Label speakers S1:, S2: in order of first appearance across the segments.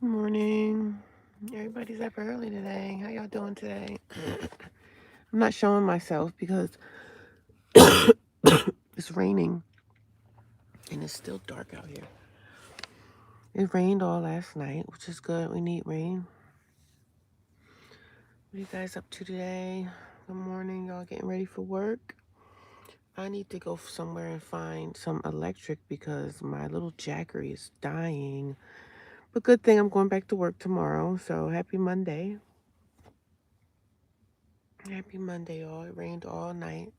S1: Morning. Everybody's up early today. How y'all doing today? I'm not showing myself because it's raining and it's still dark out here. It rained all last night, which is good. We need rain. What are you guys up to today? Good morning. Y'all getting ready for work? I need to go somewhere and find some electric because my little Jackery is dying. But good thing I'm going back to work tomorrow. So happy Monday. Happy Monday, y'all. It rained all night.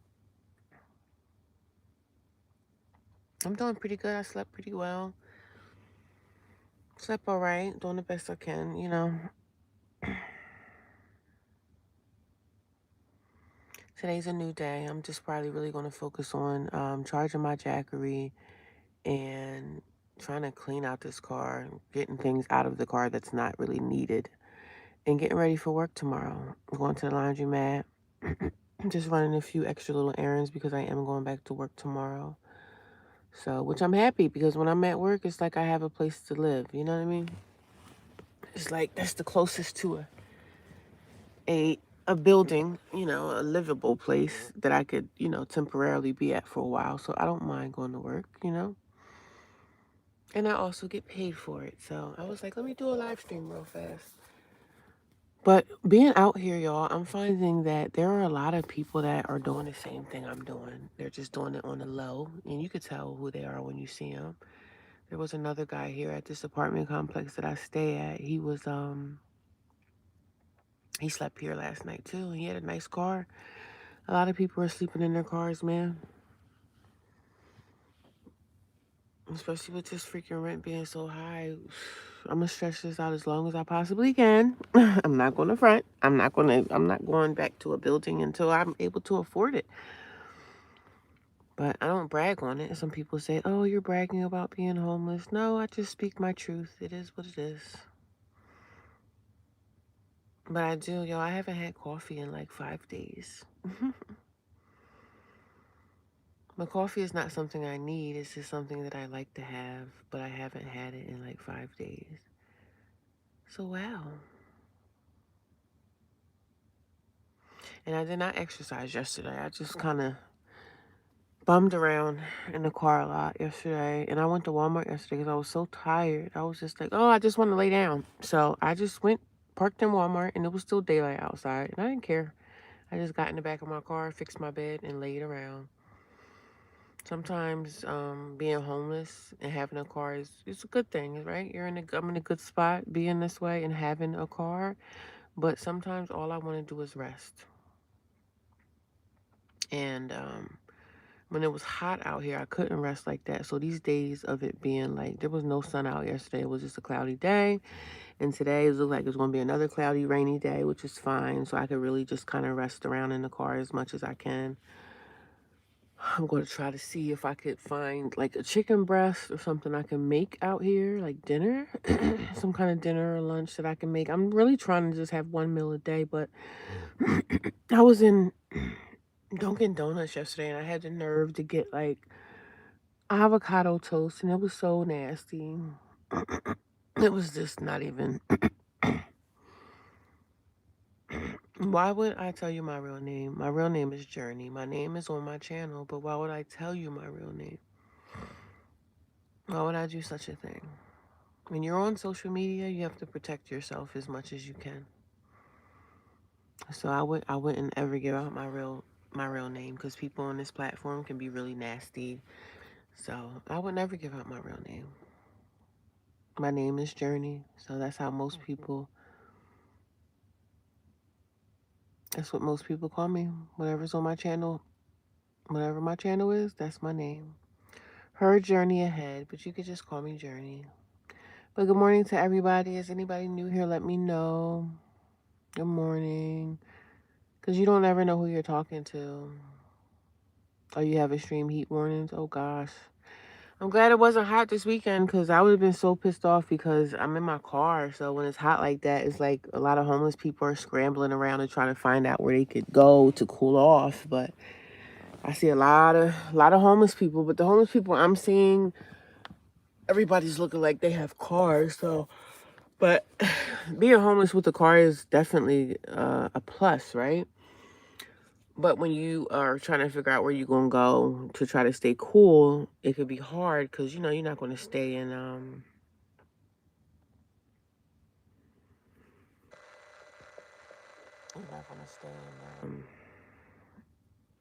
S1: I'm doing pretty good. I slept pretty well. Slept all right. Doing the best I can. Today's a new day. I'm just probably really going to focus on charging my Jackery and trying to clean out this car, getting things out of the car that's not really needed, and getting ready for work tomorrow. I'm going to the laundromat. I'm just running a few extra little errands because I am going back to work tomorrow. So, which I'm happy because when I'm at work, it's like I have a place to live. You know what I mean? It's like that's the closest to a building, a livable place that I could, temporarily be at for a while. So I don't mind going to work. And I also get paid for it. So I was like, let me do a live stream real fast. But being out here, y'all, I'm finding that there are a lot of people that are doing the same thing I'm doing. They're just doing it on the low. And you could tell who they are when you see them. There was another guy here at this apartment complex that I stay at. He slept here last night too. He had a nice car. A lot of people are sleeping in their cars, man. Especially with this freaking rent being so high. I'm gonna stretch this out as long as I possibly can. I'm not gonna front. I'm not going back to a building until I'm able to afford it. But I don't brag on it. Some people say, oh, you're bragging about being homeless. No, I just speak my truth. It is what it is. But I do, yo, I haven't had coffee in like 5 days. My coffee is not something I need. It's just something that I like to have, but I haven't had it in like 5 days. So, wow. And I did not exercise yesterday. I just kind of bummed around in the car a lot yesterday. And I went to Walmart yesterday because I was so tired. I was just like, oh, I just want to lay down. So I just went, parked in Walmart, and it was still daylight outside. And I didn't care. I just got in the back of my car, fixed my bed, and laid around. Sometimes being homeless and having a car is a good thing, right? I'm in a good spot being this way and having a car. But sometimes all I want to do is rest. And when it was hot out here, I couldn't rest like that. So these days of it being like, there was no sun out yesterday. It was just a cloudy day. And today it looked like it's going to be another cloudy, rainy day, which is fine. So I could really just kind of rest around in the car as much as I can. I'm going to try to see if I could find like a chicken breast or something I can make out here, like dinner, some kind of dinner or lunch that I can make. I'm really trying to just have one meal a day, but I was in Dunkin' Donuts yesterday and I had the nerve to get like avocado toast and it was so nasty. It was just not even. Why would I tell you my real name? My real name is Journey. My name is on my channel, but why would I tell you my real name? Why would I do such a thing? When you're on social media, you have to protect yourself as much as you can. So I wouldn't ever give out my real name because people on this platform can be really nasty. So I would never give out my real name. My name is Journey, so that's what most people call me. Whatever's on my channel, whatever my channel is, that's my name. Her Journey Ahead, but you could just call me Journey. But good morning to everybody. Is anybody new here? Let me know. Good morning. Because you don't ever know who you're talking to. Oh, you have extreme heat warnings? Oh, gosh. I'm glad it wasn't hot this weekend because I would have been so pissed off because I'm in my car. So when it's hot like that, it's like a lot of homeless people are scrambling around and trying to find out where they could go to cool off. But I see a lot of homeless people. But the homeless people I'm seeing, everybody's looking like they have cars. So But being homeless with a car is definitely a plus, right? But when you are trying to figure out where you're going to go to try to stay cool, it could be hard because, you know, you're not going to stay in, you're not going to stay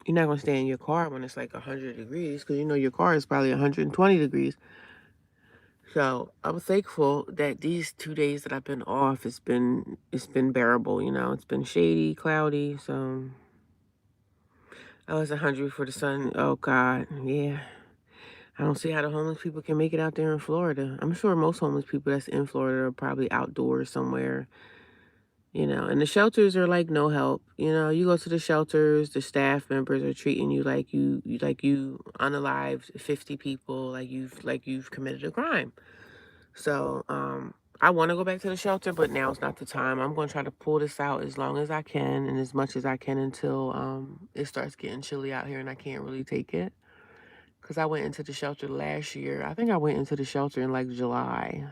S1: you're not going to stay in your car when it's like 100 degrees because, you know, your car is probably 120 degrees. So I'm thankful that these 2 days that I've been off, it's been bearable, you know. It's been shady, cloudy, so I was 100 for the sun. Oh God, yeah. I don't see how the homeless people can make it out there in Florida. I'm sure most homeless people that's in Florida are probably outdoors somewhere, you know. And the shelters are like no help. You know, you go to the shelters, the staff members are treating you like you unalived 50 people, like you've committed a crime. So, I want to go back to the shelter, but now's not the time. I'm going to try to pull this out as long as I can and as much as I can until it starts getting chilly out here and I can't really take it. Because I went into the shelter last year. I think I went into the shelter in like July.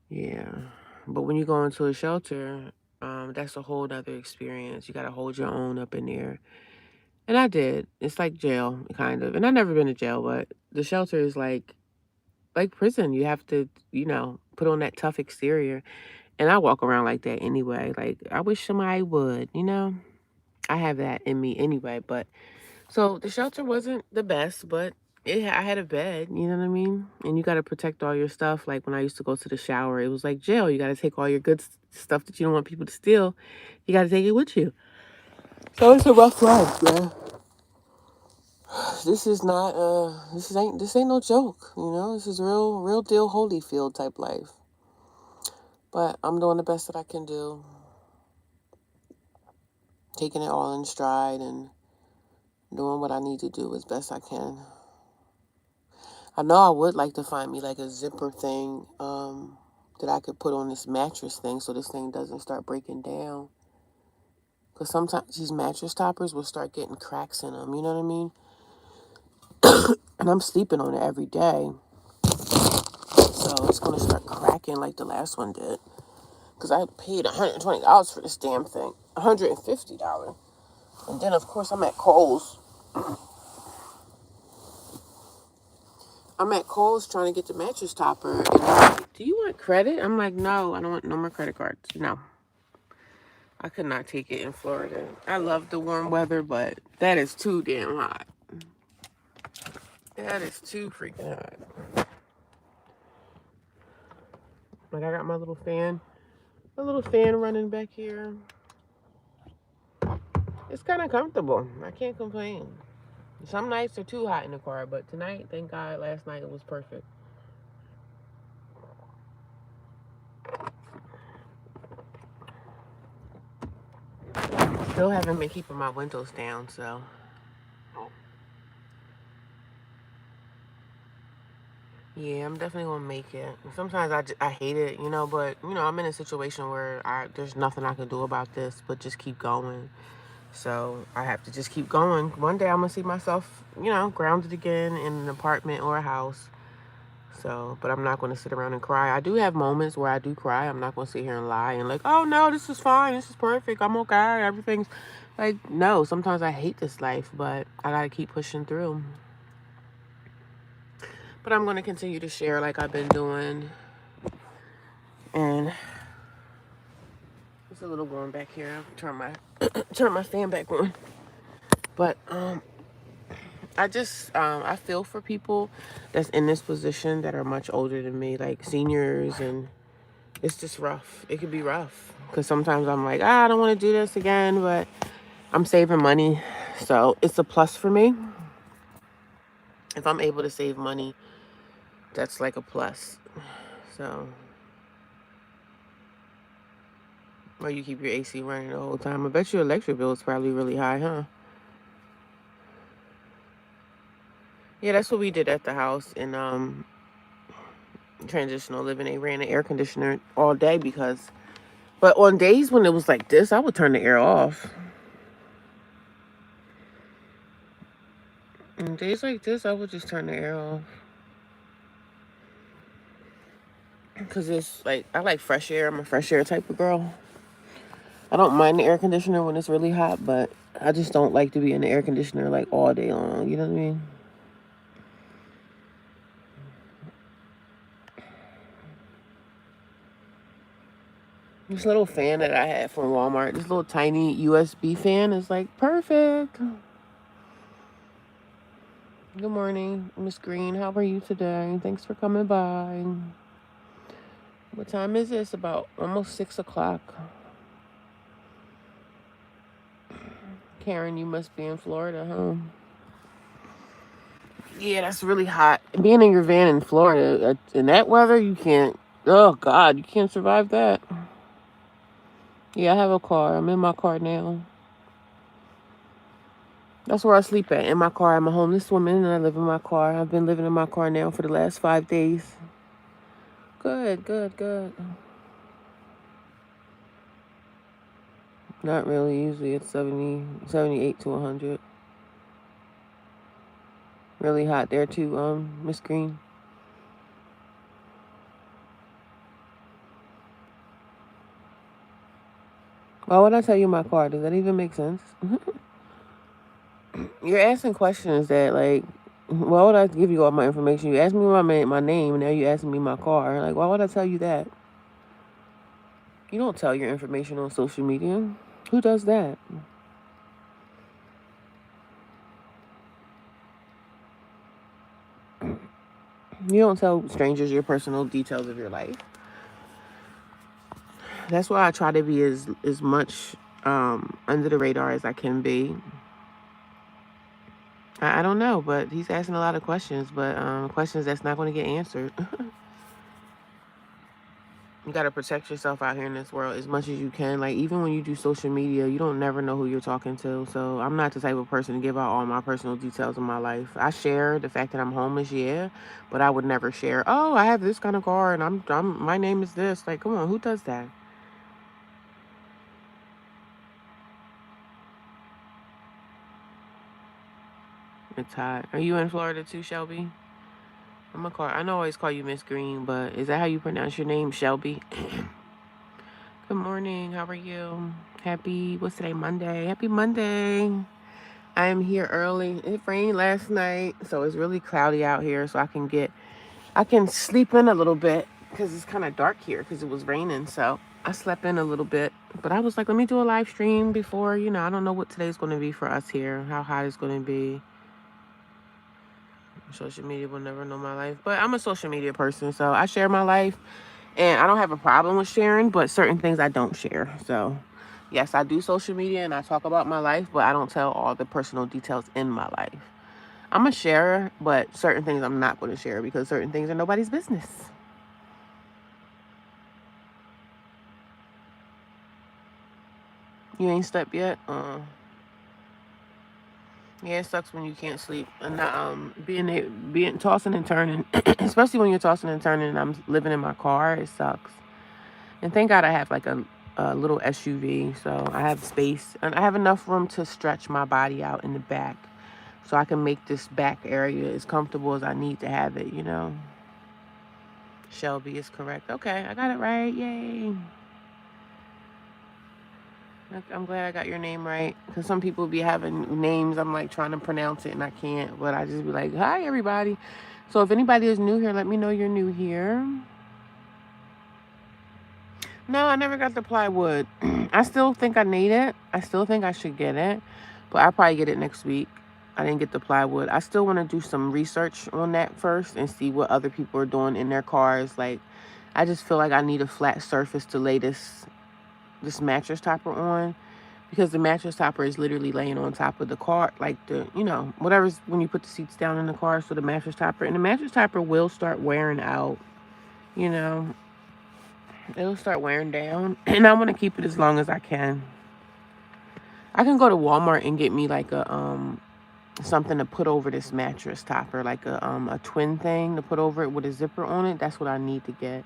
S1: Yeah. But when you go into a shelter, that's a whole nother experience. You got to hold your own up in there. And I did. It's like jail, kind of. And I've never been to jail, but the shelter is like prison. You have to, you know, put on that tough exterior. And I walk around like that anyway. Like, I wish somebody would, you know? I have that in me anyway. But so the shelter wasn't the best, but I had a bed, you know what I mean? And you got to protect all your stuff. Like when I used to go to the shower, it was like jail. You got to take all your good stuff that you don't want people to steal. You got to take it with you. So it's a rough life, man. This ain't no joke, you know? This is real deal Holyfield type life. But I'm doing the best that I can do. Taking it all in stride and doing what I need to do as best I can. I know I would like to find me like a zipper thing that I could put on this mattress thing so this thing doesn't start breaking down. Because sometimes these mattress toppers will start getting cracks in them, you know what I mean? And I'm sleeping on it every day. So it's going to start cracking like the last one did. Because I paid $120 for this damn thing. $150. And then, of course, I'm at Kohl's. I'm at Kohl's trying to get the mattress topper. And they're like, do you want credit? I'm like, no, I don't want no more credit cards. No. I could not take it in Florida. I love the warm weather, but that is too damn hot. That is too freaking hot. Like, I got my little fan running back here. It's kind of comfortable. I can't complain. Some nights are too hot in the car, but tonight, thank God, last night it was perfect. Still haven't been keeping my windows down, so. Yeah, I'm definitely gonna make it. Sometimes I hate it, you know, but, you know, I'm in a situation where there's nothing I can do about this but just keep going. So I have to just keep going. One day I'm gonna see myself, you know, grounded again in an apartment or a house. So, but I'm not gonna sit around and cry. I do have moments where I do cry. I'm not gonna sit here and lie and like, oh no, this is fine, this is perfect, I'm okay, everything's like, no. Sometimes I hate this life, but I gotta keep pushing through. But I'm gonna continue to share like I've been doing, and it's a little warm back here. I'll turn my fan back on. But I feel for people that's in this position that are much older than me, like seniors, and it's just rough. It could be rough because sometimes I'm like, I don't want to do this again, but I'm saving money, so it's a plus for me. If I'm able to save money, that's like a plus. So, or you keep your AC running the whole time. I bet your electric bill is probably really high, huh? Yeah, that's what we did at the house in Transitional Living. They ran the air conditioner all day because, but on days when it was like this, I would turn the air off. On days like this, I would just turn the air off. Because it's like, I like fresh air. I'm a fresh air type of girl. I don't mind the air conditioner when it's really hot, but I just don't like to be in the air conditioner like all day long. You know what I mean? This little fan that I had from Walmart, this little tiny USB fan is like perfect. Good morning, Miss Green. How are you today? Thanks for coming by. What time is this? About almost 6 o'clock. Karen, you must be in Florida, huh? Yeah, that's really hot. Being in your van in Florida, in that weather, you can't. Oh, God, you can't survive that. Yeah, I have a car. I'm in my car now. That's where I sleep at, in my car. I'm a homeless woman, and I live in my car. I've been living in my car now for the last 5 days. Good, good, good. Not really. Usually it's 70, 78 to 100. Really hot there, too, Miss Green. Why would I tell you my car? Does that even make sense? You're asking questions that, like, why would I give you all my information? You asked me my name, and now you asking me my car. Like, why would I tell you that? You don't tell your information on social media. Who does that? You don't tell strangers your personal details of your life. That's why I try to be as much under the radar as I can be. I don't know, but he's asking a lot of questions, but questions that's not going to get answered. You got to protect yourself out here in this world as much as you can. Like, even when you do social media, you don't never know who you're talking to. So I'm not the type of person to give out all my personal details of my life. I share the fact that I'm homeless, yeah, but I would never share, oh, I have this kind of car and I'm my name is this. Like, come on, who does that? It's hot. Are you in Florida too, Shelby? I know I always call you Miss Green, but is that how you pronounce your name, Shelby? Good morning. How are you? What's today? Monday. Happy Monday. I am here early. It rained last night, so it's really cloudy out here, so I can sleep in a little bit because it's kind of dark here because it was raining. So I slept in a little bit, but I was like, let me do a live stream before, I don't know what today's going to be for us here, how hot it's going to be. Social media will never know my life, but I'm a social media person, so I share my life, and I don't have a problem with sharing, but certain things I don't share. So yes, I do social media and I talk about my life, but I don't tell all the personal details in my life. I'm a sharer, but certain things I'm not going to share because certain things are nobody's business. You ain't slept yet? Yeah, it sucks when you can't sleep and not, being tossing and turning, especially when you're tossing and turning. And I'm living in my car. It sucks. And thank God I have like a little SUV, so I have space and I have enough room to stretch my body out in the back, so I can make this back area as comfortable as I need to have it. Shelby is correct. Okay, I got it right. Yay. I'm glad I got your name right, because some people be having names, I'm like trying to pronounce it and I can't, but I just be like, hi, everybody. So if anybody is new here, let me know you're new here. No, I never got the plywood. I still think I need it. I still think I should get it, but I'll probably get it next week. I didn't get the plywood. I still want to do some research on that first and see what other people are doing in their cars. Like, I just feel like I need a flat surface to lay this mattress topper on, because the mattress topper is literally laying on top of the car, like whatever's when you put the seats down in the car. So the mattress topper, and the mattress topper will start wearing out, you know, it'll start wearing down, and I want to keep it as long as I can. I can go to Walmart and get me like a something to put over this mattress topper, like a twin thing to put over it with a zipper on it. That's what I need to get.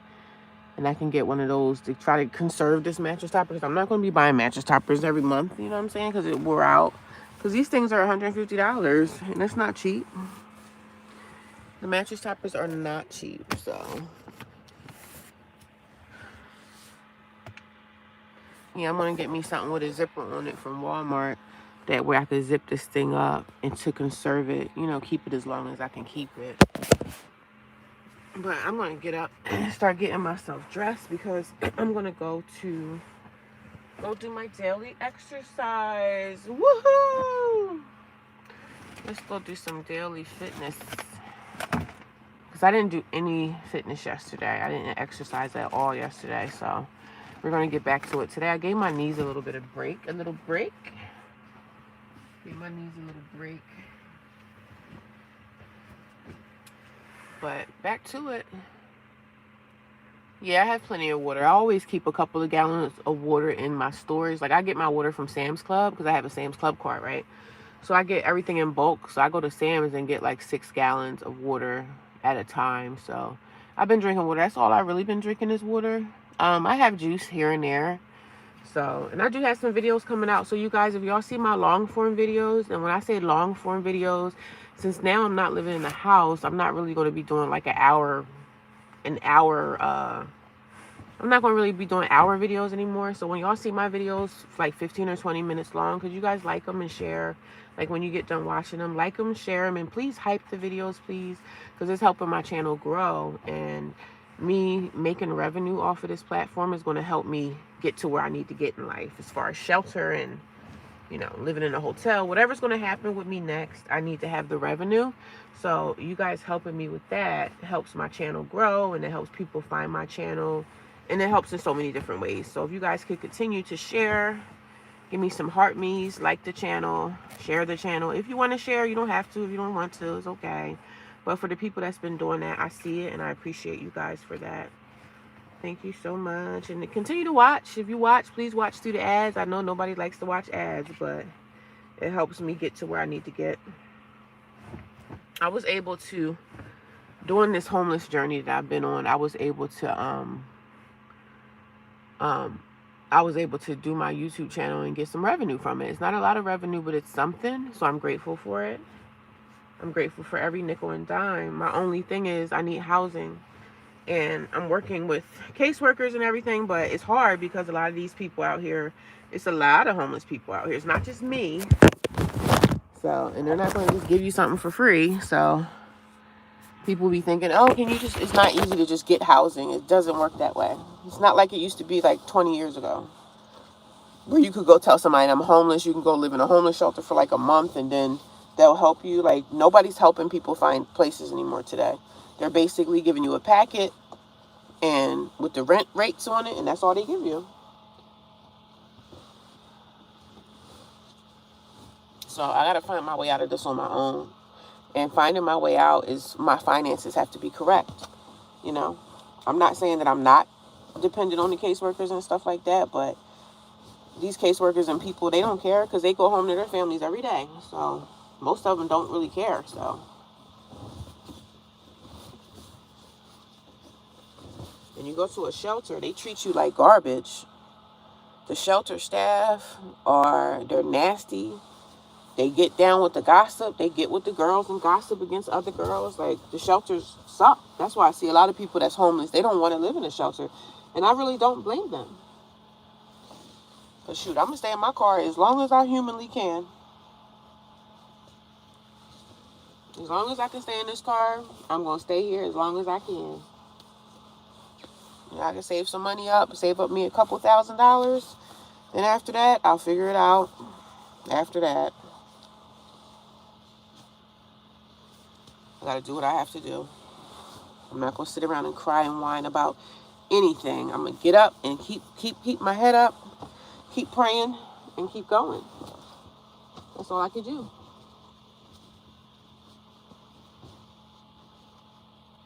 S1: And I can get one of those to try to conserve this mattress topper, because I'm not going to be buying mattress toppers every month, you know what I'm saying? Because it wore out. Because these things are $150, and it's not cheap. The mattress toppers are not cheap, so Yeah, I'm gonna get me something with a zipper on it from Walmart. That way I could zip this thing up and to conserve it, you know, keep it as long as I can keep it. But I'm gonna get up and start getting myself dressed because I'm gonna go do my daily exercise. Woohoo! Let's go do some daily fitness. Because I didn't do any fitness yesterday. I didn't exercise at all yesterday. So we're going to get back to it today. I gave my knees a little bit of break. Gave my knees a little break. But back to it. Yeah, I have plenty of water. I always keep a couple of gallons of water in my storage. Like I get my water from Sam's Club because I have a Sam's Club card, right? So I get everything in bulk. So I go to Sam's and get like 6 gallons of water at a time. So I've been drinking water. That's all I've really been drinking is water. I have juice here and there. So, and I do have some videos coming out. So you guys, if y'all see my long form videos, and when I say long form videos, since now I'm not living in the house, I'm not really going to be doing like an hour, I'm not going to really be doing hour videos anymore. So when y'all see my videos like 15 or 20 minutes long, could you guys like them and share? Like when you get done watching them, like them, share them, and please hype the videos, please, because it's helping my channel grow. And me making revenue off of this platform is going to help me get to where I need to get in life as far as shelter and, you know, living in a hotel. Whatever's going to happen with me next, I need to have the revenue. So you guys helping me with that helps my channel grow, and it helps people find my channel, and it helps in so many different ways. So if you guys could continue to share, give me some heart me's, like the channel, share the channel. If you want to share, you don't have to. If you don't want to, it's okay. But for the people that's been doing that, I see it, and I appreciate you guys for that. Thank you so much. And continue to watch. If you watch, please watch through the ads. I know nobody likes to watch ads, but it helps me get to where I need to get. I was able to, during this homeless journey that I've been on, I was able to do my YouTube channel and get some revenue from it. It's not a lot of revenue, but it's something. So I'm grateful for it. I'm grateful for every nickel and dime. My only thing is I need housing. And I'm working with caseworkers and everything, but it's hard because a lot of these people out here, it's a lot of homeless people out here. It's not just me. So, and they're not going to just give you something for free. So people be thinking, oh, it's not easy to just get housing. It doesn't work that way. It's not like it used to be like 20 years ago, where you could go tell somebody I'm homeless. You can go live in a homeless shelter for like a month and then they'll help you. Like nobody's helping people find places anymore today. They're basically giving you a packet and with the rent rates on it, and that's all they give you. So I got to find my way out of this on my own. And finding my way out is my finances have to be correct. You know, I'm not saying that I'm not dependent on the caseworkers and stuff like that, but these caseworkers and people, they don't care because they go home to their families every day. So most of them don't really care. So when you go to a shelter, they treat you like garbage. The shelter staff they're nasty. They get down with the gossip. They get with the girls and gossip against other girls. Like, the shelters suck. That's why I see a lot of people that's homeless. They don't want to live in a shelter. And I really don't blame them. Because, shoot, I'm going to stay in my car as long as I humanly can. As long as I can stay in this car, I'm going to stay here as long as I can. And I can save some money up, save up me a couple $1,000s. Then after that, I'll figure it out. After that, I got to do what I have to do. I'm not going to sit around and cry and whine about anything. I'm going to get up and keep my head up, keep praying, and keep going. That's all I can do.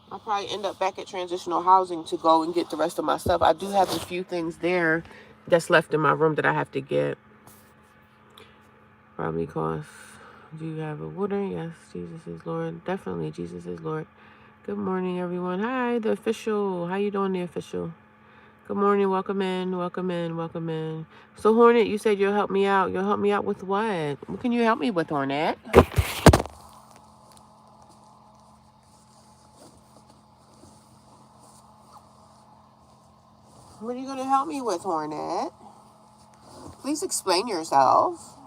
S1: I'll probably end up back at Transitional Housing to go and get the rest of my stuff. I do have a few things there that's left in my room that I have to get. Probably cost. Do you have a water? Yes, Jesus is Lord. Definitely, Jesus is Lord. Good morning, everyone. Hi, the official. How you doing, the official? Good morning. Welcome in. Welcome in. Welcome in. So, Hornet, you said you'll help me out. You'll help me out with what? What can you help me with, Hornet? What are you going to help me with, Hornet? Please explain yourself.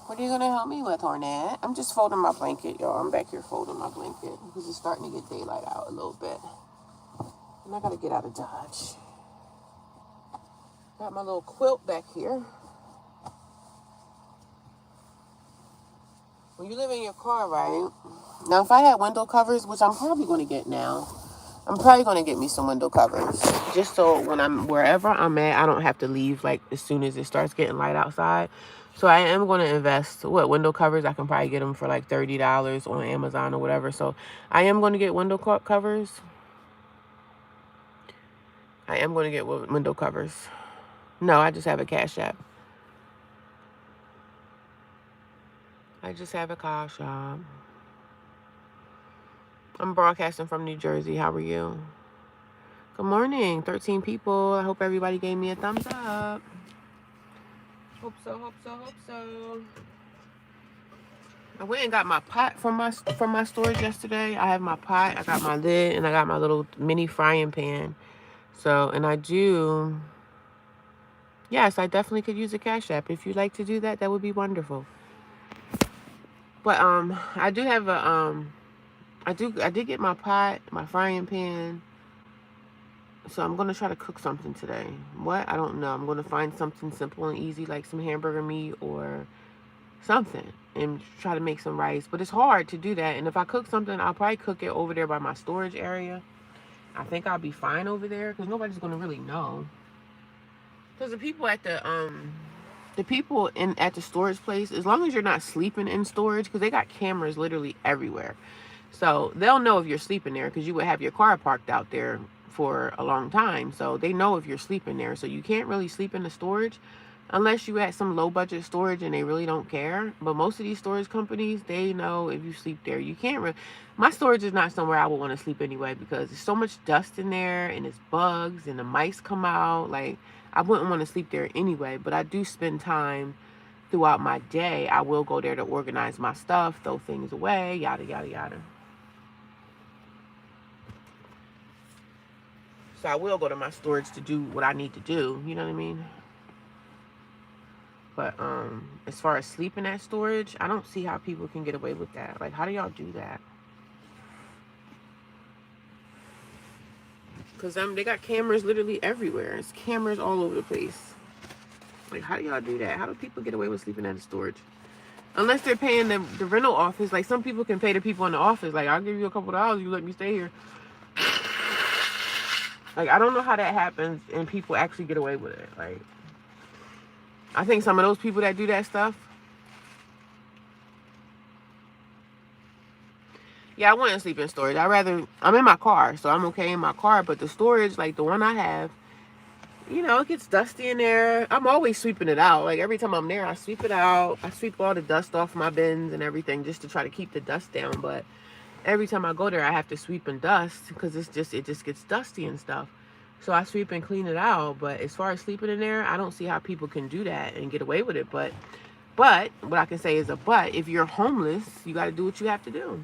S1: What are you going to help me with, Hornet? I'm just folding my blanket, y'all. I'm back here folding my blanket because it's starting to get daylight out a little bit. And I got to get out of Dodge. Got my little quilt back here. When you live in your car, right? Now, if I had window covers, which I'm probably going to get now, I'm probably going to get me some window covers. Just so when I'm wherever I'm at, I don't have to leave like as soon as it starts getting light outside. So I am going to invest, window covers? I can probably get them for like $30 on Amazon or whatever. So I am going to get window covers. I am going to get window covers. No, I just have a Cash App. I just have a Cash App. I'm broadcasting from New Jersey. How are you? Good morning, 13 people. I hope everybody gave me a thumbs up. Hope so, hope so, hope so. I went and got my pot from my storage yesterday. I have my pot, I got my lid, and I got my little mini frying pan. So, and I do, yes, I definitely could use a Cash App. If you'd like to do that, that would be wonderful. But I do have a I did get my pot, my frying pan. So I'm going to try to cook something today. What? I don't know. I'm going to find something simple and easy like some hamburger meat or something and try to make some rice. But it's hard to do that. And if I cook something, I'll probably cook it over there by my storage area. I think I'll be fine over there because nobody's going to really know. Because the people at at the storage place, as long as you're not sleeping in storage, because they got cameras literally everywhere. So they'll know if you're sleeping there because you would have your car parked out there for a long time. So they know if you're sleeping there. So you can't really sleep in the storage unless you at some low budget storage and they really don't care. But most of these storage companies, they know if you sleep there. You can't my storage is not somewhere I would want to sleep anyway because there's so much dust in there and it's bugs and the mice come out. Like, I wouldn't want to sleep there anyway. But I do spend time throughout my day. I will go there to organize my stuff, throw things away, yada, yada, yada. So I will go to my storage to do what I need to do. You know what I mean? But as far as sleeping at storage, I don't see how people can get away with that. Like, how do y'all do that? Because they got cameras literally everywhere. It's cameras all over the place. Like, how do y'all do that? How do people get away with sleeping at a storage? Unless they're paying the rental office. Like, some people can pay the people in the office. Like, I'll give you a couple $, you let me stay here. Like, I don't know how that happens and people actually get away with it. Like, I think some of those people that do that stuff. Yeah, I wouldn't sleep in storage. I'm in my car, so I'm okay in my car. But the storage, like the one I have, it gets dusty in there. I'm always sweeping it out. Like, every time I'm there, I sweep it out. I sweep all the dust off my bins and everything just to try to keep the dust down. But every time I go there, I have to sweep and dust because it just gets dusty and stuff. So I sweep and clean it out. But as far as sleeping in there, I don't see how people can do that and get away with it. But what I can say is if you're homeless, you got to do what you have to do.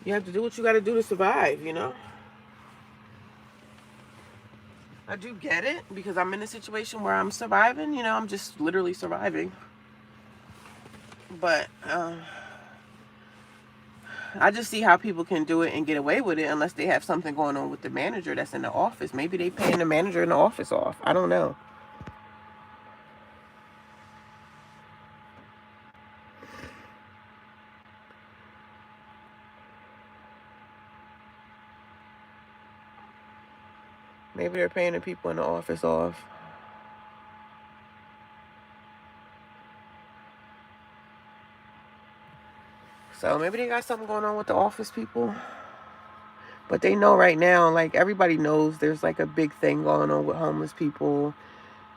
S1: You have to do what you got to do to survive, I do get it because I'm in a situation where I'm surviving, I'm just literally surviving. But I just see how people can do it and get away with it unless they have something going on with the manager that's in the office. Maybe they paying the manager in the office off. I don't know. Maybe they're paying the people in the office off. So maybe they got something going on with the office people. But they know right now, like, everybody knows there's like a big thing going on with homeless people.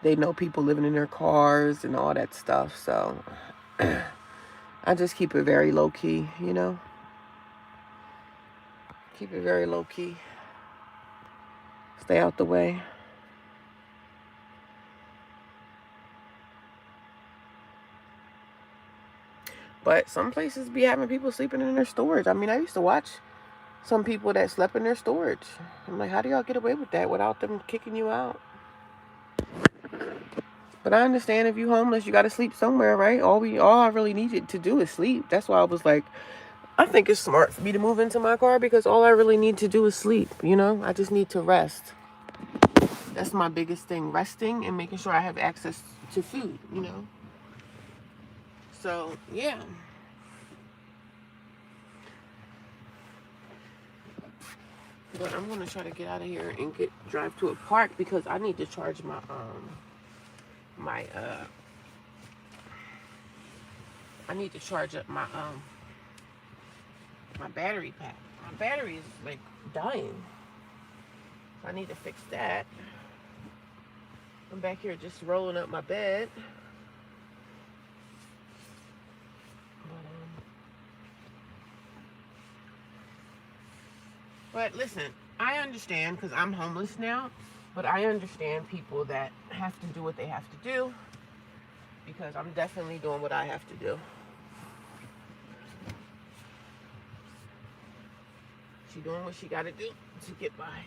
S1: They know people living in their cars and all that stuff. So I just keep it very low key, Keep Keep it very low key. Stay out the way. But some places be having people sleeping in their storage. I mean, I used to watch some people that slept in their storage. I'm like, how do y'all get away with that without them kicking you out? But I understand if you homeless, you got to sleep somewhere, right? All I really needed to do is sleep. That's why I was like, I think it's smart for me to move into my car because all I really need to do is sleep, you know? I just need to rest. That's my biggest thing, resting and making sure I have access to food, you know? So, yeah. But I'm going to try to get out of here and drive to a park because I need to charge my I need to charge up my battery pack. My battery is like dying. So I need to fix that. I'm back here just rolling up my bed. But listen, I understand because I'm homeless now, but I understand people that have to do what they have to do because I'm definitely doing what I have to do. She doing what she got to do to get by.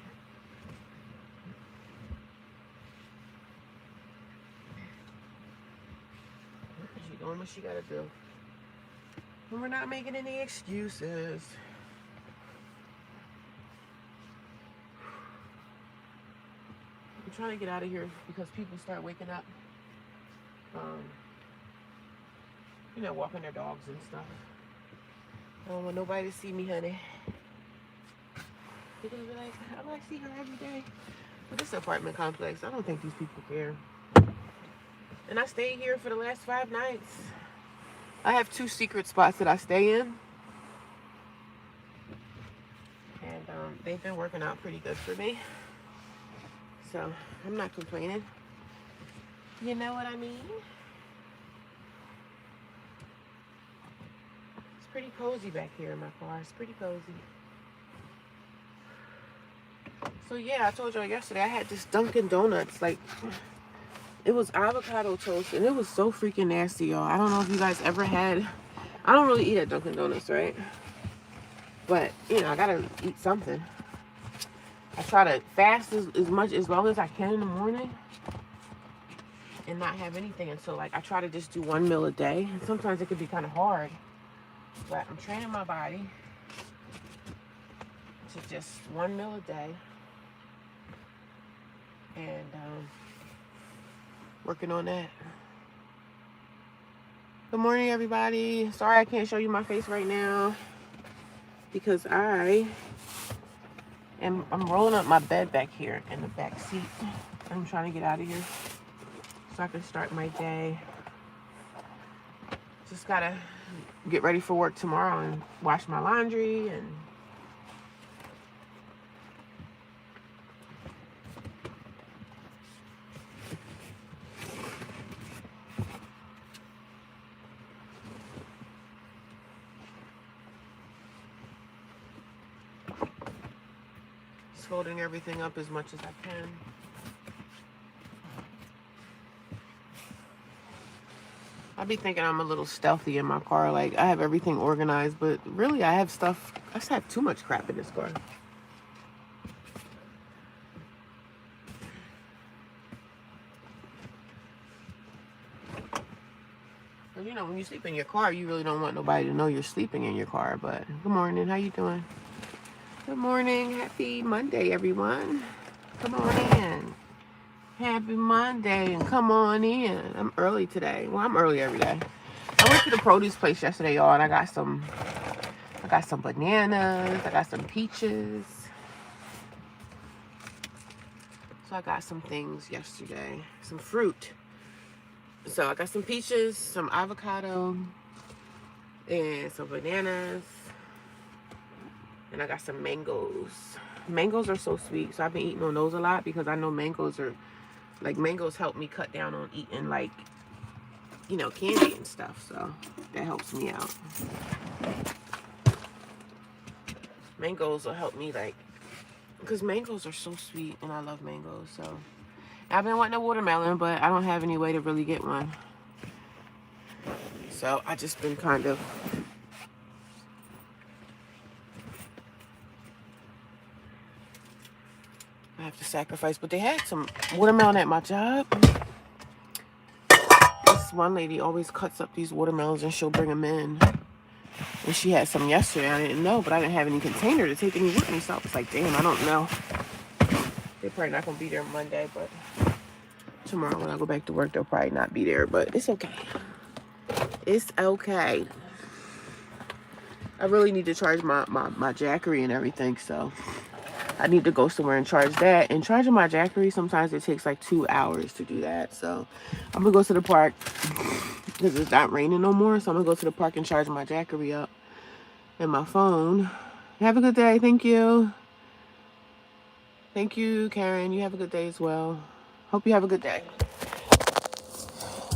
S1: She doing what she got to do. And we're not making any excuses. I'm trying to get out of here because people start waking up. You know, walking their dogs and stuff. I don't want nobody to see me, honey. They're gonna be like, I see her every day. But this apartment complex, I don't think these people care. And I stayed here for the last 5 nights. I have 2 secret spots that I stay in. And they've been working out pretty good for me. So, I'm not complaining. You know what I mean? It's pretty cozy back here in my car. It's pretty cozy. So yeah, I told y'all yesterday I had this Dunkin' Donuts. Like, it was avocado toast and it was so freaking nasty, y'all. I don't know if you guys ever had. I don't really eat at Dunkin' Donuts, right? But, you know, I gotta eat something. I try to fast as long as I can in the morning and not have anything until, like, I try to just do 1 meal a day. And sometimes it can be kind of hard. But I'm training my body to just 1 meal a day. And working on that. Good morning, everybody. Sorry I can't show you my face right now because I'm rolling up my bed back here in the back seat. I'm trying to get out of here so I can start my day. Just gotta get ready for work tomorrow and wash my laundry and folding everything up as much as I can. I be thinking I'm a little stealthy in my car. Like, I have everything organized, but really I have stuff. I just have too much crap in this car. But you know, when you sleep in your car, you really don't want nobody to know you're sleeping in your car. But good morning. How you doing? Good morning. Happy Monday, everyone. Come on in. Happy Monday and come on in. I'm early today. Well, I'm early every day. I went to the produce place yesterday, y'all, and I got some bananas. I got some peaches. So I got some things yesterday. Some fruit. So I got some peaches, some avocado, and some bananas. And I got some mangoes. Mangoes are so sweet, so I've been eating on those a lot because I know mangoes help me cut down on eating, like, you know, candy and stuff. So that helps me out. Mangoes will help me, like, because mangoes are so sweet and I love mangoes. So I've been wanting a watermelon, but I don't have any way to really get one. So I just been kind of, I have to sacrifice. But they had some watermelon at my job. This one lady always cuts up these watermelons and she'll bring them in. And she had some yesterday. I didn't know, but I didn't have any container to take any with me. So I was like, damn, I don't know. They're probably not going to be there Monday, but tomorrow when I go back to work, they'll probably not be there. But it's okay. It's okay. I really need to charge my Jackery and everything, so I need to go somewhere and charge that. And charging my Jackery, sometimes it takes like 2 hours to do that. So I'm going to go to the park because it's not raining no more. So I'm going to go to the park and charge my Jackery up and my phone. Have a good day. Thank you. Thank you, Karen. You have a good day as well. Hope you have a good day.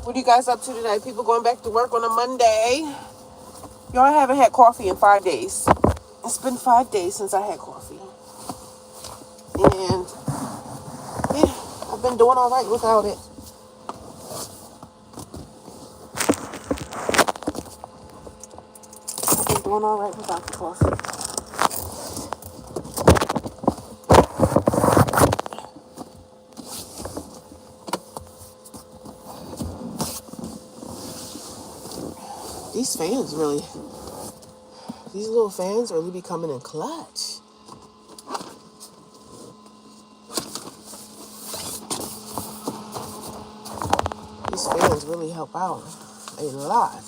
S1: What are you guys up to today? People going back to work on a Monday. Y'all haven't had coffee in 5 days. It's been 5 days since I had coffee. And yeah, I've been doing all right without it. I've been doing all right without the coffee. These little fans really be coming in clutch. These fans really help out a lot.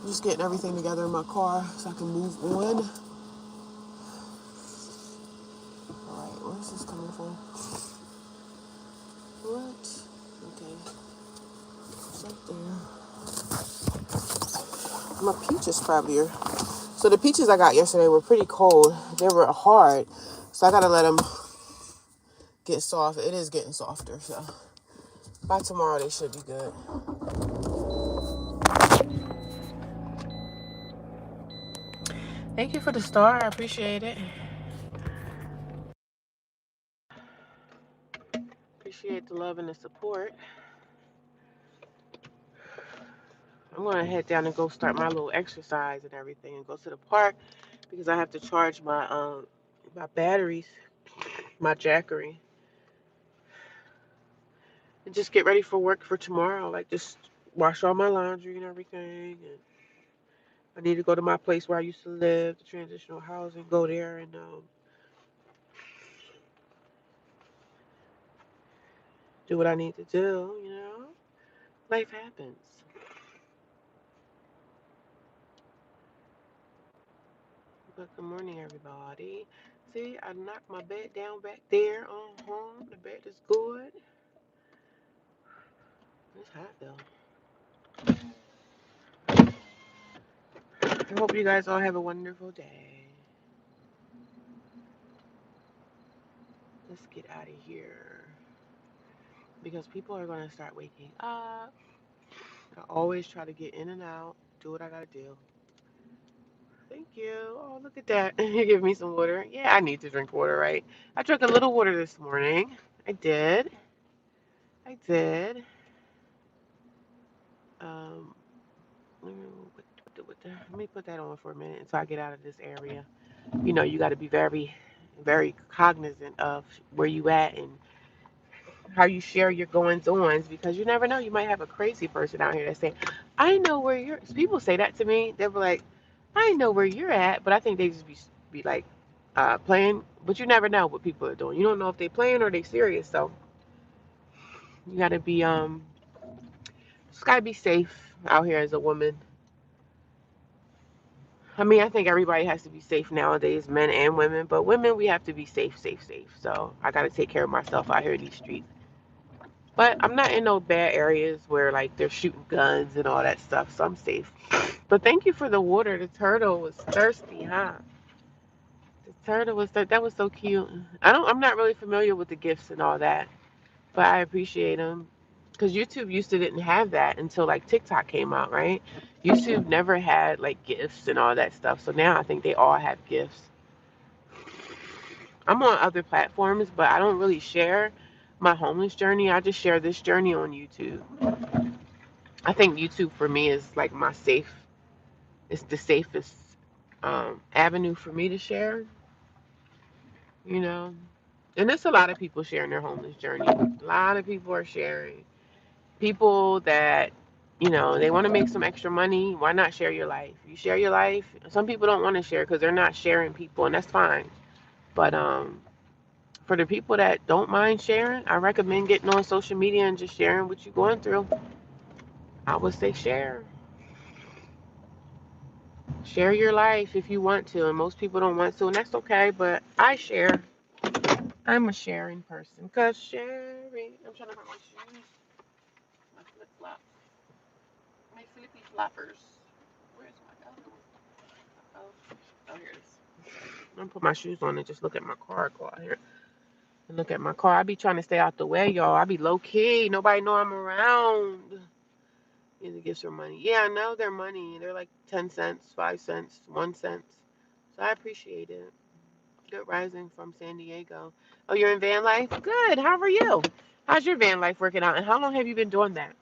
S1: I'm just getting everything together in my car so I can move on. Alright, where's this coming from? What? Okay. It's up there. My peaches probably are. So the peaches I got yesterday were pretty cold. They were hard. So I gotta let them get soft. It is getting softer, so by tomorrow they should be good. Thank you for the star. I appreciate it. Appreciate the love and the support. I'm gonna head down and go start my little exercise and everything and go to the park because I have to charge my batteries, my Jackery. And just get ready for work for tomorrow. Like just wash all my laundry and everything. And I need to go to my place where I used to live, the transitional housing, go there and do what I need to do, you know? Life happens. But good morning, everybody. See, I knocked my bed down back there. The bed is good. It's hot though. I hope you guys all have a wonderful day. Let's get out of here because people are going to start waking up. I always try to get in and out, do what I got to do. Thank you. Oh, look at that. You give me some water. Yeah, I need to drink water, right? I drank a little water this morning. I did. I did. Um, let me put that on for a minute until I get out of this area. You know, you got to be very, very cognizant of where you at and how you share your goings ons because you never know. You might have a crazy person out here that say, "I know where you're." People say that to me. They'll be like, "I know where you're at," but I think they just be like playing. But you never know what people are doing. You don't know if they playing or they serious. So you got to be just gotta be safe out here as a woman. I mean, I think everybody has to be safe nowadays, men and women. But women, we have to be safe, safe, safe. So I got to take care of myself out here in these streets. But I'm not in no bad areas where like they're shooting guns and all that stuff, so I'm safe. But thank you for the water. The turtle was thirsty, huh? The turtle was that was so cute. I'm not really familiar with the gifts and all that, but I appreciate them. Because YouTube used to didn't have that until like TikTok came out, right? YouTube never had like gifts and all that stuff. So now I think they all have gifts. I'm on other platforms, but I don't really share my homeless journey. I just share this journey on YouTube. I think YouTube for me is like my safe. It's the safest avenue for me to share. You know, and there's a lot of people sharing their homeless journey. A lot of people are sharing. People that, they want to make some extra money. Why not share your life? You share your life. Some people don't want to share because they're not sharing people, and that's fine. But for the people that don't mind sharing, I recommend getting on social media and just sharing what you're going through. I would say share. Share your life if you want to, and most people don't want to, and that's okay, but I share. I'm a sharing person, because sharing. I'm trying to find my shoes. My flip flops. My flippy floppers. Where's my other one? Oh, here it is. I'm gonna put my shoes on and just look at my car. Go out here and look at my car. I be trying to stay out the way, y'all. I be low key. Nobody know I'm around. Need to give some money. Yeah, I know they're money. They're like 10 cents, 5 cents, 1 cent. So I appreciate it. Good rising from San Diego. Oh, you're in van life? Good. How are you? How's your van life working out? And how long have you been doing that?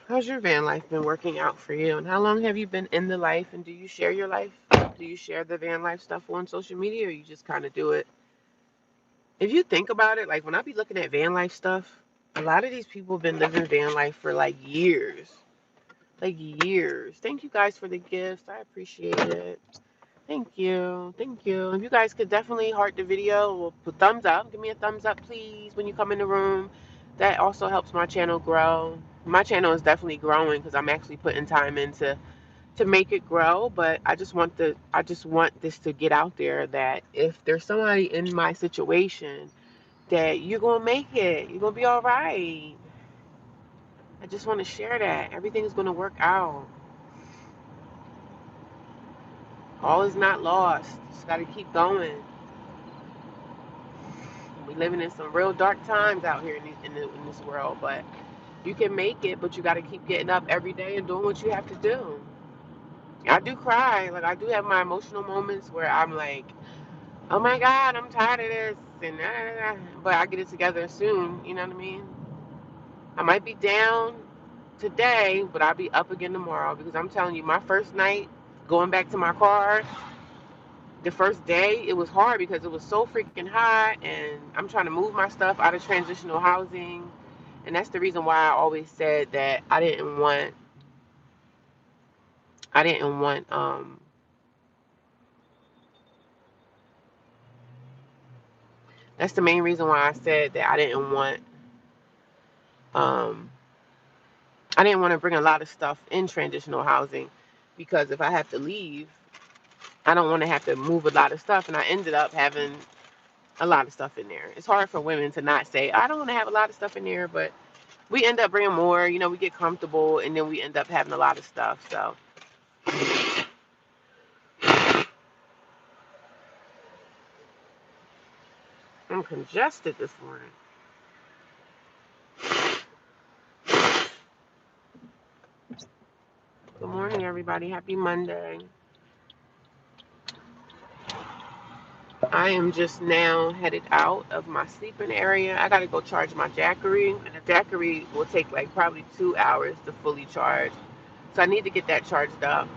S1: How's your van life been working out for you? And how long have you been in the life? And do you share your life? Do you share the van life stuff on social media, or you just kind of do it? If you think about it, like when I be looking at van life stuff, a lot of these people have been living van life for like years. Like years. Thank you guys for the gifts. I appreciate it. Thank you. Thank you. If you guys could definitely heart the video or put thumbs up. Give me a thumbs up, please, when you come in the room. That also helps my channel grow. My channel is definitely growing because I'm actually putting time into to make it grow. But I just want this to get out there that if there's somebody in my situation, that you're gonna make it. You're gonna be all right. I just want to share that. Everything's gonna work out. All is not lost. Just gotta keep going. We living in some real dark times out here in this world, but you can make it. But you got to keep getting up every day and doing what you have to do. I do cry, like I do have my emotional moments where I'm like, oh my God, I'm tired of this, and but I get it together soon. You know what I mean? I might be down today, but I'll be up again tomorrow, because I'm telling you, my first night going back to my car, the first day it was hard because it was so freaking hot, and I'm trying to move my stuff out of transitional housing. And that's the reason why I always said that I didn't want that's the main reason why I said that um I didn't want to bring a lot of stuff in transitional housing, because if I have to leave, I don't want to have to move a lot of stuff, and I ended up having a lot of stuff in there. It's hard for women to not say I don't want to have a lot of stuff in there, but we end up bringing more. We get comfortable, and then we end up having a lot of stuff. So I'm congested this morning. Good morning, everybody. Happy Monday. I am just now headed out of my sleeping area. I gotta go charge my Jackery, and the Jackery will take like probably 2 hours to fully charge. So I need to get that charged up.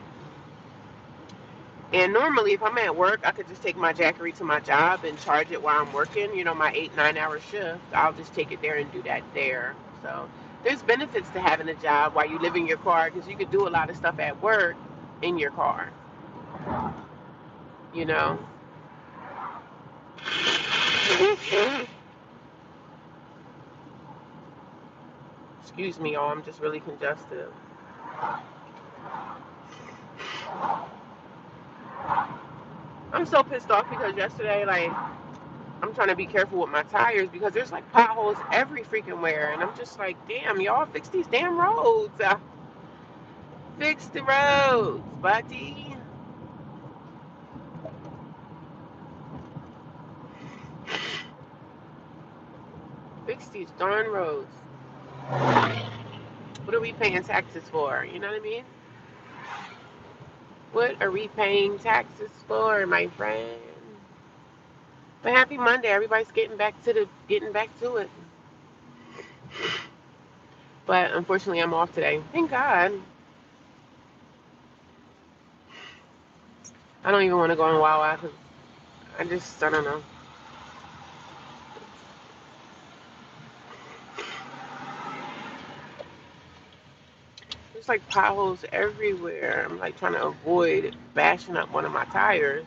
S1: And normally, if I'm at work, I could just take my Jackery to my job and charge it while I'm working. My 8, 9 hour shift. I'll just take it there and do that there. So there's benefits to having a job while you live in your car, because you could do a lot of stuff at work in your car. You know. Excuse me, y'all. I'm just really congested. I'm so pissed off because yesterday, like, I'm trying to be careful with my tires because there's like potholes every freaking where, and I'm just like, damn, y'all fix these damn roads. Fix the roads, buddy. Fix these darn roads. What are we paying taxes for? You know what I mean? What are we paying taxes for, my friend? But happy Monday. Everybody's getting back to it. But unfortunately, I'm off today. Thank God. I don't even want to go on Wawa because I don't know. There's like potholes everywhere. I'm like trying to avoid bashing up one of my tires.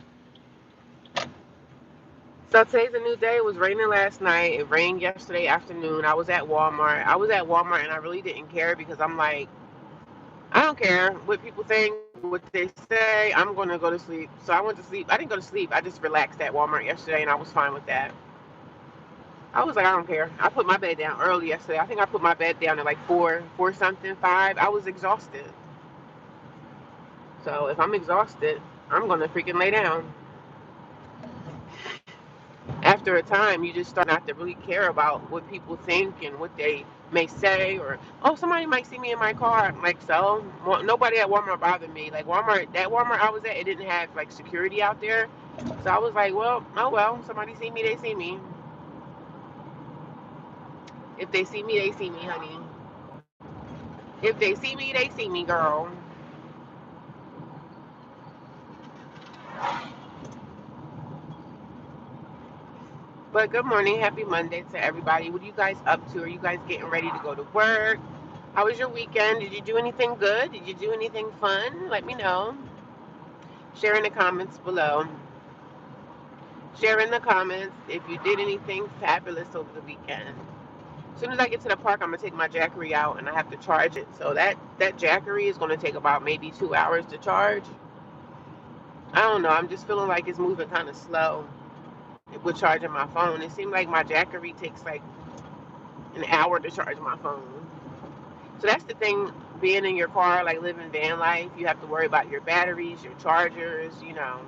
S1: So today's a new day. It was raining last night. It rained yesterday afternoon. I was at Walmart. I was at Walmart and I really didn't care because I'm like, I don't care what people think, what they say. I'm going to go to sleep. So I went to sleep. I didn't go to sleep. I just relaxed at Walmart yesterday and I was fine with that. I was like, I don't care. I put my bed down early yesterday. I think I put my bed down at like 4 something, 5. I was exhausted. So if I'm exhausted, I'm going to freaking lay down. After a time, you just start not to really care about what people think and what they may say, or oh, somebody might see me in my car. Like, so nobody at Walmart bothered me. Like that Walmart I was at, it didn't have like security out there, so I was like, well, oh well, somebody see me, they see me. If they see me, they see me, honey. If they see me, they see me, girl. But good morning, happy Monday to everybody. What are you guys up to? Are you guys getting ready to go to work? How was your weekend? Did you do anything good? Did you do anything fun? Let me know. Share in the comments below. Share in the comments if you did anything fabulous over the weekend. As soon as I get to the park, I'm gonna take my Jackery out and I have to charge it. So that Jackery is gonna take about maybe 2 hours to charge. I don't know. I'm just feeling like it's moving kind of slow with charging my phone. It seems like my Jackery takes like an hour to charge my phone. So that's the thing, being in your car, like living van life, you have to worry about your batteries, your chargers, you know.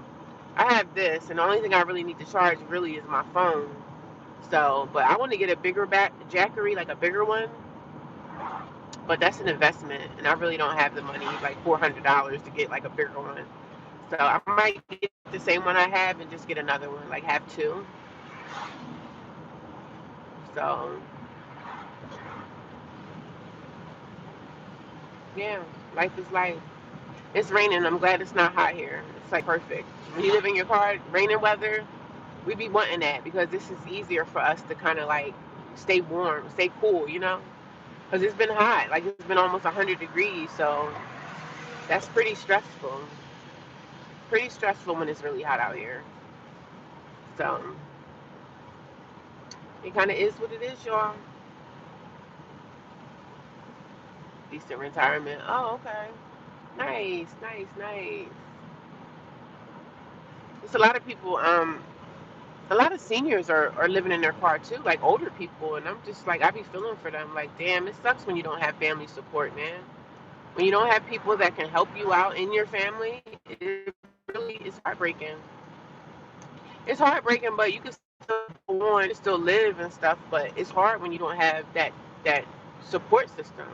S1: I have this, and the only thing I really need to charge really is my phone. So, but I want to get a bigger Jackery, like a bigger one, but that's an investment, and I really don't have the money, like $400 to get like a bigger one. So I might get the same one I have and just get another one, like have two. So, yeah, life is life. It's raining. I'm glad it's not hot here. It's like perfect. When you live in your car, raining weather, we be wanting that because this is easier for us to kind of like stay warm, stay cool, you know? Because it's been hot. Like it's been almost 100 degrees. So that's pretty stressful. Pretty stressful when it's really hot out here. So it kind of is what it is, y'all. Decent retirement. Oh, okay. Nice, nice, nice. It's a lot of people, a lot of seniors are living in their car too, like older people, and I'm just like, I be feeling for them. Like, damn, it sucks when you don't have family support, man. When you don't have people that can help you out in your family, it really is heartbreaking. It's heartbreaking, but you can still go on, still live and stuff. But it's hard when you don't have that support system.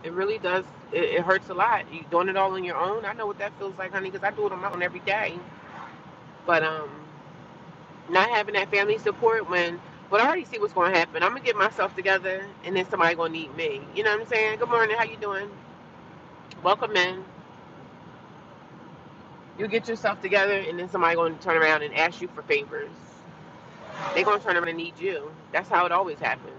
S1: It really does. It hurts a lot. You doing it all on your own. I know what that feels like, honey, because I do it on my own every day. But not having that family support when, but I already see what's going to happen. I'm gonna get myself together, and then somebody gonna need me. You know what I'm saying? Good morning. How you doing? Welcome in. You get yourself together, and then somebody gonna turn around and ask you for favors. They gonna turn around and need you. That's how it always happens.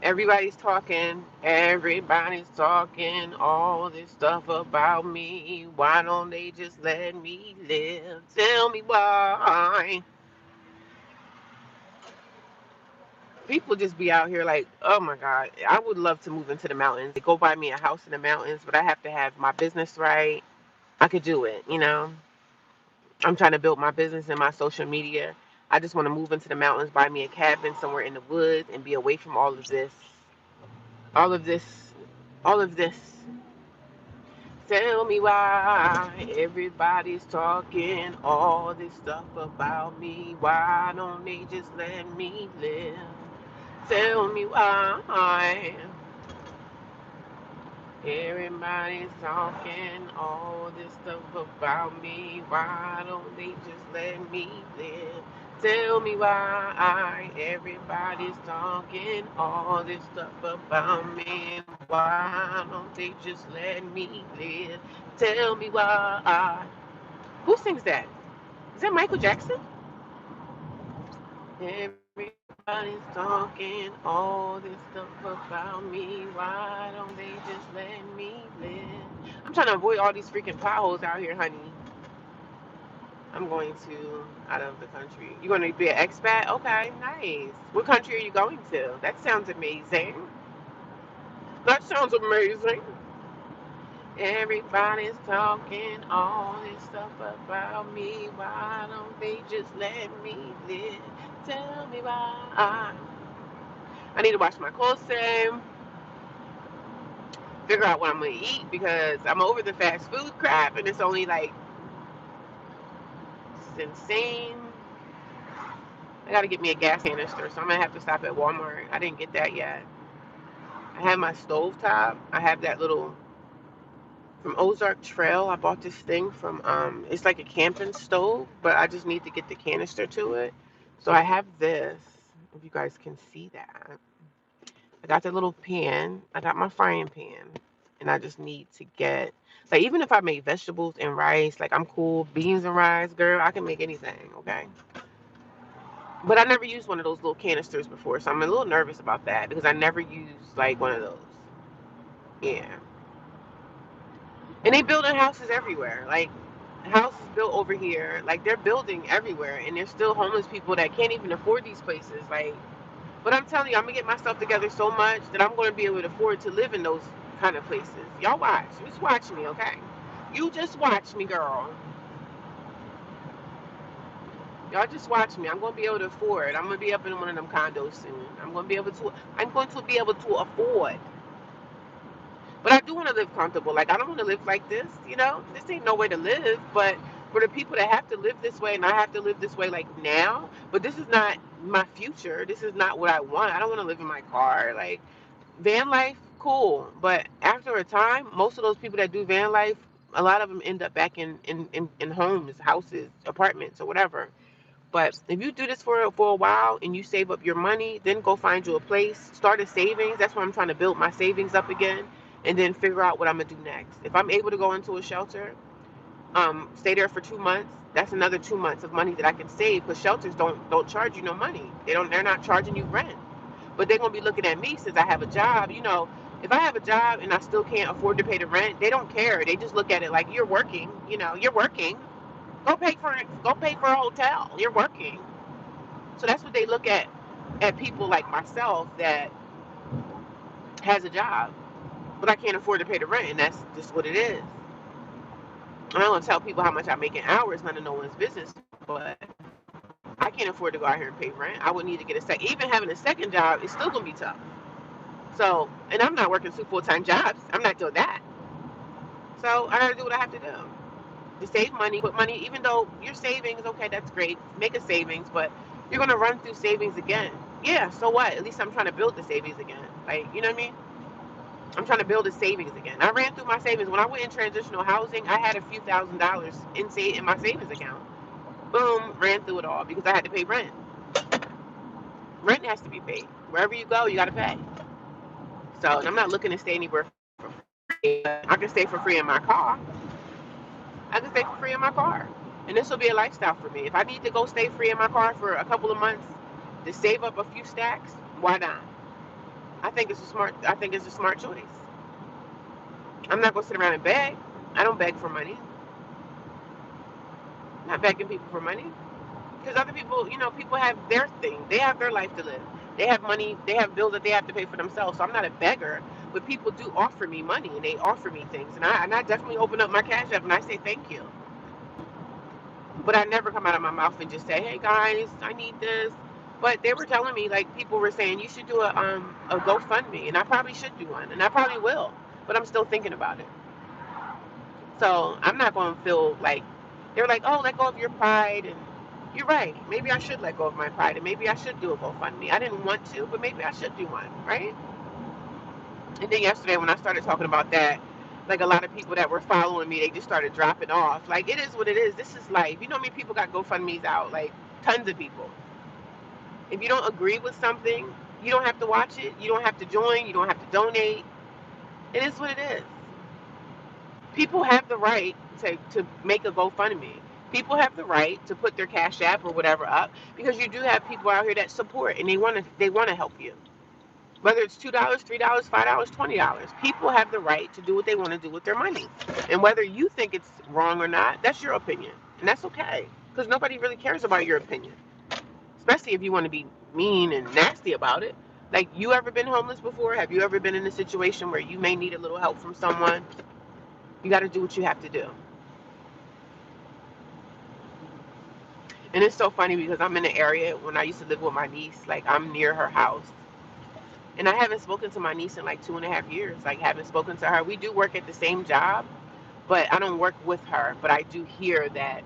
S1: Everybody's talking. Everybody's talking all this stuff about me. Why don't they just let me live? Tell me why. People just be out here like, oh my God, I would love to move into the mountains. They go buy me a house in the mountains, but I have to have my business right. I could do it, you know. I'm trying to build my business and my social media. I just want to move into the mountains, buy me a cabin somewhere in the woods, and be away from all of this, all of this. Tell me why everybody's talking all this stuff about me. Why don't they just let me live? Tell me why everybody's talking all this stuff about me. Why don't they just let me live? Tell me why everybody's talking all this stuff about me. Why don't they just let me live? Tell me why. Who sings that? Is that Michael Jackson? Everybody's talking all this stuff about me. Why don't they just let me live? I'm trying to avoid all these freaking potholes out here, honey. I'm going to out of the country. You going to be an expat? Okay, nice. What country are you going to? That sounds amazing. That sounds amazing. Everybody's talking all this stuff about me. Why don't they just let me live? Tell me why. I need to wash my clothes today, figure out what I'm gonna eat because I'm over the fast food crap and it's only like it's insane. I gotta get me a gas canister, so I'm gonna have to stop at Walmart. I didn't get that yet. I have my stove top. I have that little from Ozark Trail. I bought this thing from it's like a camping stove, but I just need to get the canister to it. So I have this, if you guys can see that. I got the little pan. I got my frying pan. And I just need to get, like, even if I make vegetables and rice, like, I'm cool. Beans and rice, girl, I can make anything, okay? But I never used one of those little canisters before, so I'm a little nervous about that because I never used, like, one of those. Yeah. And they building houses everywhere. Like, houses built over here, like, they're building everywhere. And there's still homeless people that can't even afford these places. Like, but I'm telling you, I'm gonna get myself together so much that I'm gonna be able to afford to live in those kind of places. Y'all watch. Just watch me, okay? You just watch me, girl. Y'all just watch me. I'm gonna be able to afford. I'm gonna be up in one of them condos soon. I'm going to be able to afford. But I do want to live comfortable. Like, I don't want to live like this, you know? This ain't no way to live, but for the people that have to live this way and I have to live this way like now, but this is not my future. This is not what I want. I don't want to live in my car. Like, van life, cool. But after a time, most of those people that do van life, a lot of them end up back in homes, houses, apartments, or whatever. But if you do this for a while and you save up your money, then go find you a place, start a savings. That's why I'm trying to build my savings up again, and then figure out what I'm gonna do next. If I'm able to go into a shelter, stay there for 2 months, that's another 2 months of money that I can save because shelters don't charge you no money. They're not charging you rent. But they're gonna be looking at me since I have a job. You know, if I have a job and I still can't afford to pay the rent, they don't care. They just look at it like you're working. You know, you're working. Go pay for it. Go pay for a hotel. You're working. So that's what they look at people like myself that has a job, but I can't afford to pay the rent, and that's just what it is. I'm not gonna tell people how much I make in hours, none of no one's business, but I can't afford to go out here and pay rent. I would need to get a second. Even having a second job is still gonna be tough. So, and I'm not working two full-time jobs. I'm not doing that. So I gotta do what I have to do to save money, put money. Even though your savings, okay, that's great, make a savings, but you're gonna run through savings again. Yeah, so what? At least I'm trying to build the savings again. Like, you know what I mean? I'm trying to build the savings again. I ran through my savings when I went in transitional housing. I had a few $1,000s in my savings account. Boom, ran through it all because I had to pay rent. Rent has to be paid. Wherever you go, you got to pay. So I'm not looking to stay anywhere for free. I can stay for free in my car. I can stay for free in my car, and this will be a lifestyle for me. If I need to go stay free in my car for a couple of months to save up a few stacks, why not? I think it's a smart. I think it's a smart choice. I'm not gonna sit around and beg. I don't beg for money. I'm not begging people for money because other people, you know, people have their thing. They have their life to live. They have money. They have bills that they have to pay for themselves. So I'm not a beggar. but people do offer me money and they offer me things, and I definitely open up my Cash App and I say thank you. But I never come out of my mouth and just say, hey guys, I need this. But they were telling me, like, people were saying you should do a GoFundMe, and I probably should do one, and I probably will. But I'm still thinking about it. So I'm not going to feel like they're like, oh, let go of your pride. And you're right. Maybe I should let go of my pride, and maybe I should do a GoFundMe. I didn't want to, but maybe I should do one, right? And then yesterday when I started talking about that, like a lot of people that were following me, they just started dropping off. Like, it is what it is. This is life. You know how many people got GoFundMe's out? Like, tons of people. If you don't agree with something, you don't have to watch it. You don't have to join. You don't have to donate. It is what it is. People have the right to make a GoFundMe. People have the right to put their Cash App or whatever up because you do have people out here that support and they want to help you. Whether it's $2, $3, $5, $20, people have the right to do what they want to do with their money. And whether you think it's wrong or not, that's your opinion, and that's okay because nobody really cares about your opinion, especially if you want to be mean and nasty about it. Like, you ever been homeless before? Have you ever been in a situation where you may need a little help from someone? You got to do what you have to do. And it's so funny because I'm in an area when I used to live with my niece, like I'm near her house. And I haven't spoken to my niece in like 2.5 years. Like, haven't spoken to her. We do work at the same job, but I don't work with her. But I do hear that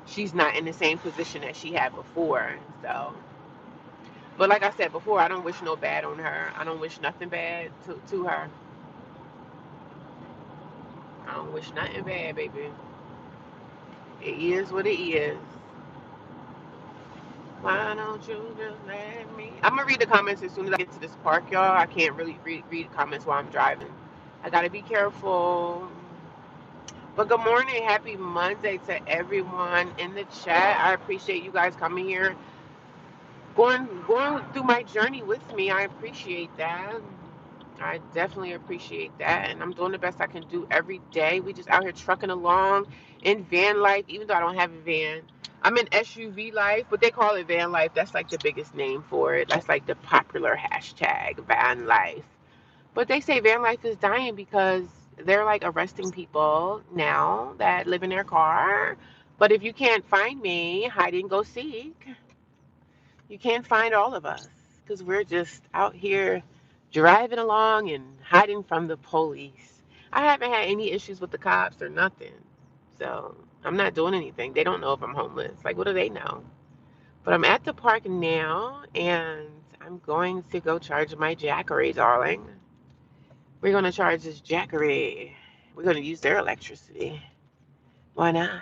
S1: she's not in the same position that she had before. So, but like I said before, I don't wish no bad on her. I don't wish nothing bad to her. I don't wish nothing bad, baby. It is what it is. Why don't you just let me? I'm gonna read the comments as soon as I get to this park, y'all. I can't really read comments while I'm driving. I gotta be careful. But good morning, happy Monday to everyone in the chat. I appreciate you guys coming here, going through my journey with me. I appreciate that. I definitely appreciate that, and I'm doing the best I can do every day. We just out here trucking along in van life, even though I don't have a van. I'm in SUV life, but they call it van life. That's like the biggest name for it. That's like the popular hashtag, van life. But they say van life is dying because they're like arresting people now that live in their car. But if you can't find me, hide and go seek. You can't find all of us because we're just out here driving along and hiding from the police. I haven't had any issues with the cops or nothing. So I'm not doing anything. They don't know if I'm homeless. Like, what do they know? But I'm at the park now and I'm going to go charge my Jackery, darling. We're going to charge this Jackery. We're going to use their electricity. Why not?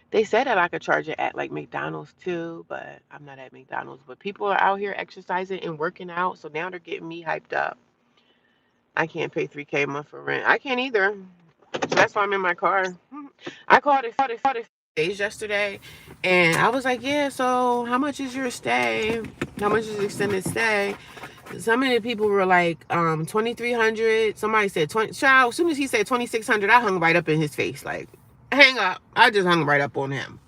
S1: They said that I could charge it at like McDonald's too, but I'm not at McDonald's. But people are out here exercising and working out, so now they're getting me hyped up. I can't pay $3K a month for rent. I can't either. So that's why I'm in my car. I called it days yesterday, and I was like, yeah, so how much is your stay? How much is extended stay? Some of the people were like 2,300. Somebody said 20. Child, as soon as he said 2,600, I hung right up in his face. Like, hang up. I just hung right up on him.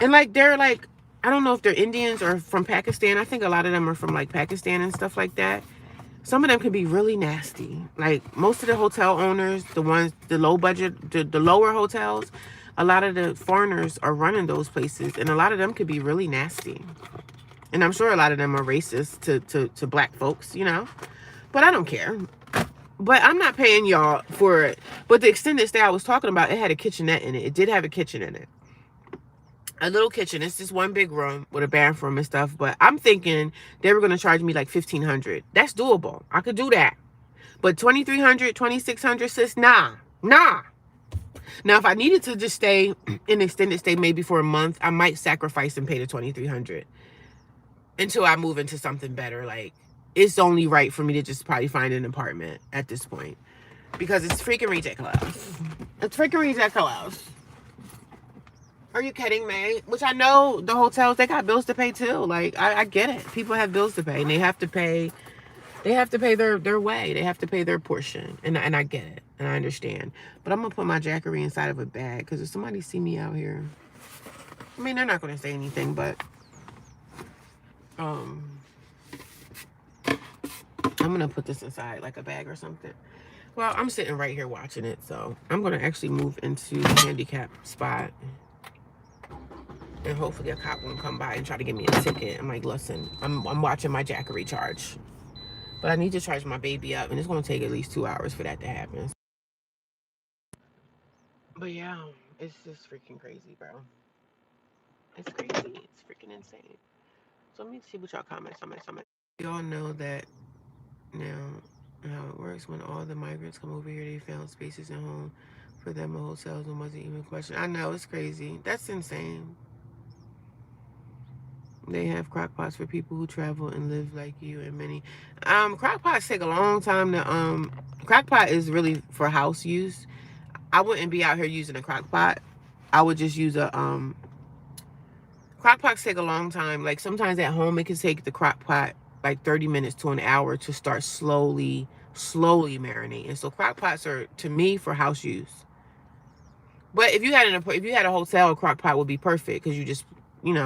S1: And like, they're like, I don't know if they're Indians or from Pakistan. I think a lot of them are from like Pakistan and stuff like that. Some of them can be really nasty. Like, most of the hotel owners, the ones, the low budget, the lower hotels, a lot of the foreigners are running those places, and a lot of them could be really nasty. And I'm sure a lot of them are racist to black folks, you know. But I don't care. But I'm not paying y'all for it. But the extended stay I was talking about, it had a kitchenette in it. It did have a kitchen in it. A little kitchen. It's just one big room with a bathroom and stuff. But I'm thinking they were going to charge me like $1,500. That's doable. I could do that. But $2,300, $2,600, sis, nah. Nah. Now, if I needed to just stay in extended stay maybe for a month, I might sacrifice and pay the $2,300 until I move into something better. Like, it's only right for me to just probably find an apartment at this point. Because it's freaking ridiculous. It's freaking ridiculous. Are you kidding me? Which I know the hotels, they got bills to pay too. Like, I get it. People have bills to pay and they have to pay their way. They have to pay their portion. And I get it. And I understand. But I'm gonna put my Jackery inside of a bag because if somebody see me out here, I mean, they're not gonna say anything, but I'm I'm gonna put this inside like a bag or something. Well, I'm sitting right here watching it, so I'm gonna actually move into the handicap spot, and hopefully a cop won't come by and try to give me a ticket. I'm like, listen, I'm watching my Jackery charge, but I need to charge my baby up, and it's gonna take at least 2 hours for that to happen. But yeah, it's just freaking crazy, bro. It's crazy. It's freaking insane. So let me see what y'all comments. Y'all know that now how it works when all the migrants come over here, they found spaces and home for them in hotels and wasn't even a question. I know, it's crazy. That's insane. They have crock pots for people who travel and live like you and many. Crock pots take a long time to crock pot is really for house use. I wouldn't be out here using a crock pot. I would just use a crock pots take a long time. Like sometimes at home it can take the crock pot like 30 minutes to an hour to start slowly marinating. So crock pots are, to me, for house use. But if you had a hotel, a crock pot would be perfect because you just,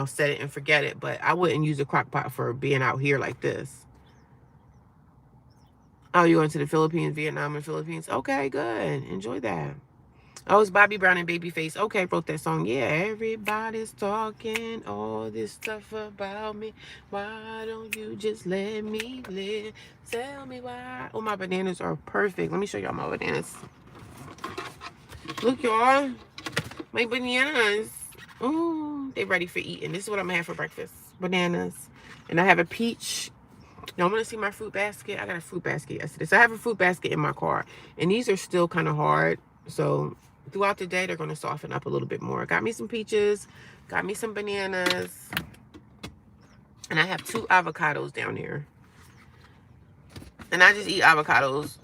S1: set it and forget it. But I wouldn't use a crock pot for being out here like this. Oh, you going to the Philippines, Vietnam and Philippines? Okay, good. Enjoy that. Oh, it's Bobby Brown and Babyface. Okay, wrote that song. Yeah, everybody's talking all this stuff about me. Why don't you just let me live? Tell me why. Oh, my bananas are perfect. Let me show y'all my bananas. Look, y'all. My bananas. Ooh, they ready for eating. This is what I'm gonna have for breakfast. Bananas. And I have a peach. Now, I'm gonna see my fruit basket. I got a fruit basket yesterday. So I have a fruit basket in my car. And these are still kind of hard. So throughout the day, they're gonna soften up a little bit more. Got me some peaches. Got me some bananas. And I have 2 avocados down here. And I just eat avocados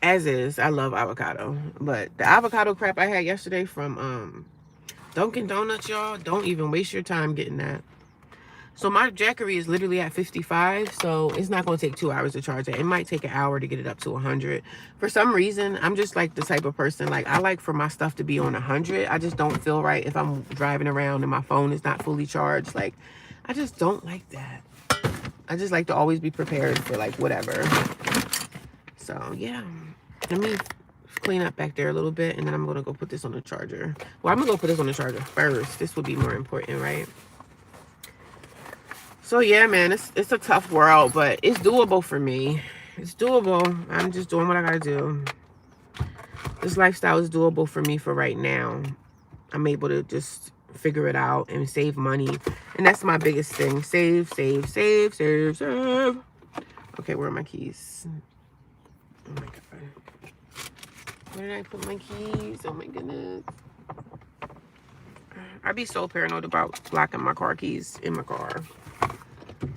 S1: as is. I love avocado. But the avocado crap I had yesterday from Dunkin' Donuts, y'all, don't even waste your time getting that. So my Jackery is literally at 55, so it's not going to take 2 hours to charge it. It might take an hour to get it up to 100. For some reason, I'm just like the type of person, like I like for my stuff to be on 100. I just don't feel right if I'm driving around and my phone is not fully charged. Like, I just don't like that. I just like to always be prepared for like whatever. So yeah, let me clean up back there a little bit, and then I'm gonna go put this on the charger. Well, I'm gonna go put this on the charger first. This would be more important, right? So yeah, man, it's a tough world, but it's doable for me. It's doable. I'm just doing what I gotta do. This lifestyle is doable for me for right now. I'm able to just figure it out and save money, and that's my biggest thing. Save. Okay, where are my keys? Oh my god. Where did I put my keys? Oh my goodness. I'd be so paranoid about locking my car keys in my car.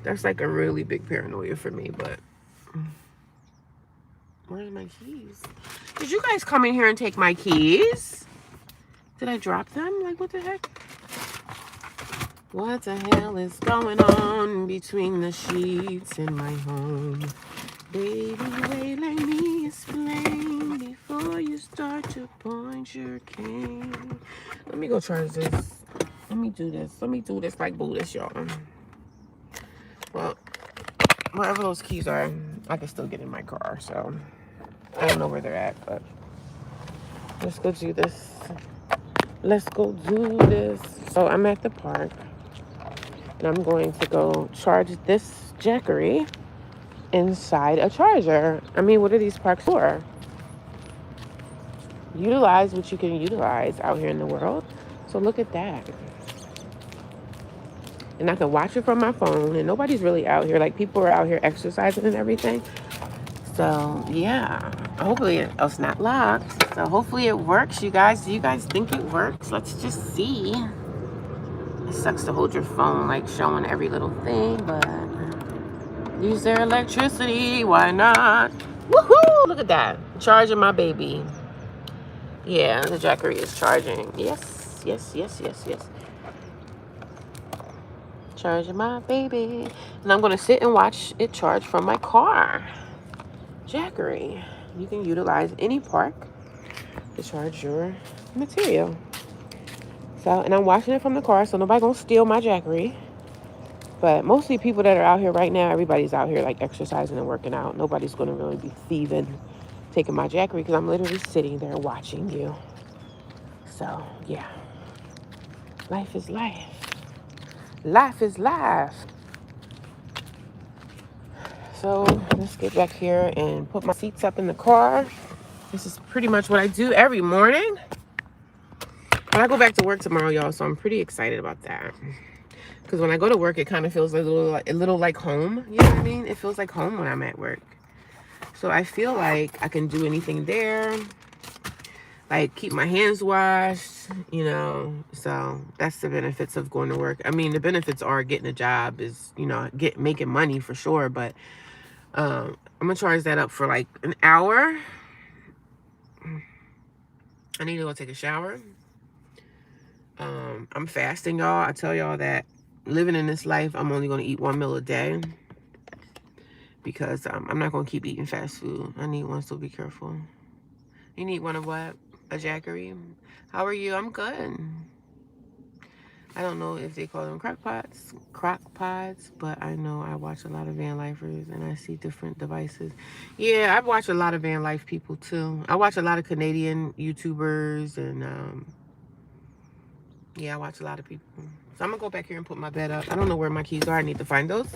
S1: That's like a really big paranoia for me, but where's my keys? Did you guys come in here and take my keys? Did I drop them? Like, what the heck? What the hell is going on between the sheets in my home? Baby, wait, let me explain before you start to point your cane. Let me go charge this. Let me do this. Let me do this like Buddhist, y'all. Well, wherever those keys are, I can still get in my car, so I don't know where they're at, but let's go do this. Let's go do this. So I'm at the park, and I'm going to go charge this Jackery inside a charger. I mean, what are these parks for? Utilize what you can utilize out here in the world. So look at that. And I can watch it from my phone, and nobody's really out here. Like, people are out here exercising and everything. So yeah, hopefully it's not locked. So hopefully it works, you guys. Do you guys think it works? Let's just see. It sucks to hold your phone like showing every little thing, but use their electricity, why not? Woohoo! Look at that, charging my baby. Yeah, the Jackery is charging. Yes. Charging my baby, and I'm gonna sit and watch it charge from my car. Jackery, you can utilize any park to charge your material. So, and I'm watching it from the car, so nobody gonna steal my Jackery. But mostly people that are out here right now, everybody's out here like exercising and working out. Nobody's going to really be thieving, taking my jackery, because I'm literally sitting there watching you. So, yeah. Life is life. Life is life. So, let's get back here and put my seats up in the car. This is pretty much what I do every morning. But I go back to work tomorrow, y'all, so I'm pretty excited about that. Because when I go to work, it kind of feels a little like home. You know what I mean? It feels like home when I'm at work. So I feel like I can do anything there. Like keep my hands washed, you know. So that's the benefits of going to work. I mean, the benefits are getting a job is, you know, making money for sure. But I'm going to charge that up for like an hour. I need to go take a shower. I'm fasting, y'all. I tell y'all that living in this life, I'm only going to eat 1 meal a day. Because I'm not going to keep eating fast food. I need one, so be careful. You need one of what? A jackery? How are you? I'm good. I don't know if they call them crock pots, but I know I watch a lot of van lifers and I see different devices. Yeah, I watch a lot of van life people too. I watch a lot of Canadian YouTubers and yeah, I watch a lot of people. So I'm gonna go back here and put my bed up. I don't know where my keys are. I need to find those.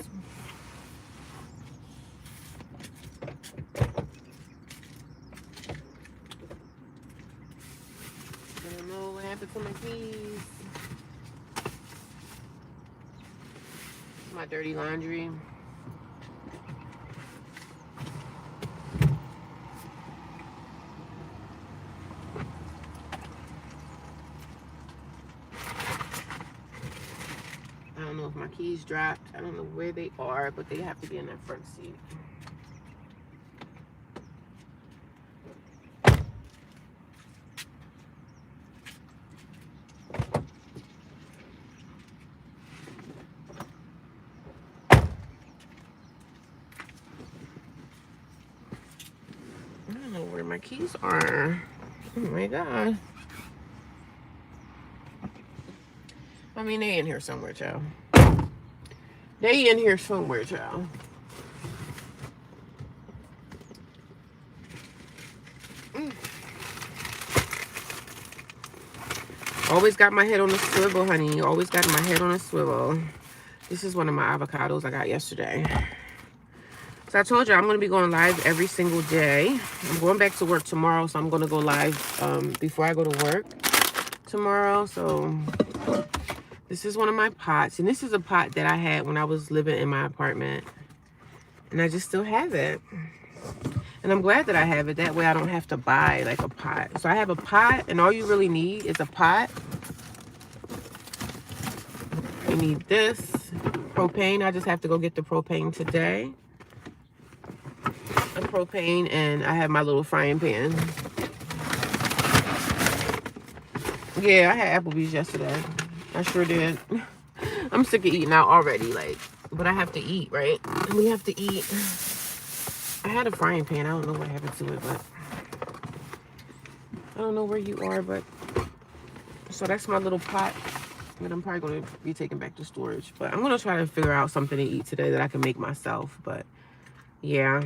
S1: I don't know what happened to my keys. My dirty laundry. I don't know if my keys dropped. I don't know where they are, but they have to be in that front seat. I don't know where my keys are. Oh my God. I mean, they in here somewhere, child. They in here somewhere, child. Always got my head on a swivel, honey. Always got my head on a swivel. This is one of my avocados I got yesterday. So I told you I'm going to be going live every single day. I'm going back to work tomorrow, so I'm going to go live before I go to work tomorrow. So this is one of my pots. And this is a pot that I had when I was living in my apartment. And I just still have it. And I'm glad that I have it. That way I don't have to buy like a pot. So I have a pot, and all you really need is a pot. You need this propane. I just have to go get the propane today. A propane, and I have my little frying pan. Yeah, I had Applebee's yesterday. I sure did. I'm sick of eating out already, like, but I have to eat, right? We have to eat. I had a frying pan. I don't know what happened to it, but I don't know where you are, but so that's my little pot that I'm probably going to be taking back to storage. But I'm going to try to figure out something to eat today that I can make myself. But yeah.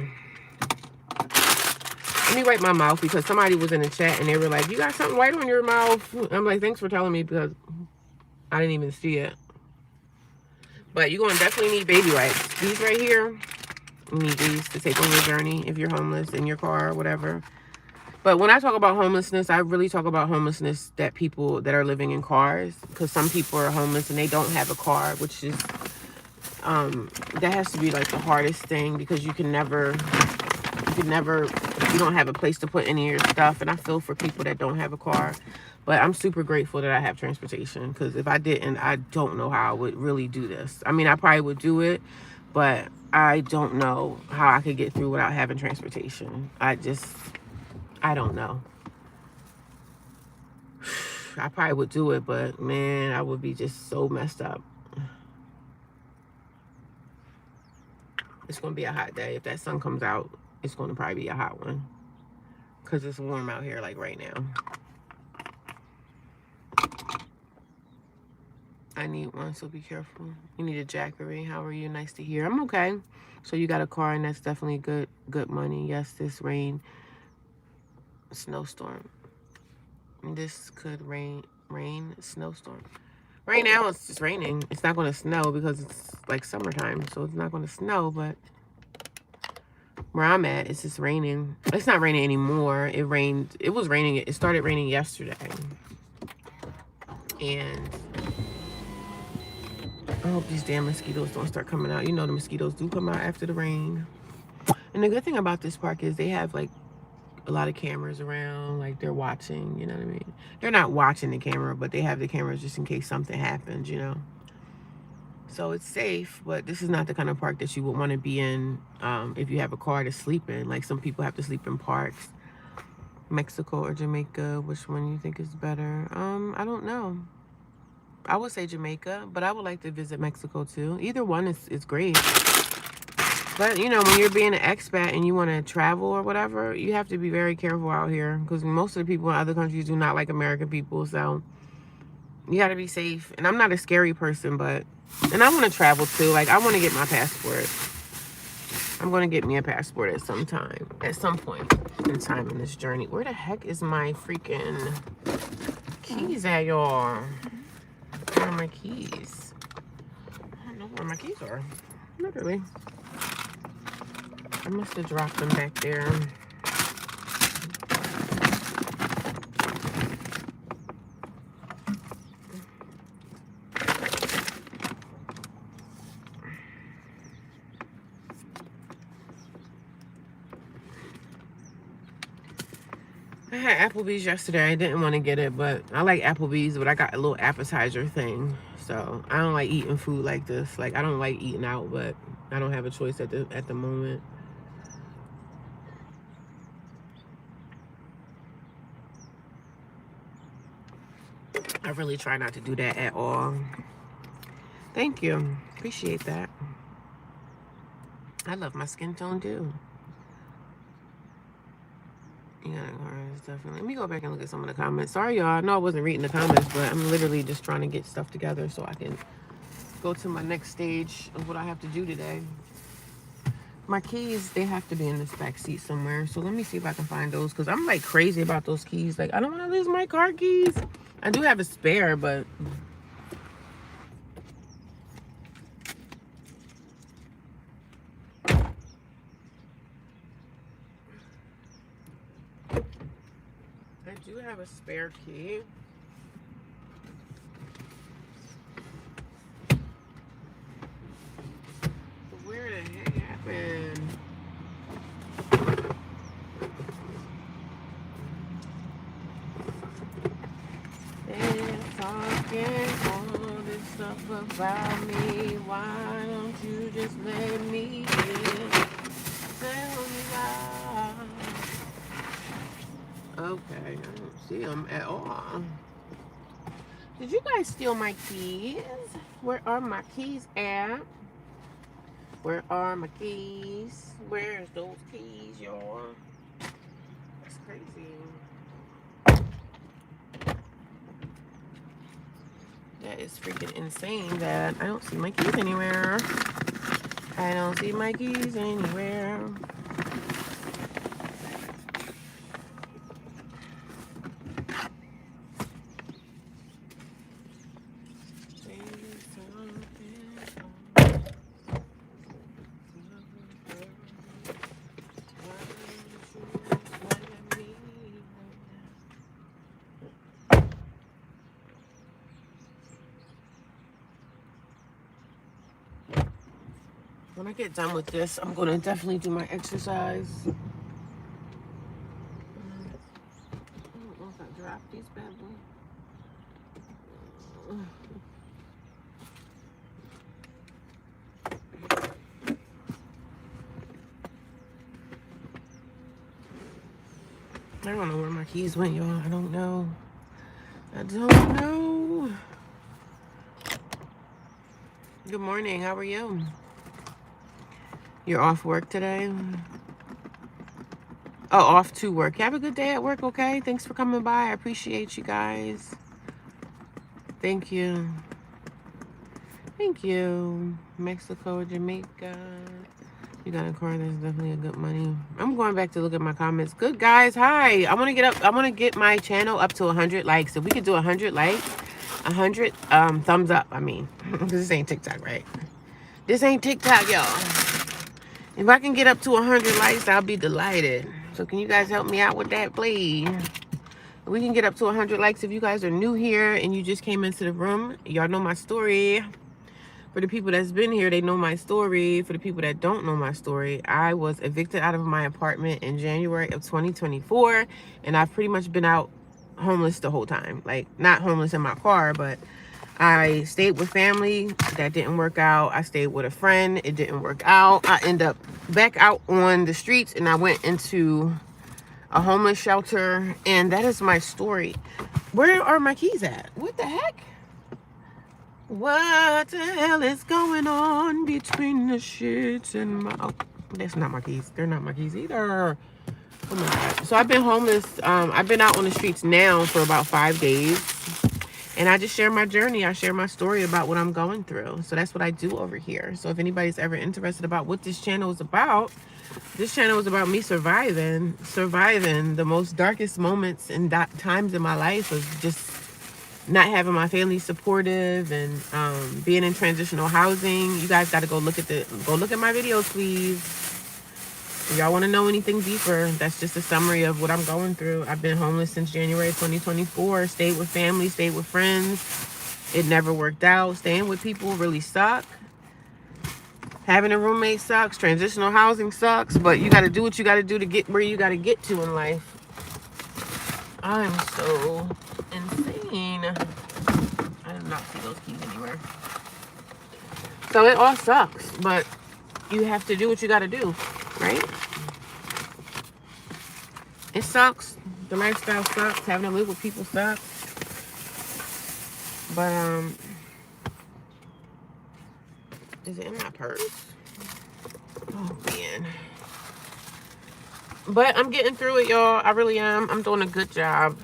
S1: Let me wipe my mouth, because somebody was in the chat and they were like, you got something white on your mouth. I'm like, thanks for telling me, because I didn't even see it. But you're going to definitely need baby wipes. These right here, you need these to take on your journey if you're homeless in your car or whatever. But when I talk about homelessness, I really talk about homelessness that people that are living in cars. Because some people are homeless and they don't have a car, which is, that has to be like the hardest thing, because you don't have a place to put any of your stuff. And I feel for people that don't have a car. But I'm super grateful that I have transportation, because if I didn't, I don't know how I would really do this. I mean, I probably would do it, but I don't know how I could get through without having transportation. I don't know. I probably would do it, but man, I would be just so messed up. It's going to be a hot day. If that sun comes out, it's going to probably be a hot one, because it's warm out here like right now. I need one, so be careful. You need a Jackery. How are you? Nice to hear. I'm okay. So you got a car, and that's definitely good money. Yes, this rain, snowstorm. This could rain, snowstorm. Right now, it's just raining. It's not going to snow because it's like summertime, so it's not going to snow. But where I'm at, it's just raining. It's not raining anymore. It rained. It was raining. It started raining yesterday, and I hope these damn mosquitoes don't start coming out. You know the mosquitoes do come out after the rain. And the good thing about this park is they have like a lot of cameras around, like they're watching, you know what I mean? They're not watching the camera, but they have the cameras just in case something happens, you know? So it's safe, but this is not the kind of park that you would want to be in if you have a car to sleep in. Like some people have to sleep in parks. Mexico or Jamaica, which one you think is better? I don't know. I would say Jamaica, but I would like to visit Mexico too. Either one is great. But, you know, when you're being an expat and you want to travel or whatever, you have to be very careful out here because most of the people in other countries do not like American people. So you got to be safe. And I'm not a scary person, but, and I want to travel too. Like, I want to get my passport. I'm going to get me a passport at some point in time in this journey. Where the heck is my freaking keys at, y'all? Where are my keys? I don't know where my keys are. Literally. I must have dropped them back there. I had Applebee's yesterday. I didn't want to get it, but I like Applebee's, but I got a little appetizer thing. So I don't like eating food like this. Like I don't like eating out, but I don't have a choice at the moment. I really try not to do that at all. Thank you. Appreciate that. I love my skin tone too. Yeah, definitely. Let me go back and look at some of the comments. Sorry, y'all. I know I wasn't reading the comments, but I'm literally just trying to get stuff together so I can go to my next stage of what I have to do today. My keys, they have to be in this back seat somewhere. So let me see if I can find those because I'm like crazy about those keys. Like, I don't want to lose my car keys. I do have a spare, but I do have a spare key. But where the heck happened? They're talking all this stuff about me. Why don't you just let me in? Tell me why. Okay, I don't see them at all. Did you guys steal my keys? Where are my keys at? Where are my keys? Where's those keys, y'all? That's crazy. That is freaking insane that I don't see my keys anywhere. I don't see my keys anywhere. When I get done with this, I'm going to definitely do my exercise. I don't know if I dropped these bad boys. I don't know where my keys went, y'all. I don't know. I don't know. Good morning. How are you? You're off work today? Oh, off to work. Have a good day at work, okay? Thanks for coming by. I appreciate you guys. Thank you. Thank you. Mexico or Jamaica. You got a car, that's definitely a good money. I'm going back to look at my comments. Good guys, hi. I want to get my channel up to 100 likes. If we could do 100 likes, 100 thumbs up, I mean. Because this ain't TikTok, right? This ain't TikTok, y'all. If I can get up to 100 likes, I'll be delighted. So can you guys help me out with that, please? If we can get up to 100 likes. If you guys are new here and you just came into the room, y'all know my story. For the people that's been here, they know my story. For the people that don't know my story, I was evicted out of my apartment in January of 2024. And I've pretty much been out homeless the whole time. Like, not homeless in my car, but I stayed with family. That didn't work out. I stayed with a friend. It didn't work out. I ended up back out on the streets, and I went into a homeless shelter. And that is my story. Where are my keys at? What the heck? What the hell is going on between the shits and my... Oh, that's not my keys. They're not my keys either. Oh my God. So I've been homeless. I've been out on the streets now for about 5 days. And I just share my journey. I share my story about what I'm going through. So that's what I do over here. So if anybody's ever interested about what this channel is about, this channel is about me surviving the most darkest moments and times in my life of just not having my family supportive and being in transitional housing. You guys got to go look at my videos, please. If y'all want to know anything deeper, that's just a summary of what I'm going through. I've been homeless since January 2024. Stayed with family, stayed with friends. It never worked out. Staying with people really suck. Having a roommate sucks. Transitional housing sucks. But you got to do what you got to do to get where you got to get to in life. I'm so insane. I did not see those keys anywhere. So it all sucks, but you have to do what you got to do, right? It sucks. The lifestyle sucks. Having to live with people sucks. But is it in my purse? Oh man. But I'm getting through it, y'all. I really am. I'm doing a good job.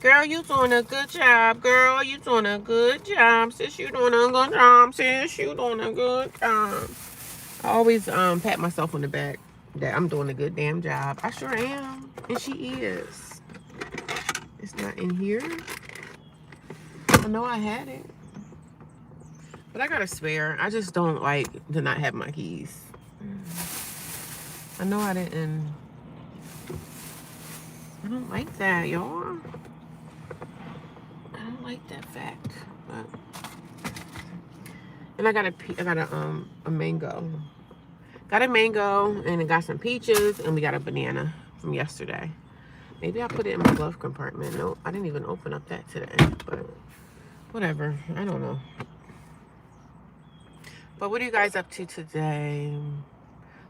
S1: Girl, you doing a good job. Girl, you doing a good job. Sis, you doing a good job. Sis, you doing a good job. I always pat myself on the back that I'm doing a good damn job. I sure am. And she is. It's not in here. I know I had it. But I got a spare. I just don't like to not have my keys. I know I didn't. I don't like that, y'all. I don't like that fact. But. And I got a mango. Got a mango, and it got some peaches, and we got a banana from yesterday. Maybe I put it in my glove compartment. No, I didn't even open up that today. But whatever. I don't know. But what are you guys up to today?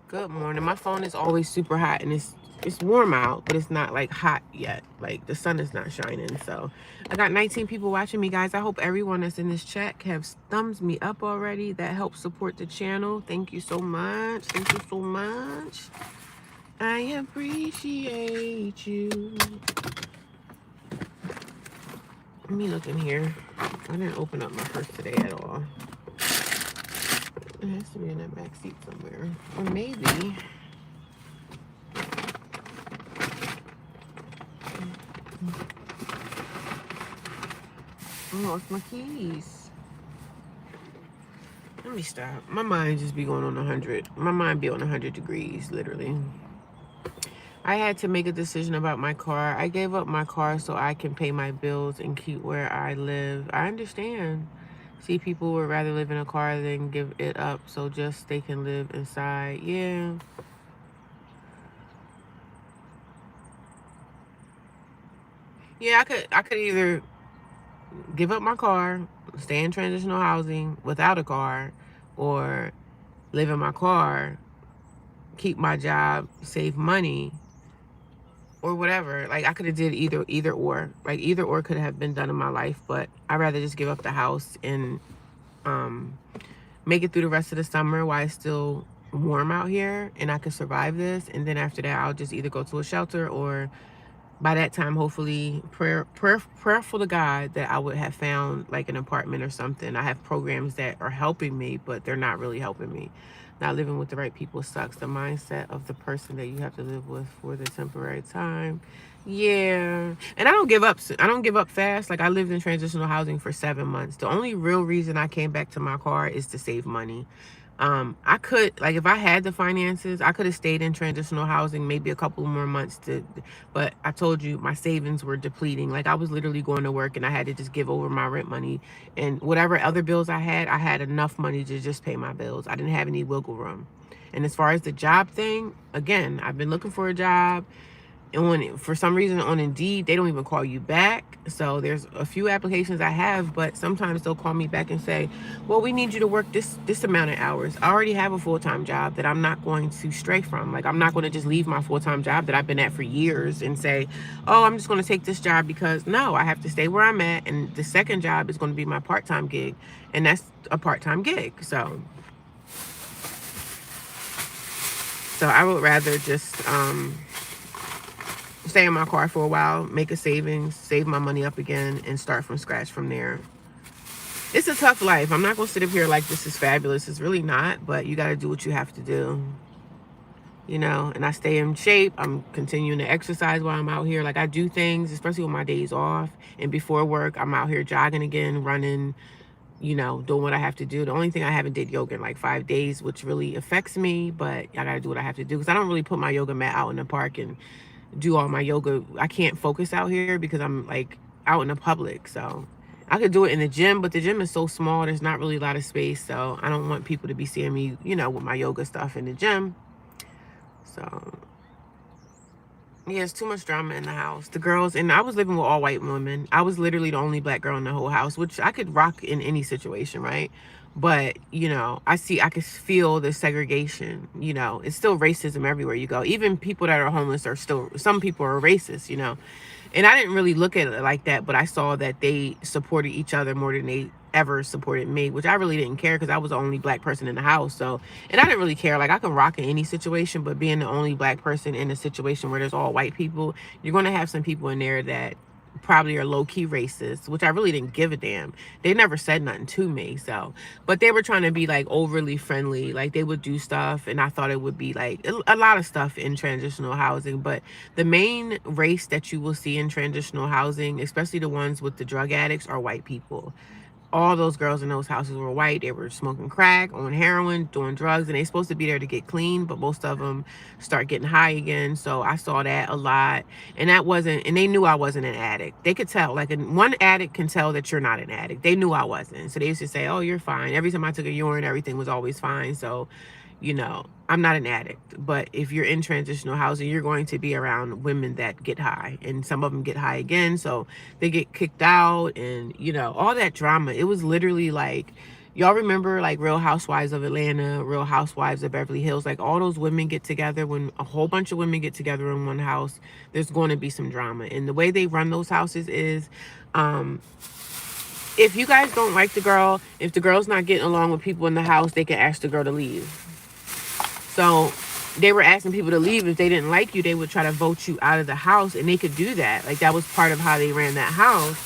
S1: Good morning. My phone is always super hot, and it's warm out, but it's not like hot yet. Like the sun is not shining. So I got 19 people watching me, guys. I hope everyone that's in this chat has thumbs me up already. That helps support the channel. Thank you so much. Thank you so much. I appreciate you. Let me look in here. I didn't open up my purse today at all. It has to be in that back seat somewhere. Or maybe. Oh, it's my keys. Let me stop. My mind just be going on 100. My mind be on 100 degrees, literally. I had to make a decision about my car. I gave up my car so I can pay my bills and keep where I live. I understand. See, people would rather live in a car than give it up so just they can live inside. Yeah. Yeah, I could either give up my car, stay in transitional housing without a car, or live in my car, keep my job, save money, or whatever. Like, I could have did either or. Like, either or could have been done in my life, but I'd rather just give up the house and make it through the rest of the summer while it's still warm out here and I could survive this. And then after that, I'll just either go to a shelter or by that time, hopefully, prayerful to God that I would have found like an apartment or something. I have programs that are helping me, but they're not really helping me. Not living with the right people sucks. The mindset of the person that you have to live with for the temporary time. Yeah. And I don't give up. I don't give up fast. Like, I lived in transitional housing for 7 months. The only real reason I came back to my car is to save money. I could, like, if I had the finances, I could have stayed in transitional housing maybe a couple more months to, but I told you my savings were depleting. Like, I was literally going to work and I had to just give over my rent money and whatever other bills I had enough money to just pay my bills. I didn't have any wiggle room. And as far as the job thing, again, I've been looking for a job. And when, for some reason, on Indeed, they don't even call you back. So there's a few applications I have, but sometimes they'll call me back and say, well, we need you to work this amount of hours. I already have a full-time job that I'm not going to stray from. Like, I'm not going to just leave my full-time job that I've been at for years and say, oh, I'm just going to take this job, because no, I have to stay where I'm at. And the second job is going to be my part-time gig, and that's a part-time gig. So I would rather just stay in my car for a while, make a savings, save my money up again, and start from scratch from there. It's a tough life. I'm not going to sit up here like this is fabulous. It's really not, but you got to do what you have to do. You know, and I stay in shape. I'm continuing to exercise while I'm out here. Like, I do things, especially on my days off. And before work, I'm out here jogging again, running, you know, doing what I have to do. The only thing I haven't did yoga in like 5 days, which really affects me, but I got to do what I have to do, because I don't really put my yoga mat out in the park and do all my yoga. I can't focus out here because I'm like out in the public. So I could do it in the gym, but the gym is so small, there's not really a lot of space. So I don't want people to be seeing me, you know, with my yoga stuff in the gym. So yeah, it's too much drama in the house. The girls, and I was living with all white women. I was literally the only black girl in the whole house, which I could rock in any situation, right? But, you know, I could feel the segregation. You know, it's still racism everywhere you go. Even people that are homeless are still, some people are racist, you know. And I didn't really look at it like that, but I saw that they supported each other more than they ever supported me, which I really didn't care, because I was the only black person in the house. So, and I didn't really care. Like, I can rock in any situation, but being the only black person in a situation where there's all white people, you're going to have some people in there that probably are low-key racist, which I really didn't give a damn. They never said nothing to me. So, but they were trying to be like overly friendly. Like, they would do stuff, and I thought it would be like a lot of stuff in transitional housing. But the main race that you will see in transitional housing, especially the ones with the drug addicts, are white people. All those girls in those houses were white. They were smoking crack, on heroin, doing drugs, and they're supposed to be there to get clean, but most of them start getting high again. So I saw that a lot. And that wasn't, and they knew I wasn't an addict. They could tell, like, one addict can tell that you're not an addict. They knew I wasn't. So they used to say, oh, you're fine. Every time I took a urine, everything was always fine. So, you know, I'm not an addict. But if you're in transitional housing, you're going to be around women that get high, and some of them get high again. So they get kicked out, and, you know, all that drama. It was literally like, y'all remember like Real Housewives of Atlanta, Real Housewives of Beverly Hills, like all those women get together. When a whole bunch of women get together in one house, there's going to be some drama. And the way they run those houses is, if you guys don't like the girl, if the girl's not getting along with people in the house, they can ask the girl to leave. So they were asking people to leave. If they didn't like you, they would try to vote you out of the house, and they could do that. Like, that was part of how they ran that house,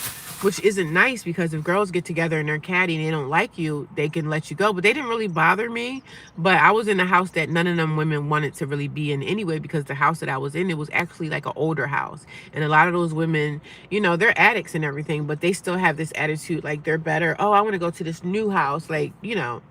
S1: which isn't nice, because if girls get together and they're catty and they don't like you, they can let you go. But they didn't really bother me. But I was in a house that none of them women wanted to really be in anyway, because the house that I was in, it was actually like an older house. And a lot of those women, you know, they're addicts and everything, but they still have this attitude like they're better. Oh, I want to go to this new house. Like, you know,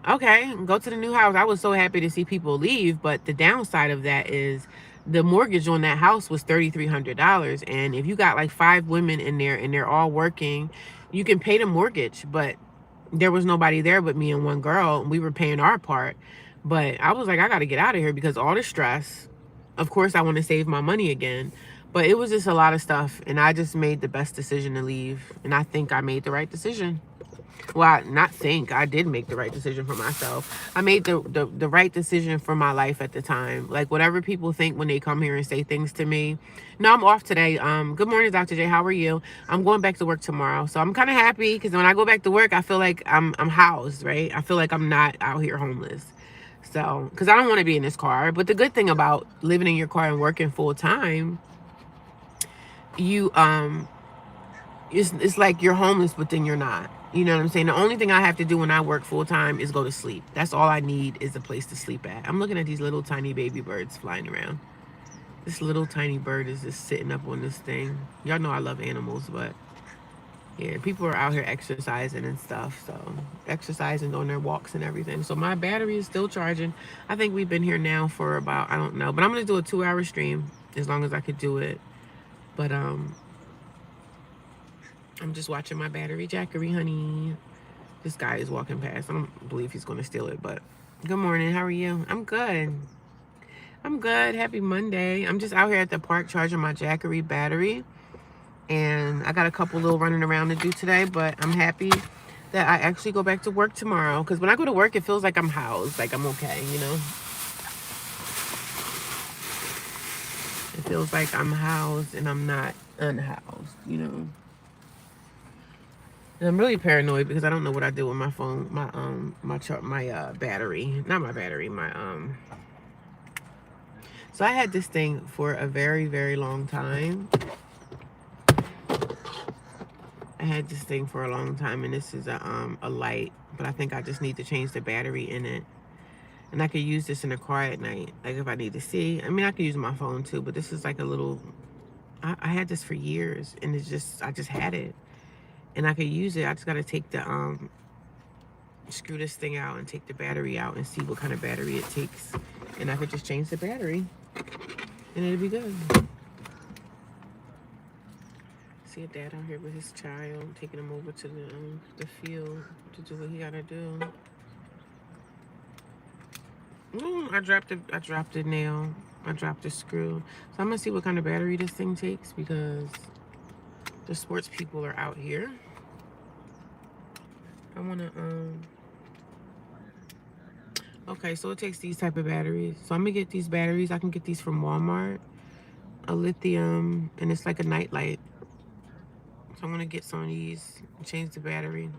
S1: okay, go to the new house. I was so happy to see people leave, but the downside of that is the mortgage on that house was $3,300. And if you got like 5 women in there and they're all working, you can pay the mortgage. But there was nobody there but me and one girl, and we were paying our part. But I was like, I got to get out of here, because all the stress. Of course, I want to save my money again. But it was just a lot of stuff, and I just made the best decision to leave. And I think I made the right decision. Well, I did make the right decision for myself. I made the right decision for my life at the time. Like, whatever people think when they come here and say things to me. No, I'm off today. Good morning, Dr. J. How are you? I'm going back to work tomorrow. So I'm kind of happy, because when I go back to work, I feel like I'm housed, right? I feel like I'm not out here homeless. So, because I don't want to be in this car. But the good thing about living in your car and working full time you it's like you're homeless, but then you're not. You know what I'm saying? The only thing I have to do when I work full time is go to sleep. That's all I need is a place to sleep at. I'm looking at these little tiny baby birds flying around. This little tiny bird is just sitting up on this thing. Y'all know I love animals, but yeah, people are out here exercising and stuff. So exercising on their walks and everything. So my battery is still charging. I think we've been here now for about, I don't know, but I'm gonna do a 2 hour stream as long as I could do it. But I'm just watching my battery jackery, honey. This guy is walking past. I don't believe he's gonna steal it, but good morning. How are you? I'm good. I'm good. Happy Monday. I'm just out here at the park charging my jackery battery. And I got a couple little running around to do today, but I'm happy that I actually go back to work tomorrow. Because when I go to work, it feels like I'm housed, like I'm okay, you know? It feels like I'm housed and I'm not unhoused, you know? And I'm really paranoid because I don't know what I do with my phone, my battery, not my battery, my. So I had this thing for a very, very long time. I had this thing for a long time, and this is a light, but I think I just need to change the battery in it. And I could use this in the car at night, like if I need to see. I mean, I could use my phone too, but this is like a little. I had this for years, and I just had it, and I could use it. I just gotta take the screw this thing out and take the battery out and see what kind of battery it takes, and I could just change the battery, and it'll be good. See a dad out here with his child, taking him over to the field to do what he gotta do. I dropped a nail. I dropped a screw. So I'm gonna see what kind of battery this thing takes because the sports people are out here. I wanna okay, so it takes these type of batteries. So I'm gonna get these batteries. I can get these from Walmart. A lithium, and it's like a night light. So I'm gonna get some of these and change the battery.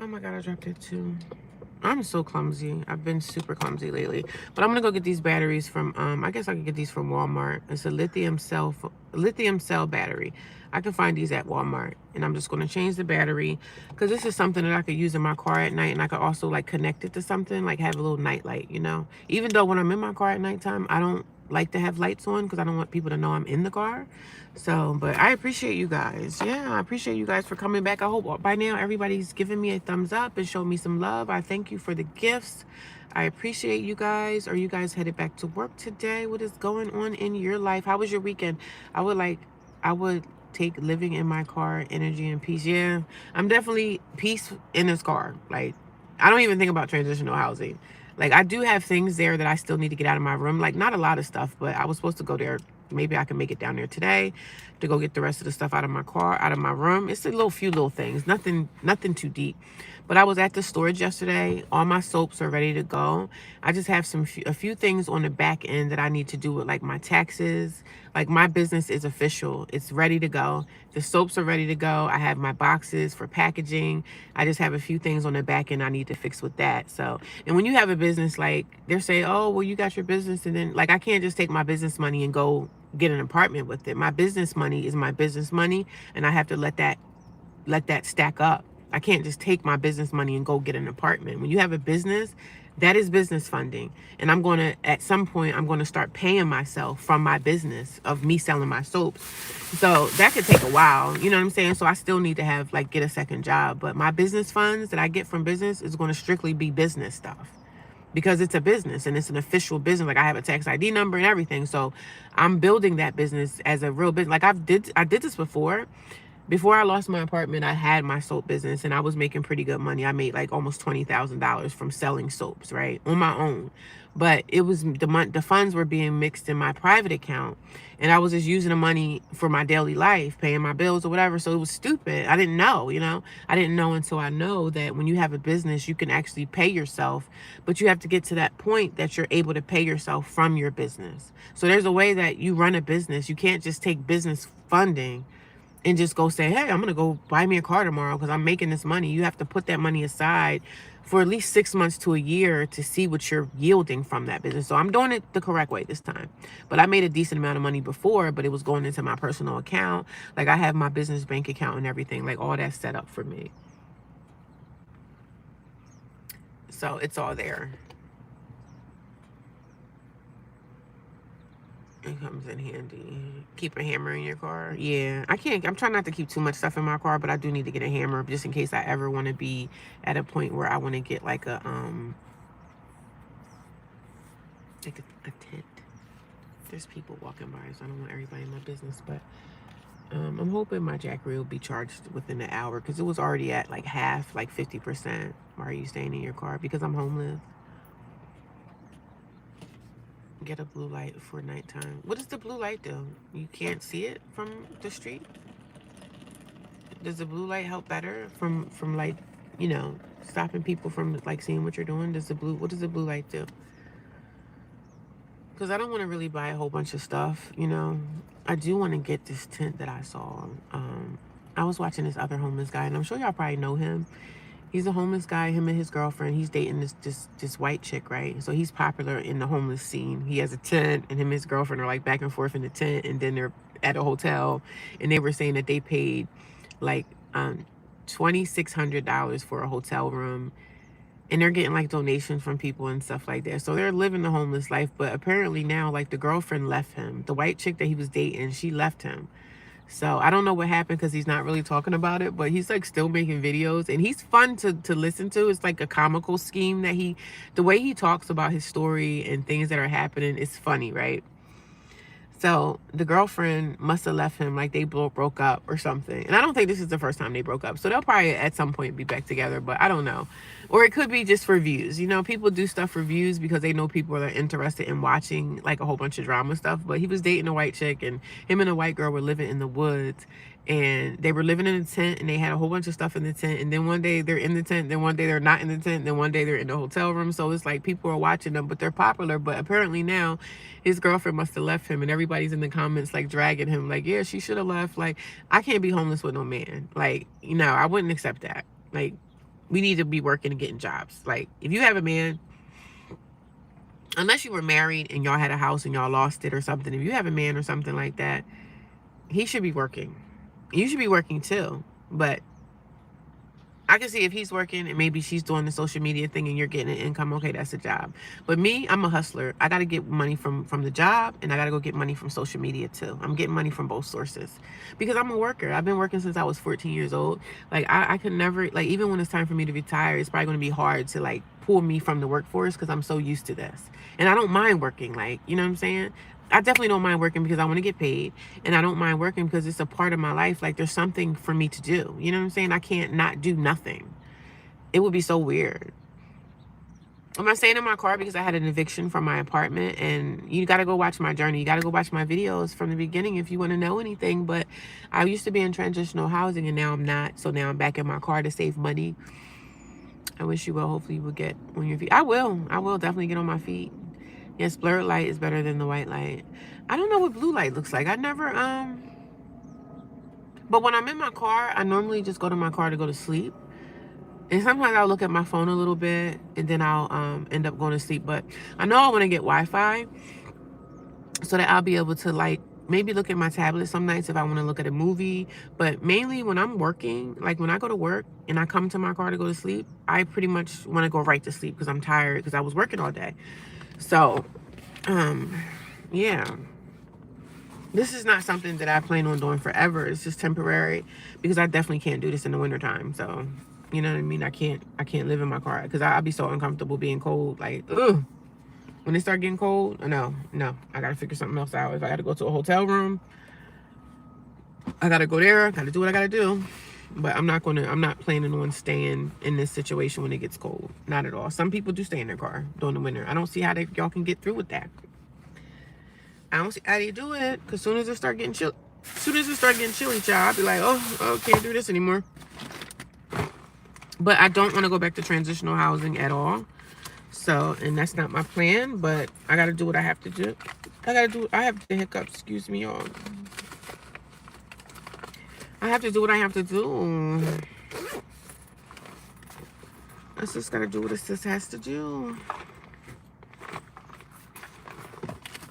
S1: Oh my God, I dropped it too. I'm so clumsy. I've been super clumsy lately. But I'm gonna go get these batteries from I guess I could get these from Walmart. It's a lithium cell battery. I can find these at Walmart. And I'm just gonna change the battery because this is something that I could use in my car at night, and I could also like connect it to something, like have a little night light, you know. Even though when I'm in my car at nighttime, I don't like to have lights on because I don't want people to know I'm in the car. So, but I appreciate you guys. Yeah, I appreciate you guys for coming back. I hope by now everybody's giving me a thumbs up and showing me some love. I thank you for the gifts. I appreciate you guys. Are you guys headed back to work today? What is going on in your life? How was your weekend? I would take living in my car, energy and peace. Yeah, I'm definitely peace in this car. Like, I don't even think about transitional housing. Like, I do have things there that I still need to get out of my room. Like, not a lot of stuff, but I was supposed to go there. Maybe I can make it down there today to go get the rest of the stuff out of my car, out of my room. It's a few little things, nothing too deep. But I was at the storage yesterday. All my soaps are ready to go. I just have a few things on the back end that I need to do with like my taxes. Like, my business is official. It's ready to go. The soaps are ready to go. I have my boxes for packaging. I just have a few things on the back end I need to fix with that. So, and when you have a business, like they're saying, oh, well, you got your business. And then like, I can't just take my business money and go get an apartment with it. My business money is my business money. And I have to let that stack up. I can't just take my business money and go get an apartment. When you have a business, that is business funding. And at some point, I'm going to start paying myself from my business of me selling my soaps. So that could take a while. You know what I'm saying? So I still need to get a second job. But my business funds that I get from business is going to strictly be business stuff. Because it's a business and it's an official business. Like, I have a tax ID number and everything. So I'm building that business as a real business. Like, I did this before. Before I lost my apartment, I had my soap business and I was making pretty good money. I made like almost $20,000 from selling soaps, right? On my own. But it was the funds were being mixed in my private account, and I was just using the money for my daily life, paying my bills or whatever. So it was stupid. I didn't know, you know. I didn't know until I know that when you have a business, you can actually pay yourself, but you have to get to that point that you're able to pay yourself from your business. So there's a way that you run a business. You can't just take business funding and just go say, hey, I'm going to go buy me a car tomorrow because I'm making this money. You have to put that money aside for at least 6 months to a year to see what you're yielding from that business. So I'm doing it the correct way this time. But I made a decent amount of money before, but it was going into my personal account. Like I have my business bank account and everything, like all that's set up for me. So it's all there. It comes in handy. Keep a hammer in your car. Yeah, I'm trying not to keep too much stuff in my car, but I do need to get a hammer just in case I ever want to be at a point where I want to get like a tent. There's people walking by, so I don't want everybody in my business, but I'm hoping my Jackery will be charged within an hour because it was already at like half, like 50%. Why are you staying in your car? Because I'm homeless. Get a blue light for nighttime. What does the blue light do? You can't see it from the street? Does the blue light help better from like, you know, stopping people from like seeing what you're doing? What does the blue light do? Because I don't want to really buy a whole bunch of stuff, you know. I do want to get this tent that I saw. I was watching this other homeless guy, and I'm sure y'all probably know him. He's a homeless guy, him and his girlfriend. He's dating this white chick, right? So he's popular in the homeless scene. He has a tent, and him and his girlfriend are like back and forth in the tent, and then they're at a hotel, and they were saying that they paid like $2,600 for a hotel room, and they're getting like donations from people and stuff like that. So they're living the homeless life, but apparently now like the girlfriend left him. The white chick that he was dating, she left him. So I don't know what happened because he's not really talking about it, but he's like still making videos, and he's fun to listen to. It's like a comical scheme that the way he talks about his story and things that are happening is funny, right? So the girlfriend must have left him, like they broke up or something. And I don't think this is the first time they broke up. So they'll probably at some point be back together, but I don't know. Or it could be just for views. You know, people do stuff for views because they know people are interested in watching like a whole bunch of drama stuff. But he was dating a white chick, and him and a white girl were living in the woods. And they were living in a tent, and they had a whole bunch of stuff in the tent. And then one day they're in the tent, then one day they're not in the tent, then one day they're in the hotel room. So it's like people are watching them, but they're popular. But apparently now his girlfriend must have left him, and everybody's in the comments like dragging him, like, yeah, she should have left. Like, I can't be homeless with no man. Like, you know, I wouldn't accept that. Like, we need to be working and getting jobs. Like, if you have a man, unless you were married and y'all had a house and y'all lost it or something, if you have a man or something like that, he should be working. You should be working too. But I can see if he's working and maybe she's doing the social media thing and you're getting an income, okay, that's a job. But me, I'm a hustler. I got to get money from the job, and I got to go get money from social media too. I'm getting money from both sources because I'm a worker. I've been working since I was 14 years old. Like I could never, like even when it's time for me to retire, it's probably going to be hard to like pull me from the workforce because I'm so used to this. And I don't mind working, like, you know what I'm saying? I definitely don't mind working because I want to get paid, and I don't mind working because it's a part of my life. Like there's something for me to do. You know what I'm saying? I can't not do nothing. It would be so weird. I'm not staying in my car because I had an eviction from my apartment, and you got to go watch my journey. You got to go watch my videos from the beginning if you want to know anything. But I used to be in transitional housing, and now I'm not. So now I'm back in my car to save money. I wish you will. Hopefully you will get on your feet. I will definitely get on my feet. Yes, blurred light is better than the white light. I don't know what blue light looks like. I never, but when I'm in my car, I normally just go to my car to go to sleep. And sometimes I'll look at my phone a little bit, and then I'll end up going to sleep. But I know I want to get Wi-Fi so that I'll be able to like maybe look at my tablet some nights if I want to look at a movie. But mainly when I'm working, like when I go to work and I come to my car to go to sleep, I pretty much want to go right to sleep because I'm tired because I was working all day. So, yeah, this is not something that I plan on doing forever. It's just temporary because I definitely can't do this in the wintertime. So, you know what I mean? I can't live in my car because I'll be so uncomfortable being cold. Like, ugh, when it start getting cold, no, I got to figure something else out. If I got to go to a hotel room, I got to go there. I got to do what I got to do. But I'm not planning on staying in this situation when it gets cold. Not at all. Some people do stay in their car during the winter. I don't see how y'all can get through with that. I don't see how they do it. Because soon as it start getting chilly, child, I'll be like, oh, can't do this anymore. But I don't want to go back to transitional housing at all. So, and that's not my plan. But I got to do what I have to do. I have the hiccups. Excuse me, y'all. I have to do what I have to do. I just gotta do what a sis has to do.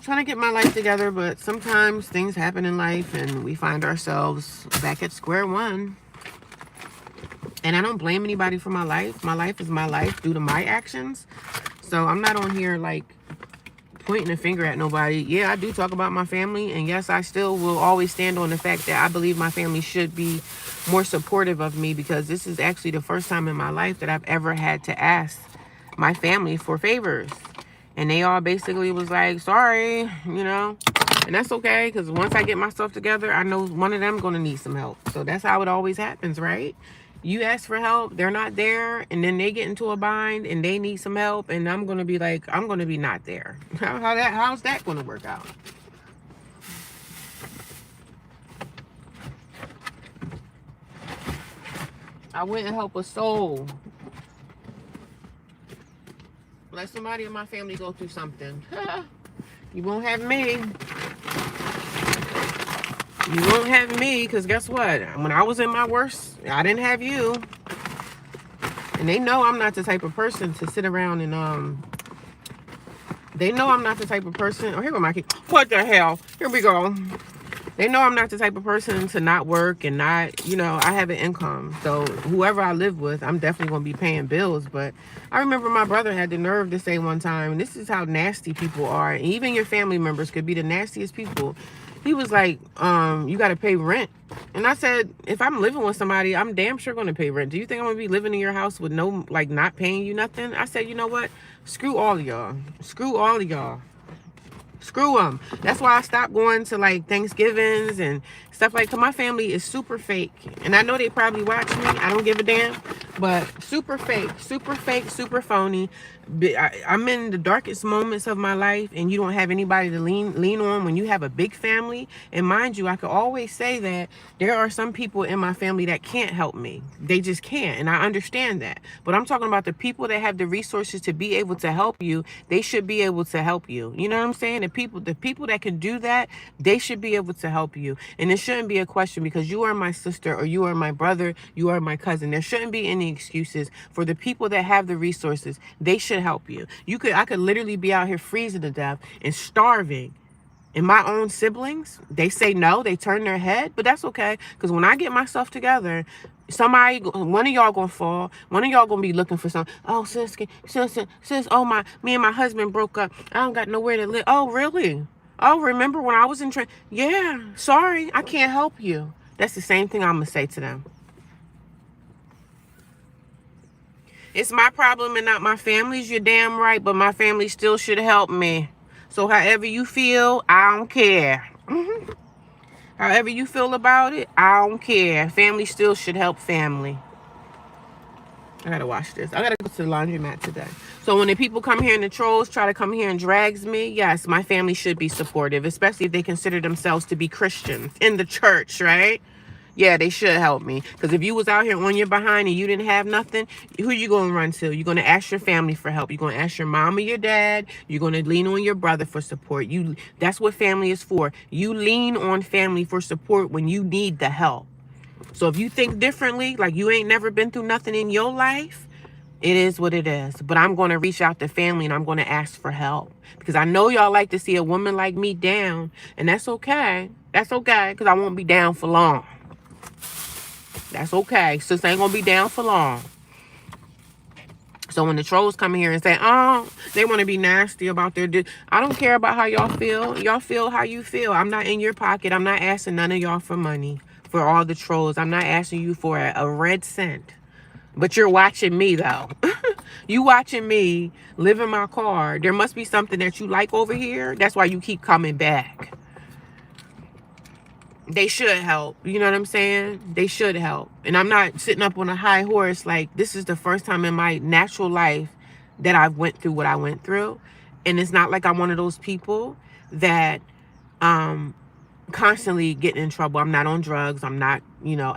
S1: Trying to get my life together, but sometimes things happen in life and we find ourselves back at square one. And I don't blame anybody for my life. My life is my life due to my actions. So I'm not on here like pointing a finger at nobody. Yeah, I do talk about my family. And yes, I still will always stand on the fact that I believe my family should be more supportive of me, because this is actually the first time in my life that I've ever had to ask my family for favors. And they all basically was like, sorry, you know. And that's okay, because once I get myself together, I know one of them going to need some help. So that's how it always happens, right? You ask for help, they're not there, and then they get into a bind and they need some help, and I'm going to be like, I'm going to be not there. How's that going to work out? I wouldn't help a soul. Let somebody in my family go through something. You won't have me. You won't have me, because guess what? When I was in my worst, I didn't have you. And they know I'm not the type of person to sit around and, they know I'm not the type of person. Oh, here go my kid. What the hell? Here we go. They know I'm not the type of person to not work and not, you know, I have an income. So whoever I live with, I'm definitely going to be paying bills. But I remember my brother had the nerve to say one time, and this is how nasty people are. And even your family members could be the nastiest people. He was like, you got to pay rent. And I said, if I'm living with somebody, I'm damn sure going to pay rent. Do you think I'm going to be living in your house with no, like, not paying you nothing? I said, you know what? Screw all of y'all. Screw all of y'all. Screw them. That's why I stopped going to like Thanksgivings and stuff like that. My family is super fake. And I know they probably watch me. I don't give a damn. But super fake, super phony. I'm in the darkest moments of my life, and you don't have anybody to lean on when you have a big family. And mind you, I could always say that there are some people in my family that can't help me. They just can't, and I understand that. But I'm talking about the people that have the resources to be able to help you. They should be able to help you. You know what I'm saying? The people that can do that, they should be able to help you. And it shouldn't be a question because you are my sister or you are my brother, you are my cousin. There shouldn't be any excuses for the people that have the resources. They should help you. I could literally be out here freezing to death and starving. And my own siblings, they say no, they turn their head, but that's okay. Because when I get myself together, one of y'all gonna fall. One of y'all gonna be looking for something. Oh, sis, oh, me and my husband broke up. I don't got nowhere to live. Oh, really? Oh, remember when I was in yeah, sorry, I can't help you. That's the same thing I'm gonna say to them. It's my problem and not my family's. You're damn right, but my family still should help me. So however you feel, I don't care. However you feel about it, I don't care. Family still should help family. I gotta wash this. I gotta go to the laundromat today. So when the people come here and the trolls try to come here and drags me, yes, my family should be supportive, especially if they consider themselves to be Christians in the church, right? Yeah, they should help me. Because if you was out here on your behind and you didn't have nothing, who you going to run to? You're going to ask your family for help. You're going to ask your mom or your dad. You're going to lean on your brother for support. That's what family is for. You lean on family for support when you need the help. So if you think differently, like you ain't never been through nothing in your life, it is what it is. But I'm going to reach out to family and I'm going to ask for help. Because I know y'all like to see a woman like me down. And that's okay. That's okay. Because I won't be down for long. That's okay. Sis ain't gonna be down for long. So when the trolls come here and say, oh, they want to be nasty about I don't care about how y'all feel. Y'all feel how you feel. I'm not in your pocket. I'm not asking none of y'all for money for all the trolls. I'm not asking you for a red cent. But you're watching me, though. You watching me live in my car. There must be something that you like over here. That's why you keep coming back. They should help. You know what I'm saying? They should help. And I'm not sitting up on a high horse. Like, this is the first time in my natural life that I've went through what I went through. And it's not like I'm one of those people that constantly getting in trouble. I'm not on drugs. I'm not, you know,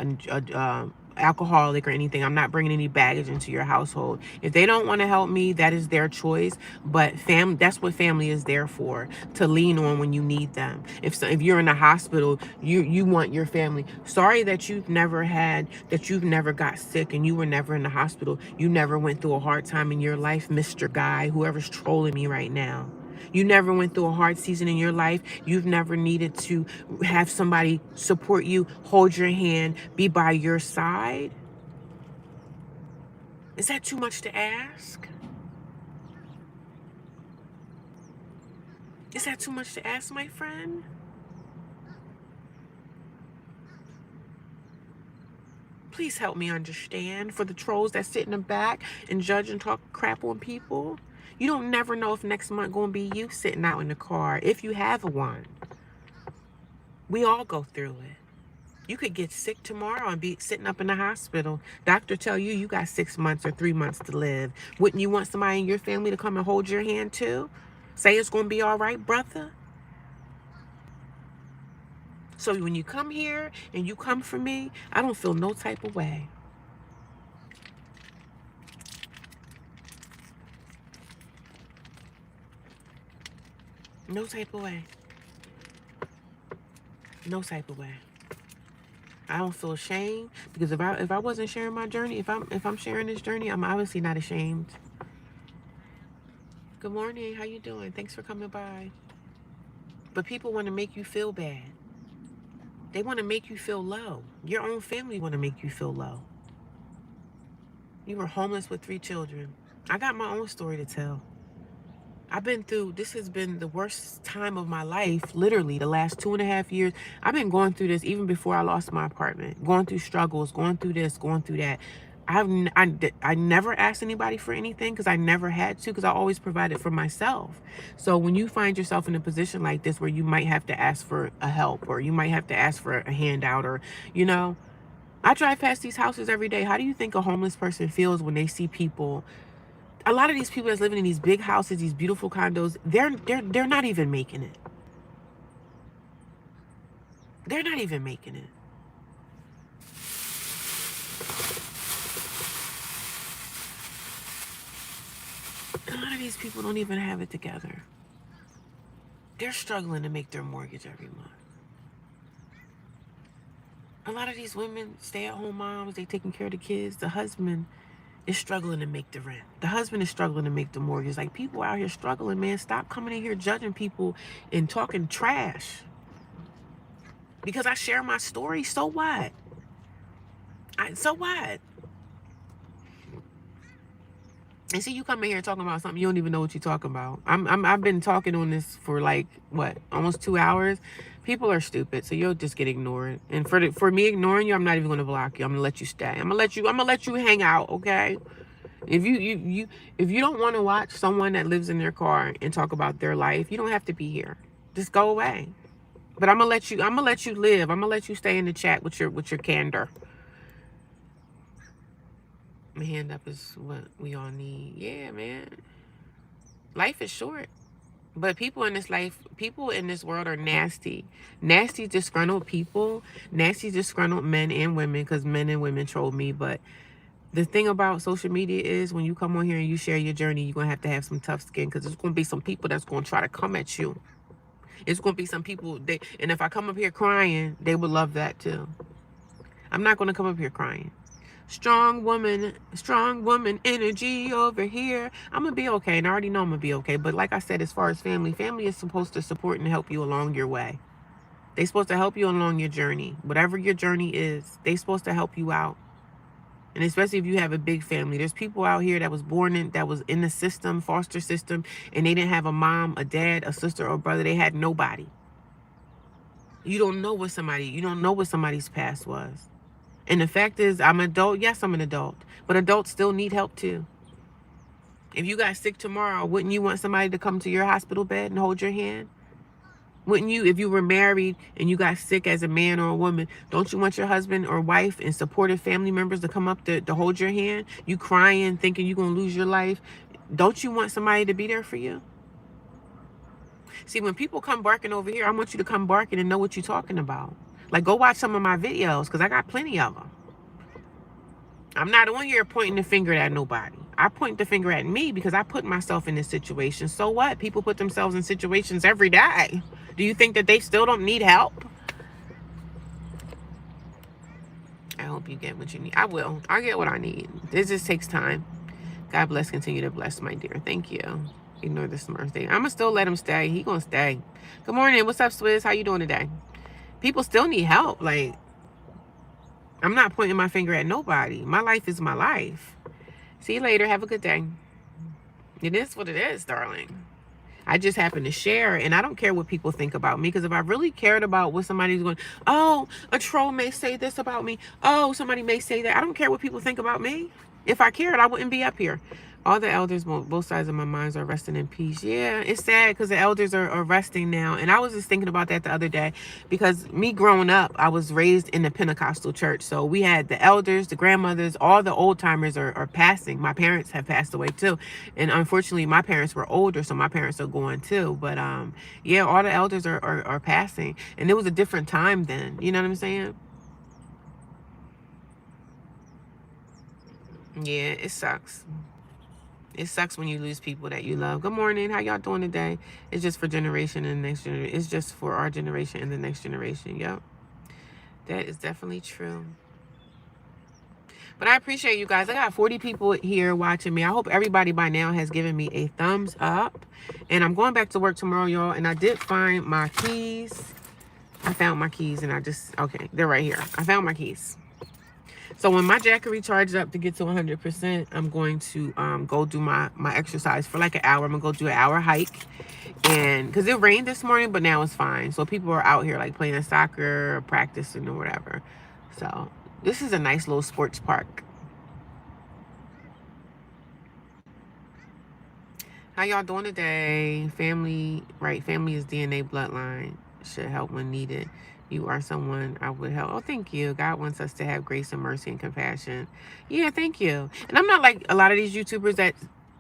S1: alcoholic or anything. I'm not bringing any baggage into your household. If they don't want to help me, that is their choice. But that's what family is there for, to lean on when you need them. If you're in the hospital, you want your family. Sorry that you've never got sick and you were never in the hospital. You never went through a hard time in your life, Mr. Guy, whoever's trolling me right now. You never went through a hard season in your life. You've never needed to have somebody support you, hold your hand, be by your side. Is that too much to ask? Is that too much to ask, my friend? Please help me understand. For the trolls that sit in the back and judge and talk crap on people, you don't never know if next month gonna be you sitting out in the car, if you have one. We all go through it. You could get sick tomorrow and be sitting up in the hospital. Doctor tell you you got 6 months or 3 months to live. Wouldn't you want somebody in your family to come and hold your hand too? Say it's gonna be all right, brother? So when you come here and you come for me, I don't feel no type of way. No type of way. No type of way. I don't feel ashamed, because if I wasn't sharing my journey, if I'm sharing this journey, I'm obviously not ashamed. Good morning. How you doing? Thanks for coming by. But people want to make you feel bad. They want to make you feel low. Your own family want to make you feel low. You were homeless with 3 children. I got my own story to tell. This has been the worst time of my life, literally the last 2.5 years. I've been going through this even before I lost my apartment, going through struggles, going through this, going through that. I never asked anybody for anything, because I never had to, because I always provided for myself. So when you find yourself in a position like this where you might have to ask for a help, or you might have to ask for a handout, or, I drive past these houses every day. How do you think a homeless person feels when they see people? A lot of these people that's living in these big houses, these beautiful condos, they're not even making it. They're not even making it. A lot of these people don't even have it together. They're struggling to make their mortgage every month. A lot of these women, stay-at-home moms, they taking care of the kids. The husband is struggling to make the rent. The husband is struggling to make the mortgage. Like, people out here struggling, man. Stop coming in here judging people and talking trash. Because I share my story, so what? So what? And see, you come in here talking about something you don't even know what you're talking about. I've been talking on this for like, what, almost 2 hours. People are stupid, so you'll just get ignored. And for me ignoring you, I'm not even gonna block you. I'm gonna let you stay. I'm gonna let you hang out, okay? If you don't want to watch someone that lives in their car and talk about their life, you don't have to be here. Just go away. But I'm gonna let you live. I'm gonna let you stay in the chat with your candor. My hand up is what we all need. Yeah, man. Life is short. But people in this world are nasty. Nasty, disgruntled people. Nasty, disgruntled men and women, because men and women troll me. But the thing about social media is, when you come on here and you share your journey, you're going to have some tough skin, because there's going to be some people that's going to try to come at you. It's going to be some people, and if I come up here crying, they would love that too. I'm not going to come up here crying. Strong woman energy over here. I'm going to be okay, and I already know I'm going to be okay. But like I said, as far as family is supposed to support and help you along your way. They're supposed to help you along your journey. Whatever your journey is, they're supposed to help you out. And especially if you have a big family. There's people out here that was in the system, foster system, and they didn't have a mom, a dad, a sister, or a brother. They had nobody. You don't know what somebody's past was. And the fact is, I'm an adult. Yes, I'm an adult. But adults still need help too. If you got sick tomorrow, wouldn't you want somebody to come to your hospital bed and hold your hand? Wouldn't you, if you were married and you got sick as a man or a woman, don't you want your husband or wife and supportive family members to come up to hold your hand? You crying, thinking you're going to lose your life. Don't you want somebody to be there for you? See, when people come barking over here, I want you to come barking and know what you're talking about. Like, go watch some of my videos, because I got plenty of them. I'm not on here pointing the finger at nobody. I point the finger at me because I put myself in this situation. So what? People put themselves in situations every day. Do you think that they still don't need help? I hope you get what you need. I will. I'll get what I need. It just takes time. God bless. Continue to bless, my dear. Thank you. Ignore the smart thing. I'm going to still let him stay. He going to stay. Good morning. What's up, Swizz? How you doing today? People still need help. Like, I'm not pointing my finger at nobody. My life is my life. See you later. Have a good day. It is what it is, darling. I just happen to share, and I don't care what people think about me, because if I really cared about what somebody's going, oh, a troll may say this about me, oh, somebody may say that, I don't care what people think about me. If I cared, I wouldn't be up here. All the elders, both sides of my minds are resting in peace. Yeah, it's sad because the elders are resting now. And I was just thinking about that the other day, because me growing up, I was raised in the Pentecostal church. So we had the elders, the grandmothers, all the old timers are passing. My parents have passed away too. And unfortunately, my parents were older, so my parents are going too. But yeah, all the elders are passing. And it was a different time then. You know what I'm saying? Yeah, it sucks. It sucks when you lose people that you love. Good morning. How y'all doing today? It's just for generation and the next generation. It's just for our generation and the next generation. Yep. That is definitely true. But I appreciate you guys. I got 40 people here watching me. I hope everybody by now has given me a thumbs up. And I'm going back to work tomorrow, y'all. And I did find my keys. I found my keys and okay, they're right here. I found my keys. So when my jacket recharges up to get to 100%, I'm going to go do my exercise for like an hour. I'm going to go do an hour hike. And because it rained this morning, but now it's fine. So people are out here like playing soccer, or practicing or whatever. So this is a nice little sports park. How y'all doing today? Family, right? Family is DNA bloodline. Should help when needed. You are someone I would help. Oh, thank you. God wants us to have grace and mercy and compassion. Yeah, thank you. And I'm not like a lot of these YouTubers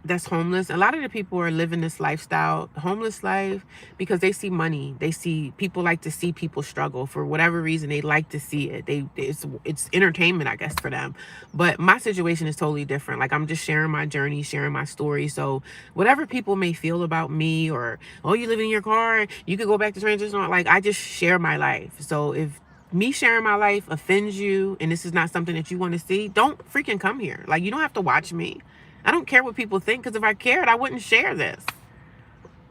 S1: that's homeless. A lot of the people are living this lifestyle, homeless life, because they see money. They see people like to see people struggle for whatever reason. They like to see it. It's entertainment, I guess, for them. But my situation is totally different. Like, I'm just sharing my journey, sharing my story. So whatever people may feel about me, or, oh, you live in your car, you could go back to transitional. Like, I just share my life. So if me sharing my life offends you and this is not something that you want to see, don't freaking come here. Like, you don't have to watch me. I don't care what people think, because if I cared, I wouldn't share this.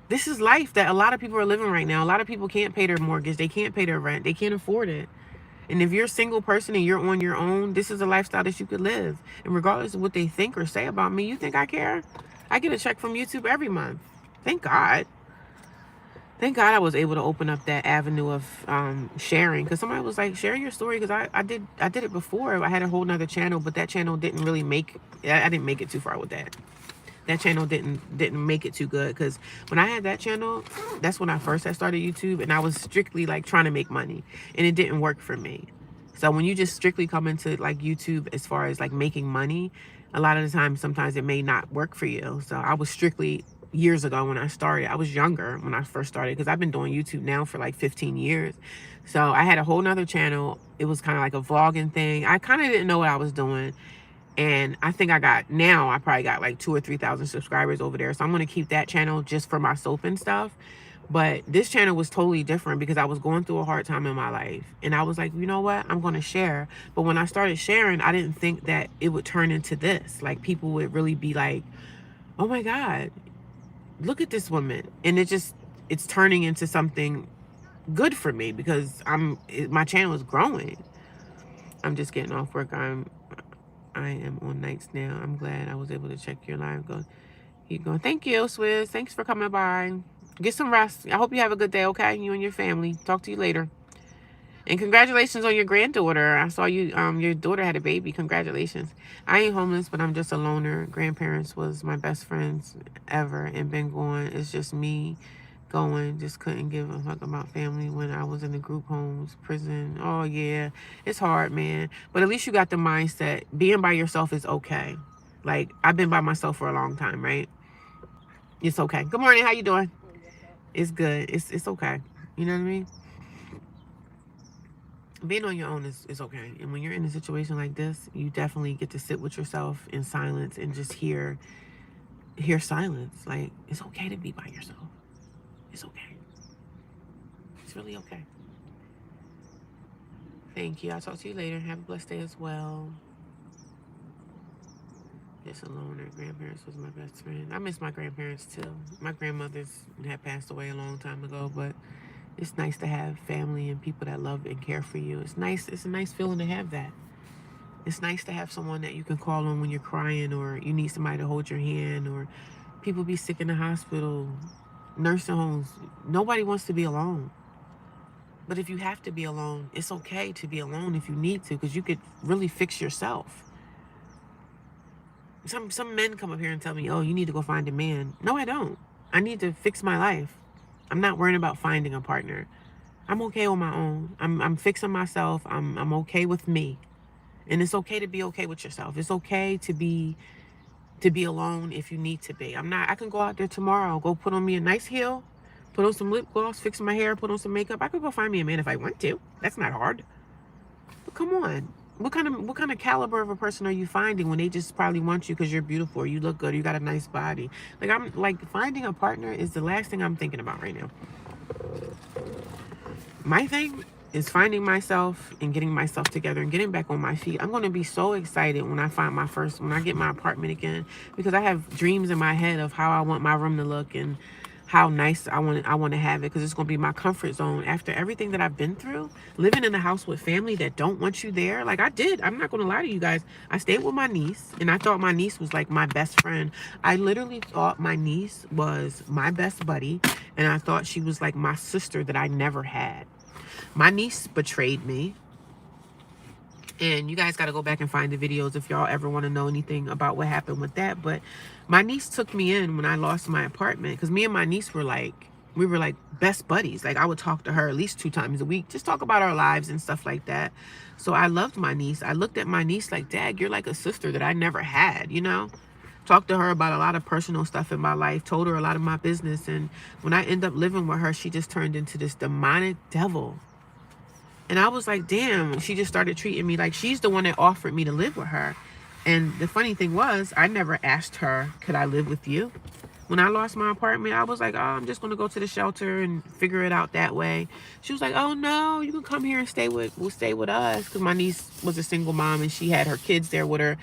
S1: This is life that a lot of people are living right now. A lot of people can't pay their mortgage. They can't pay their rent. They can't afford it. And if you're a single person and you're on your own, this is a lifestyle that you could live. And regardless of what they think or say about me, you think I care? I get a check from YouTube every month. Thank God. Thank God I was able to open up that avenue of sharing, because somebody was like, share your story, because I did it before. I had a whole nother channel, but that channel didn't really I didn't make it too far with that. That channel didn't make it too good, because when I had that channel, that's when I first had started YouTube, and I was strictly like trying to make money, and it didn't work for me. So when you just strictly come into like YouTube as far as like making money, a lot of the time, sometimes it may not work for you. So I was strictly, years ago when I started, I was younger when I first started, because I've been doing YouTube now for like 15 years. So I had a whole nother channel. It was kind of like a vlogging thing. I kind of didn't know what I was doing. And I think I probably got like 2,000 or 3,000 subscribers over there. So I'm going to keep that channel just for my soap and stuff. But this channel was totally different, because I was going through a hard time in my life. And I was like, you know what? I'm going to share. But when I started sharing, I didn't think that it would turn into this. Like, people would really be like, oh my God, look at this woman. And it's turning into something good for me, because my channel is growing. I'm just getting off work. I am on nights now. I'm glad I was able to check your live. Keep going. Thank you, Swizz. Thanks for coming by. Get some rest. I hope you have a good day, okay? You and your family. Talk to you later. And congratulations on your granddaughter. I saw you, your daughter had a baby. Congratulations. I ain't homeless, but I'm just a loner. Grandparents was my best friends ever and been going. It's just me going. Just couldn't give a fuck about family when I was in the group homes, prison. Oh, yeah. It's hard, man. But at least you got the mindset. Being by yourself is okay. Like, I've been by myself for a long time, right? It's okay. Good morning. How you doing? It's good. It's okay. You know what I mean? being on your own is okay. And when you're in a situation like this, you definitely get to sit with yourself in silence and just hear silence. Like, it's okay to be by yourself. It's okay. It's really okay. Thank you. I'll talk to you later. Have a blessed day as well. Just alone. Her grandparents was my best friend. I miss my grandparents too. My grandmothers had passed away a long time ago, but it's nice to have family and people that love and care for you. It's nice. It's a nice feeling to have that. It's nice to have someone that you can call on when you're crying or you need somebody to hold your hand, or people be sick in the hospital, nursing homes. Nobody wants to be alone. But if you have to be alone, it's okay to be alone if you need to, because you could really fix yourself. Some men come up here and tell me, "Oh, you need to go find a man." No, I don't. I need to fix my life. I'm not worrying about finding a partner. I'm okay on my own. I'm fixing myself. I'm okay with me. And it's okay to be okay with yourself. It's okay to be alone if you need to be. I can go out there tomorrow, go put on me a nice heel, put on some lip gloss, fix my hair, put on some makeup. I could go find me a man if I want to. That's not hard. But come on. What kind of caliber of a person are you finding when they just probably want you because you're beautiful or you look good or you got a nice body? Like, I'm like, finding a partner is the last thing I'm thinking about right now. My thing is finding myself and getting myself together and getting back on my feet. I'm going to be so excited when I get my apartment again, because I have dreams in my head of how I want my room to look and how nice I want to have it, because it's going to be my comfort zone after everything that I've been through. Living in a house with family that don't want you there, like I did. I'm not going to lie to you guys. I stayed with my niece, and I thought my niece was like my best friend. I literally thought my niece was my best buddy, and I thought she was like my sister that I never had. My niece betrayed me. And you guys got to go back and find the videos if y'all ever want to know anything about what happened with that. But my niece took me in when I lost my apartment, because me and my niece were like, we were like best buddies. Like, I would talk to her at least 2 times a week, just talk about our lives and stuff like that. So I loved my niece. I looked at my niece like, Dad, you're like a sister that I never had, you know? Talked to her about a lot of personal stuff in my life, told her a lot of my business. And when I end up living with her, she just turned into this demonic devil. And I was like, damn, she just started treating me like she's the one that offered me to live with her. And the funny thing was, I never asked her, could I live with you? When I lost my apartment, I was like, oh, I'm just going to go to the shelter and figure it out that way. She was like, oh, no, you can come here and we'll stay with us. Because my niece was a single mom and she had her kids there with her.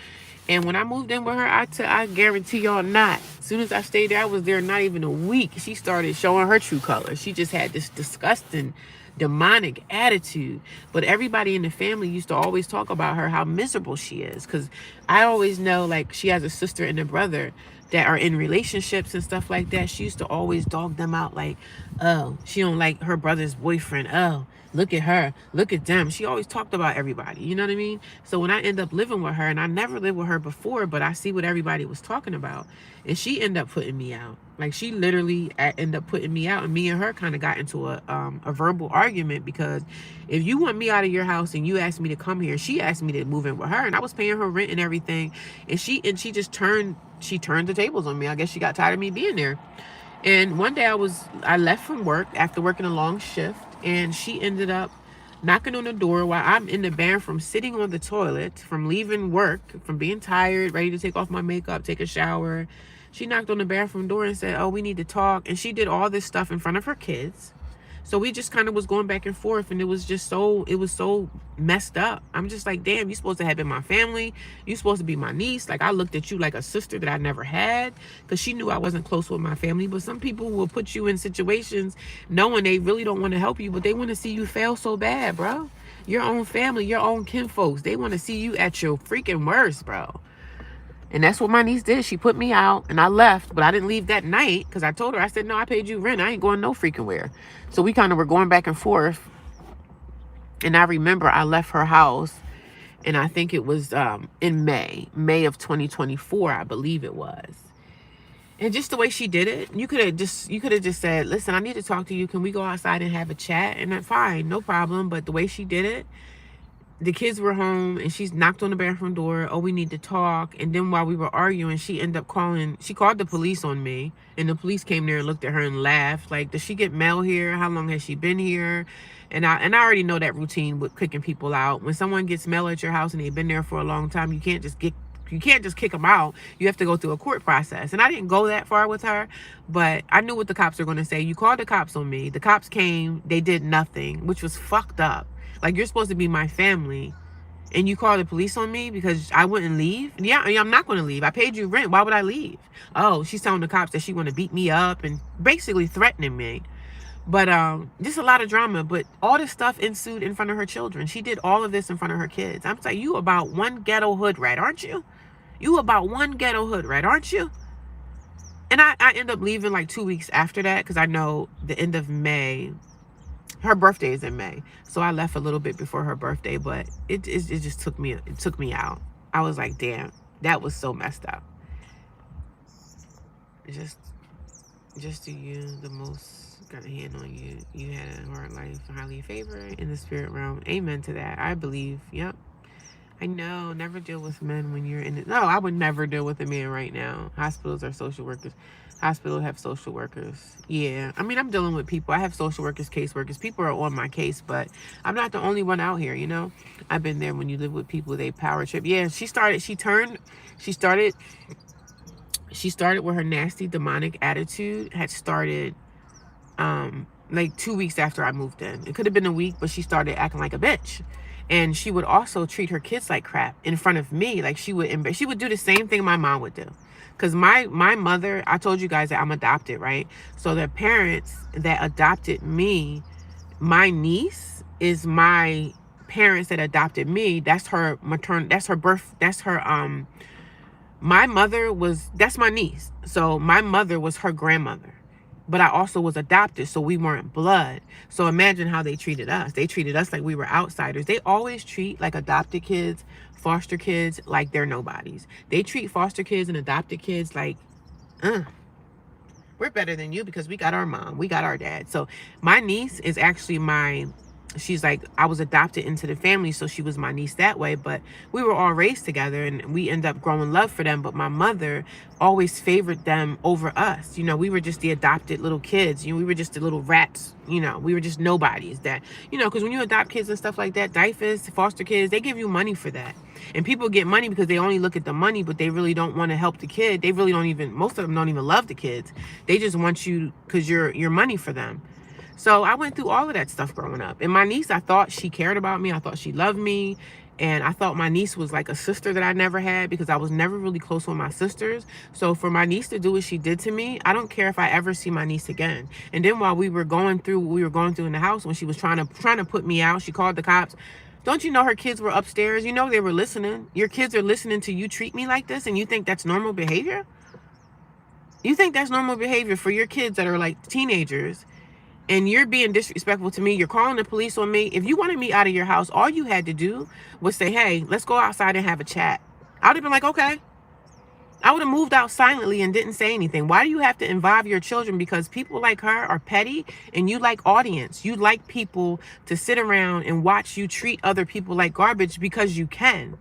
S1: And when I moved in with her, I guarantee y'all not. As soon as I stayed there, I was there not even a week. She started showing her true colors. She just had this disgusting, demonic attitude. But everybody in the family used to always talk about her, how miserable she is. Because I always know, like, she has a sister and a brother that are in relationships and stuff like that. She used to always dog them out, like, oh, she don't like her brother's boyfriend. Oh, look at her, look at them. She always talked about everybody, you know what I mean? So when I end up living with her, and I never lived with her before, but I see what everybody was talking about, and she ended up putting me out. Like, she literally ended up putting me out, and me and her kind of got into a verbal argument, because if you want me out of your house and you asked me to come here, she asked me to move in with her, and I was paying her rent and everything, and she just turned the tables on me. I guess she got tired of me being there. And one day I left from work after working a long shift, and she ended up knocking on the door while I'm in the bathroom, sitting on the toilet from leaving work, from being tired, ready to take off my makeup, take a shower. She knocked on the bathroom door and said, oh, we need to talk. And she did all this stuff in front of her kids. So we just kind of was going back and forth, and it was so messed up. I'm just like, damn, you supposed to have been my family. You supposed to be my niece. Like, I looked at you like a sister that I never had, because she knew I wasn't close with my family. But some people will put you in situations knowing they really don't want to help you, but they want to see you fail so bad, bro. Your own family, your own kinfolks, they want to see you at your freaking worst, bro. And that's what my niece did. She put me out, and I left, but I didn't leave that night, because I told her, I said, no, I paid you rent. I ain't going no freaking where. So we kind of were going back and forth. And I remember I left her house, and I think it was in May of 2024, I believe it was. And just the way she did it, you could have just said, listen, I need to talk to you. Can we go outside and have a chat? And then fine, no problem. But the way she did it, the kids were home and she's knocked on the bathroom door. Oh, we need to talk. And then while we were arguing, she called the police on me. And the police came there and looked at her and laughed. Like, does she get mail here? How long has she been here? And I already know that routine with kicking people out. When someone gets mail at your house and they've been there for a long time, you can't just kick them out. You have to go through a court process. And I didn't go that far with her, but I knew what the cops were going to say. You called the cops on me. The cops came. They did nothing, which was fucked up. Like, you're supposed to be my family, and you call the police on me because I wouldn't leave? Yeah, I'm not going to leave. I paid you rent. Why would I leave? Oh, she's telling the cops that she want to beat me up and basically threatening me. But just a lot of drama. But all this stuff ensued in front of her children. She did all of this in front of her kids. I'm saying, you about one ghetto hood rat, aren't you? You about one ghetto hood rat, aren't you? And I end up leaving like 2 weeks after that because I know the end of May. Her birthday is in May, so I left a little bit before her birthday, but it just took me out. I was like, damn, that was so messed up. Just do you, the most got a hand on you. You had a hard life, highly favored in the spirit realm. Amen to that. I believe. Yep. I know, never deal with men when you're in it. No, I would never deal with a man right now. Hospitals are social workers. Hospitals have social workers. Yeah, I mean, I'm dealing with people. I have social workers, caseworkers. People are on my case, but I'm not the only one out here, you know? I've been there when you live with people, they power trip. Yeah, she started with her nasty demonic attitude, had started like 2 weeks after I moved in. It could have been a week, but she started acting like a bitch. And she would also treat her kids like crap in front of me. Like, she would do the same thing my mom would do. Because my mother, I told you guys that I'm adopted, right? So the parents that adopted me, my niece is my parents that adopted me. That's her my mother that's my niece. So my mother was her grandmother. But I also was adopted, so we weren't blood. So imagine how they treated us. They treated us like we were outsiders. They always treat like adopted kids, foster kids, like they're nobodies. They treat foster kids and adopted kids like, we're better than you because we got our mom, we got our dad. So my niece is actually she's like, I was adopted into the family, so she was my niece that way, but we were all raised together and we end up growing love for them. But my mother always favored them over us. You know, we were just the adopted little kids. You know, we were just the little rats. You know, we were just nobodies that, you know, because when you adopt kids and stuff like that, DIFAs, foster kids, they give you money for that. And people get money because they only look at the money, but they really don't want to help the kid. They really don't even, most of them don't even love the kids. They just want you because you're money for them. So I went through all of that stuff growing up. And my niece, I thought she cared about me. I thought she loved me. And I thought my niece was like a sister that I never had because I was never really close with my sisters. So for my niece to do what she did to me, I don't care if I ever see my niece again. And then while we were going through in the house, when she was trying to put me out, she called the cops. Don't you know her kids were upstairs? You know they were listening. Your kids are listening to you treat me like this, and you think that's normal behavior? You think that's normal behavior for your kids that are like teenagers? And you're being disrespectful to me. You're calling the police on me. If you wanted me out of your house, all you had to do was say, hey, let's go outside and have a chat. I would have been like, okay. I would have moved out silently and didn't say anything. Why do you have to involve your children? Because people like her are petty and you like audience. You like people to sit around and watch you treat other people like garbage because you can.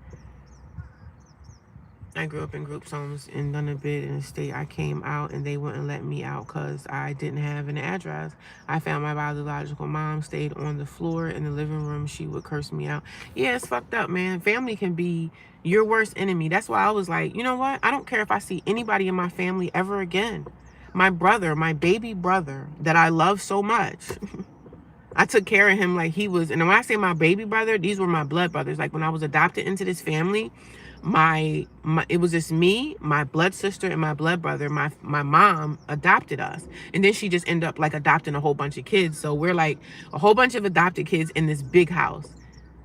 S1: I grew up in groups homes and done a bit in the state. I came out and they wouldn't let me out because I didn't have an address. I found my biological mom stayed on the floor in the living room. She would curse me out. Yeah, it's fucked up, man. Family can be your worst enemy. That's why I was like, you know what? I don't care if I see anybody in my family ever again. My brother, my baby brother that I love so much. I took care of him like he was. And when I say my baby brother, these were my blood brothers. Like when I was adopted into this family, it was just me, my blood sister, and my blood brother. My mom adopted us, and then she just ended up like adopting a whole bunch of kids. So we're like a whole bunch of adopted kids in this big house.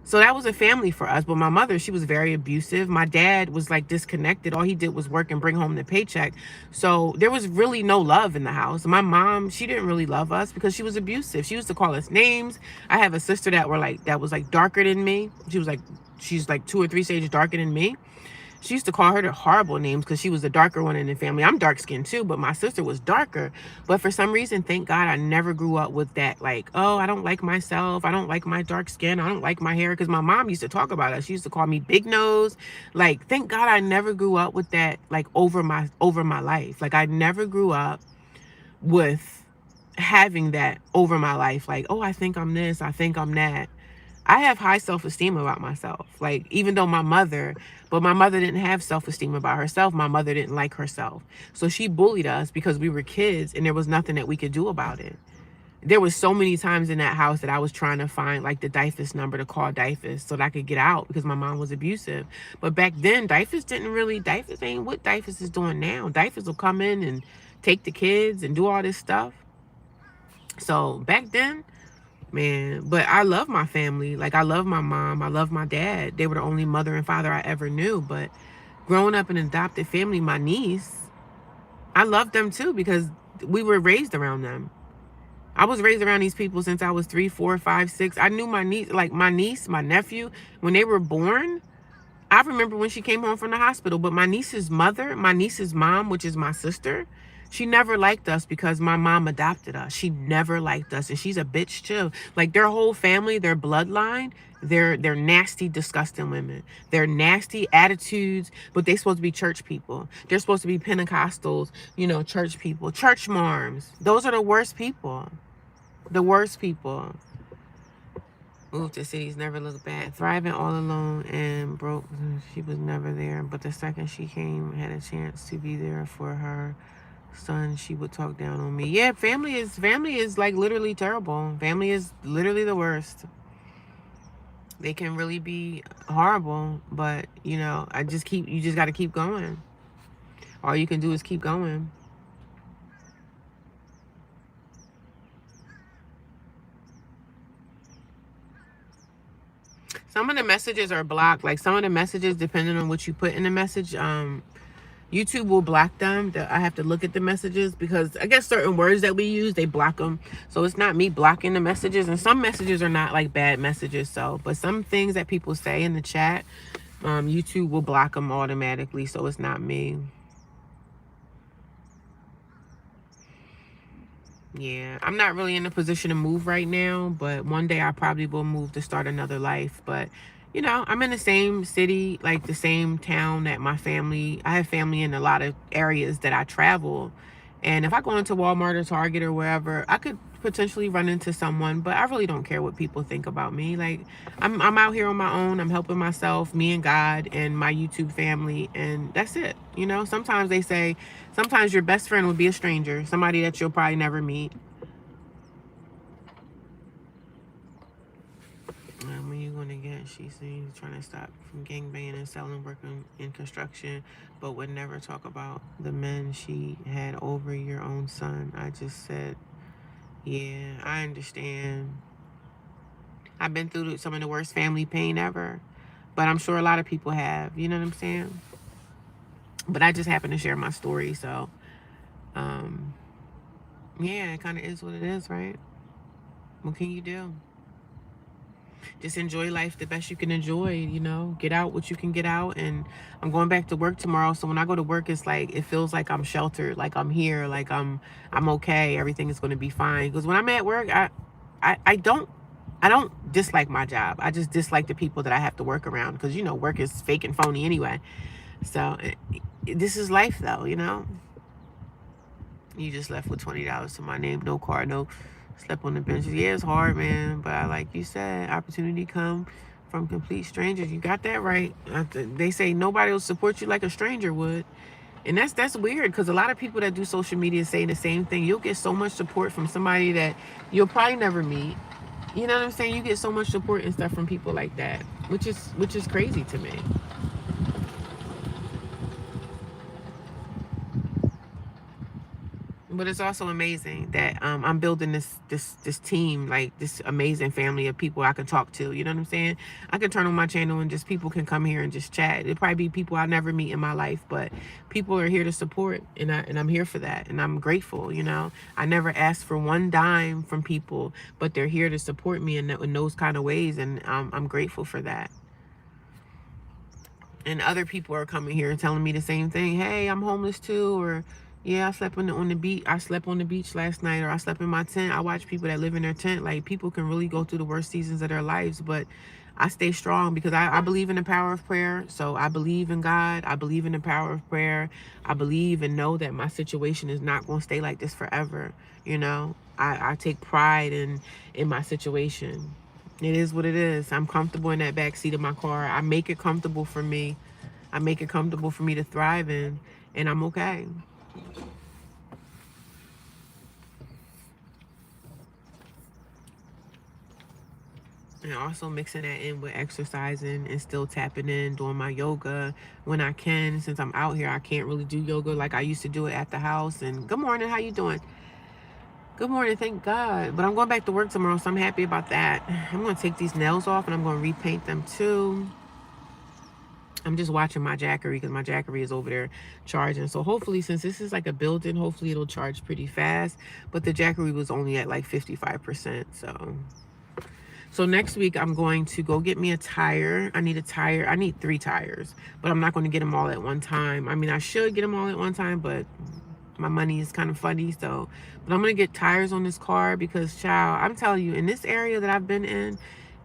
S1: So that was a family for us. But my mother, she was very abusive. My dad was like disconnected. All he did was work and bring home the paycheck. So there was really no love in the house. My mom, she didn't really love us because she was abusive. She used to call us names. I have a sister that was like darker than me. She's like 2 or 3 shades darker than me. She used to call her the horrible names because she was the darker one in the family. I'm dark skinned too, but my sister was darker. But for some reason, thank God I never grew up with that. Like, oh, I don't like myself. I don't like my dark skin. I don't like my hair. Because my mom used to talk about it. She used to call me big nose. Like, thank God I never grew up with that, like, over my life. Like, I never grew up with having that over my life. Like, oh, I think I'm this. I think I'm that. I have high self-esteem about myself. Like, even though but my mother didn't have self-esteem about herself. My mother didn't like herself. So she bullied us because we were kids and there was nothing that we could do about it. There was so many times in that house that I was trying to find like the DIFUS number to call DIFUS so that I could get out because my mom was abusive. But back then, DIFUS ain't what DIFUS is doing now. DIFUS will come in and take the kids and do all this stuff. So back then, man, but I love my family. Like, I love my mom. I love my dad. They were the only mother and father I ever knew. But growing up in an adopted family, my niece, I love them too because we were raised around them. I was raised around these people since I was 3, 4, 5, 6. I knew my niece, my nephew, when they were born. I remember when she came home from the hospital, but my niece's mom, which is my sister, she never liked us because my mom adopted us. She never liked us, and she's a bitch too. Like, their whole family, their bloodline, they're nasty, disgusting women. They're nasty attitudes, but they're supposed to be church people. They're supposed to be Pentecostals, church people, church moms. Those are the worst people. The worst people. Moved to cities, never looked back. Thriving all alone and broke. She was never there. But the second she came, had a chance to be there for her son, she would talk down on me. Yeah, family is like literally terrible. Family is literally the worst. They can really be horrible, but you just got to keep going. All you can do is keep going. Some of the messages are blocked. Like, some of the messages, depending on what you put in the message, YouTube will block them. I have to look at the messages because I guess certain words that we use, they block them. So it's not me blocking the messages. And some messages are not like bad messages. But some things that people say in the chat, YouTube will block them automatically. So it's not me. Yeah, I'm not really in a position to move right now, but one day I probably will move to start another life. But, I'm in the same city, like the same town that I have family in a lot of areas that I travel. And if I go into Walmart or Target or wherever, I could potentially run into someone, but I really don't care what people think about me. Like, I'm out here on my own. I'm helping myself, me and God and my YouTube family, and that's it. Sometimes they say, sometimes your best friend would be a stranger, somebody that you'll probably never meet. When you gonna get? She seems trying to stop from gangbanging and selling, working in construction, but would never talk about the men she had over your own son. I just said, yeah, I understand. I've been through some of the worst family pain ever, but I'm sure a lot of people have. You know what I'm saying? But I just happen to share my story, so yeah, it kind of is what it is, right? What can you do? Just enjoy life the best you can enjoy, get out what you can get out. And I'm going back to work tomorrow, so when I go to work, it's like, it feels like I'm sheltered, like I'm here, like I'm okay, everything is going to be fine. Because when I'm at work, I don't dislike my job. I just dislike the people that I have to work around, because work is fake and phony anyway. So this is life, though. You just left with $20 to my name, no car, no, slept on the benches. Yeah, it's hard, man. But like you said, opportunity come from complete strangers. You got that right. They say nobody will support you like a stranger would. And that's weird, because a lot of people that do social media say the same thing. You'll get so much support from somebody that you'll probably never meet. You know what I'm saying? You get so much support and stuff from people like that, which is crazy to me. But it's also amazing that I'm building this team, like this amazing family of people I can talk to. You know what I'm saying? I can turn on my channel and just people can come here and just chat. It'll probably be people I never meet in my life, but people are here to support, and I'm here for that, and I'm grateful. I never asked for one dime from people, but they're here to support me in those kind of ways, and I'm grateful for that. And other people are coming here and telling me the same thing. Hey, I'm homeless too. Or, yeah, I slept on the beach. I slept on the beach last night. Or I slept in my tent. I watch people that live in their tent. Like, people can really go through the worst seasons of their lives. But I stay strong because I believe in the power of prayer. So I believe in God. I believe in the power of prayer. I believe and know that my situation is not going to stay like this forever. You know, I take pride in my situation. It is what it is. I'm comfortable in that back seat of my car. I make it comfortable for me. I make it comfortable for me to thrive in, and I'm okay. And also mixing that in with exercising and still tapping in, doing my yoga when I can. Since I'm out here, I can't really do yoga like I used to do it at the house. And good morning, how you doing? Good morning, thank God. But I'm going back to work tomorrow, so I'm happy about that. I'm going to take these nails off and I'm going to repaint them too. I'm just watching my Jackery because my Jackery is over there charging. So hopefully, since this is like a built-in, hopefully it'll charge pretty fast. But the Jackery was only at like 55%. So next week I'm going to go get me a tire. I need a tire. I need 3 tires, but I'm not going to get them all at one time. I mean, I should get them all at one time, but my money is kind of funny. So, but I'm going to get tires on this car because, child, I'm telling you, in this area that I've been in,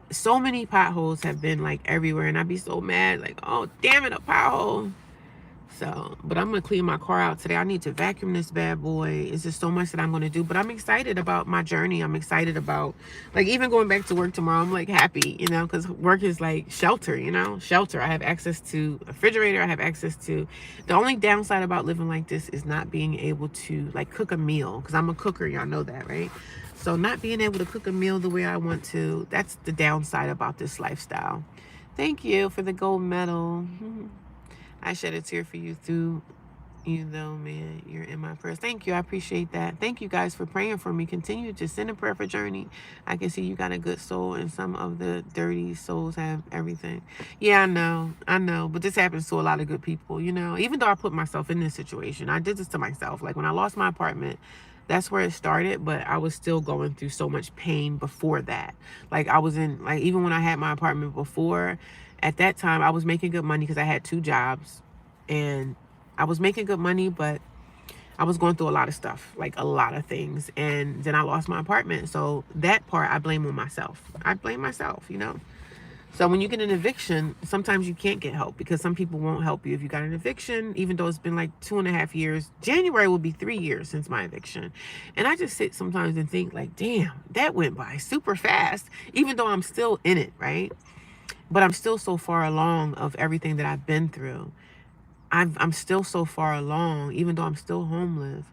S1: so many potholes have been like everywhere, and I'd be so mad, like, oh damn it, a pothole. So, but I'm gonna clean my car out today. I need to vacuum this bad boy. It's just so much that I'm gonna do, but I'm excited about my journey. I'm excited about, like, even going back to work tomorrow. I'm like happy, you know, because work is like shelter, you know, shelter. I have access to a refrigerator. I have access to, the only downside about living like this is not being able to like cook a meal, because I'm a cooker, y'all know that, right? So not being able to cook a meal the way I want to, that's the downside about this lifestyle. Thank you for the gold medal. I shed a tear for you through you, though, man. You're in my prayers. Thank you. I appreciate that. Thank you guys for praying for me. Continue to send a prayer for Journey. I can see you got a good soul, and some of the dirty souls have everything. Yeah, I know. I know. But this happens to a lot of good people, you know. Even though I put myself in this situation, I did this to myself. Like when I lost my apartment, that's where it started, but I was still going through so much pain before that. Like I was in, like, even when I had my apartment before, at that time I was making good money because I had 2 jobs, and I was making good money, but I was going through a lot of stuff, like a lot of things. And then I lost my apartment. So that part I blame on myself. I blame myself, you know. So when you get an eviction, sometimes you can't get help because some people won't help you if you got an eviction, even though it's been like 2.5 years. January will be 3 years since my eviction. And I just sit sometimes and think like, damn, that went by super fast, even though I'm still in it, right? But I'm still so far along of everything that I've been through. I'm still so far along, even though I'm still homeless.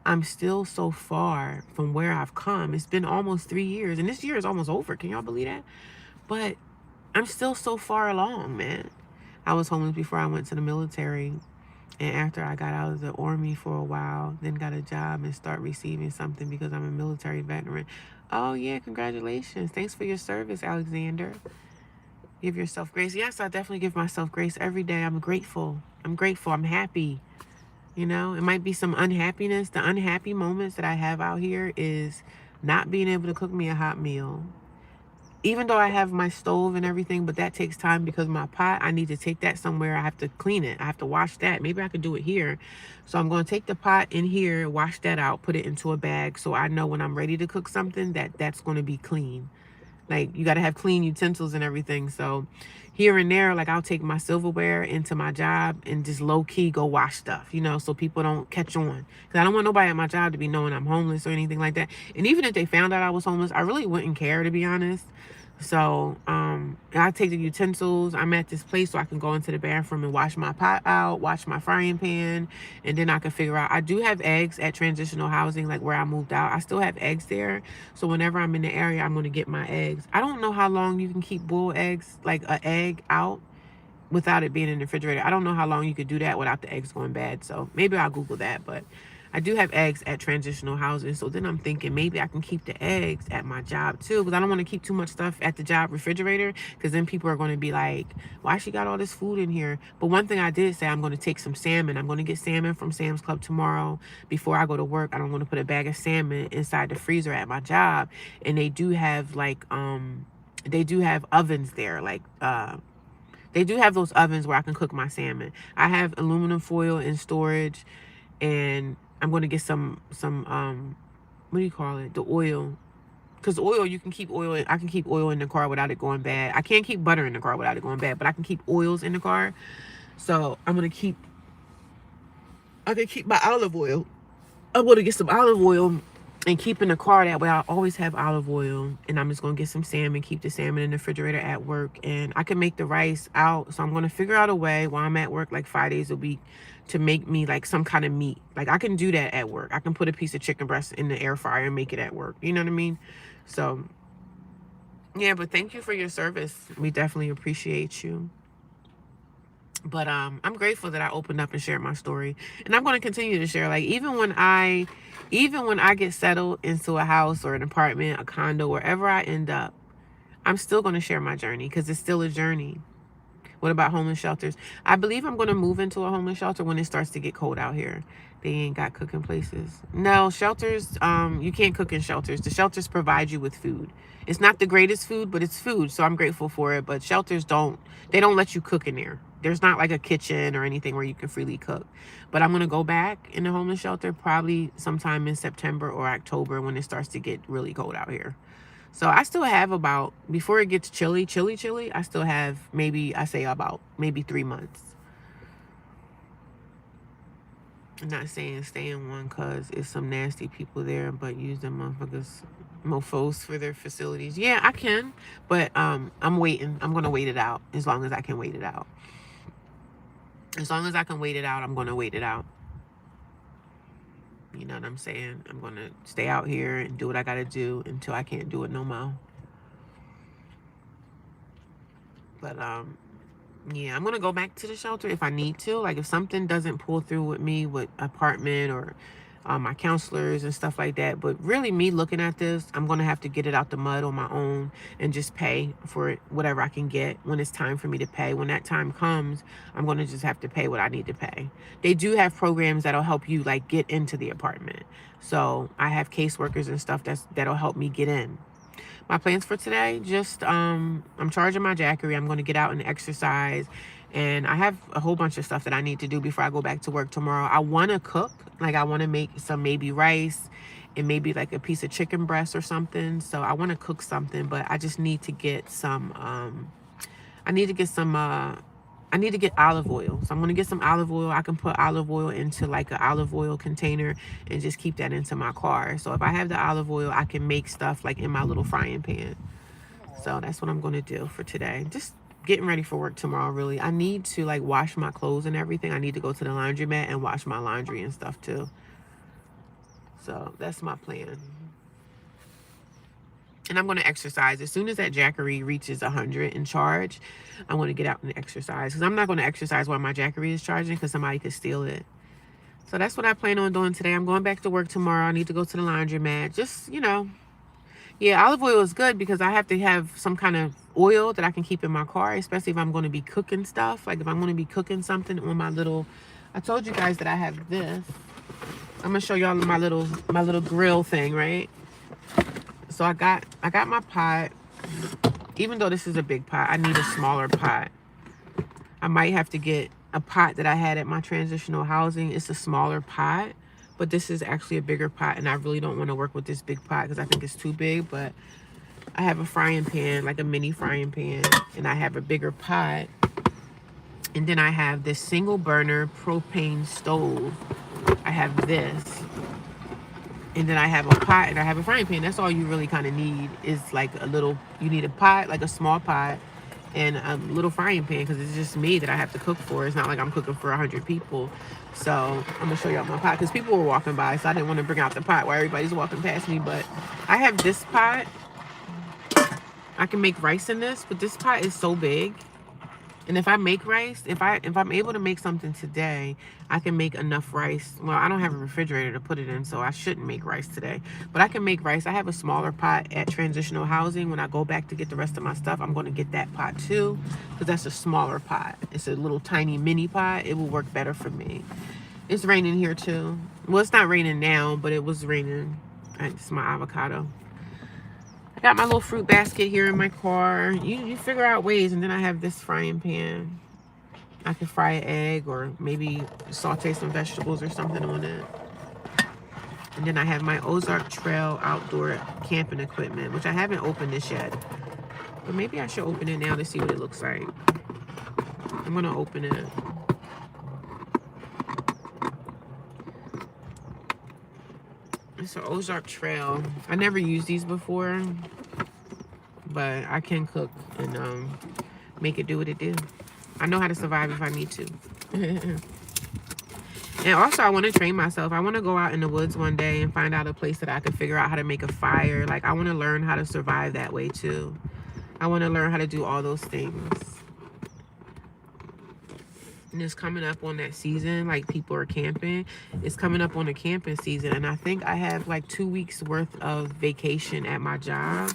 S1: I'm still so far from where I've come. It's been almost 3 years, and this year is almost over. Can y'all believe that? But I'm still so far along, man. I was homeless before I went to the military. And after I got out of the army for a while, then got a job and start receiving something because I'm a military veteran. Oh, yeah, congratulations. Thanks for your service, Alexander. Give yourself grace. Yes, I definitely give myself grace every day. I'm grateful. I'm grateful. I'm happy. You know, it might be some unhappiness. The unhappy moments that I have out here is not being able to cook me a hot meal. Even though I have my stove and everything, but that takes time because my pot, I need to take that somewhere. I have to clean it. I have to wash that. Maybe I could do it here. So I'm going to take the pot in here, wash that out, put it into a bag so I know when I'm ready to cook something that that's going to be clean. Like, you got to have clean utensils and everything. So here and there, like, I'll take my silverware into my job and just low key go wash stuff, you know, so people don't catch on. Because I don't want nobody at my job to be knowing I'm homeless or anything like that. And even if they found out I was homeless, I really wouldn't care, to be honest. So I take the utensils. I'm at this place so I can go into the bathroom and wash my pot out, wash my frying pan, and then I can figure out. I do have eggs at transitional housing, like where I moved out. I still have eggs there. So whenever I'm in the area, I'm going to get my eggs. I don't know how long you can keep boiled eggs, like an egg out, without it being in the refrigerator. I don't know how long you could do that without the eggs going bad. So maybe I'll Google that. But I do have eggs at transitional housing. So then I'm thinking maybe I can keep the eggs at my job too. Because I don't want to keep too much stuff at the job refrigerator. Because then people are going to be like, why she got all this food in here? But one thing I did say, I'm going to take some salmon. I'm going to get salmon from Sam's Club tomorrow before I go to work. I don't want to put a bag of salmon inside the freezer at my job. And they do have like, they do have ovens there, like They do have those ovens where I can cook my salmon. I have aluminum foil in storage, and I'm going to get some what do you call it? The oil. Because oil, you can keep oil. I can keep oil in the car without it going bad. I can't keep butter in the car without it going bad, but I can keep oils in the car. So I can keep my olive oil. I'm going to get some olive oil and keep in the car. That way I always have olive oil. And I'm just going to get some salmon, keep the salmon in the refrigerator at work. And I can make the rice out. So I'm going to figure out a way while I'm at work like 5 days a week to make me like some kind of meat. Like I can do that at work. I can put a piece of chicken breast in the air fryer and make it at work. You know what I mean? So yeah, but thank you for your service. We definitely appreciate you. But I'm grateful that I opened up and shared my story, and I'm going to continue to share. Like even when I get settled into a house or an apartment, a condo, wherever I end up, I'm still going to share my journey because it's still a journey. What about homeless shelters? I believe I'm going to move into a homeless shelter when it starts to get cold out here. They ain't got cooking places. No, shelters, you can't cook in shelters. The shelters provide you with food. It's not the greatest food, but it's food, so I'm grateful for it. But shelters they don't let you cook in there. There's not like a kitchen or anything where you can freely cook. But I'm going to go back in the homeless shelter probably sometime in September or October when it starts to get really cold out here. So I still have about, before it gets chilly, I still have maybe 3 months. I'm not saying stay in one because it's some nasty people there, but use them motherfuckers, mofos for their facilities. Yeah, I can, but I'm waiting. I'm going to wait it out as long as I can wait it out. As long as I can wait it out, I'm going to wait it out. You know what I'm saying? I'm going to stay out here and do what I got to do until I can't do it no more. But yeah, I'm going to go back to the shelter if I need to. Like if something doesn't pull through with me with apartment or my counselors and stuff like that. But really me looking at this, I'm going to have to get it out the mud on my own and just pay for it, whatever I can get when it's time for me to pay. When that time comes, I'm going to just have to pay what I need to pay. They do have programs that'll help you like get into the apartment. So I have caseworkers and stuff that'll help me get in. My plans for today, just I'm charging my Jackery. I'm going to get out and exercise, and I have a whole bunch of stuff that I need to do before I go back to work tomorrow. I want to cook, like I want to make some maybe rice and maybe like a piece of chicken breast or something. So I want to cook something, but I just need to get some I need to get olive oil. So I'm going to get some olive oil. I can put olive oil into like an olive oil container and just keep that into my car. So if I have the olive oil, I can make stuff like in my little frying pan. So that's what I'm going to do for today. Just getting ready for work tomorrow, really. I need to like wash my clothes and everything. I need to go to the laundromat and wash my laundry and stuff too. So that's my plan. And I'm going to exercise. As soon as that Jackery reaches 100 in charge, I'm going to get out and exercise. Because I'm not going to exercise while my Jackery is charging because somebody could steal it. So that's what I plan on doing today. I'm going back to work tomorrow. I need to go to the laundromat. Just, yeah, olive oil is good because I have to have some kind of oil that I can keep in my car, especially if I'm going to be cooking stuff. Like if I'm going to be cooking something on my little, I told you guys that I have this. I'm going to show y'all my little grill thing, right? So I got my pot. Even though this is a big pot, I need a smaller pot. I might have to get a pot that I had at my transitional housing. It's a smaller pot, but this is actually a bigger pot, and I really don't want to work with this big pot because I think it's too big. But I have a frying pan, like a mini frying pan, and I have a bigger pot. And then I have this single burner propane stove. I have this. And then I have a pot and I have a frying pan. That's all you really kind of need is like you need a pot, like a small pot, and a little frying pan because it's just me that I have to cook for. It's not like I'm cooking for 100 people. So I'm going to show y'all my pot because people were walking by, so I didn't want to bring out the pot while everybody's walking past me. But I have this pot. I can make rice in this, but this pot is so big. And if I make rice, if I'm able to make something today, I can make enough rice. Well, I don't have a refrigerator to put it in, so I shouldn't make rice today. But I can make rice. I have a smaller pot at transitional housing. When I go back to get the rest of my stuff, I'm going to get that pot too, because that's a smaller pot. It's a little tiny mini pot. It will work better for me. It's raining here too. Well, it's not raining now, but it was raining. It's my avocado. Got my little fruit basket here in my car. You figure out ways. And then I have this frying pan. I could fry an egg or maybe saute some vegetables or something on it. And then I have my Ozark Trail outdoor camping equipment, which I haven't opened this yet. But maybe I should open it now to see what it looks like. I'm going to open it. It's an Ozark Trail. I never used these before, but I can cook and make it do what it do. I know how to survive if I need to. And also, I want to train myself. I want to go out in the woods one day and find out a place that I can figure out how to make a fire. Like, I want to learn how to survive that way, too. I want to learn how to do all those things. And it's coming up on that season, like people are camping. It's coming up on the camping season. And I think I have like 2 weeks worth of vacation at my job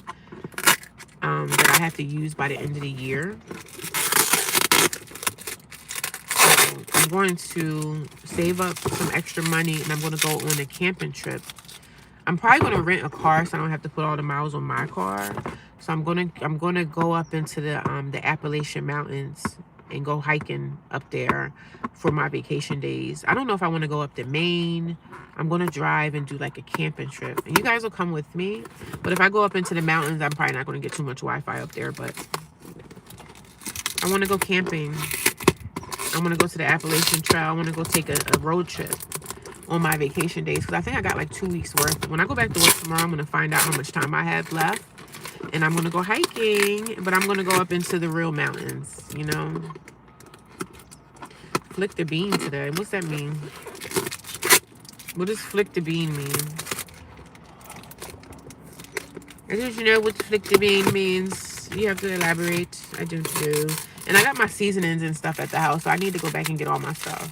S1: that I have to use by the end of the year. So I'm going to save up some extra money and I'm going to go on a camping trip. I'm probably going to rent a car so I don't have to put all the miles on my car. So I'm gonna go up into the Appalachian Mountains and go hiking up there for my vacation days. I don't know if I want to go up to Maine. I'm going to drive and do like a camping trip. And you guys will come with me. But if I go up into the mountains, I'm probably not going to get too much Wi-Fi up there. But I want to go camping. I want to go to the Appalachian Trail. I want to go take a road trip on my vacation days. Because I think I got like 2 weeks worth. When I go back to work tomorrow, I'm going to find out how much time I have left. And I'm going to go hiking, but I'm going to go up into the real mountains, you know. Flick the bean today. What's that mean? What does flick the bean mean? I don't know what flick the bean means. You have to elaborate. I don't know. And I got my seasonings and stuff at the house, so I need to go back and get all my stuff.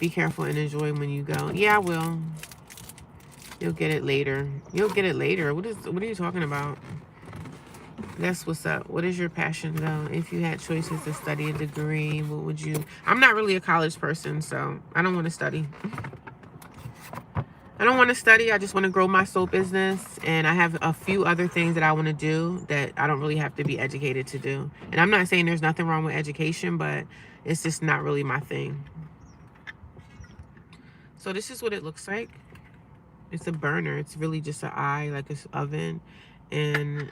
S1: Be careful and enjoy when you go. Yeah, I will. You'll get it later. You'll get it later. What are you talking about? That's what's up. What is your passion, though? If you had choices to study a degree, what would you... I'm not really a college person, so I don't want to study. I don't want to study. I just want to grow my soap business. And I have a few other things that I want to do that I don't really have to be educated to do. And I'm not saying there's nothing wrong with education, but it's just not really my thing. So this is what it looks like. It's a burner. It's really just an eye, like an oven. And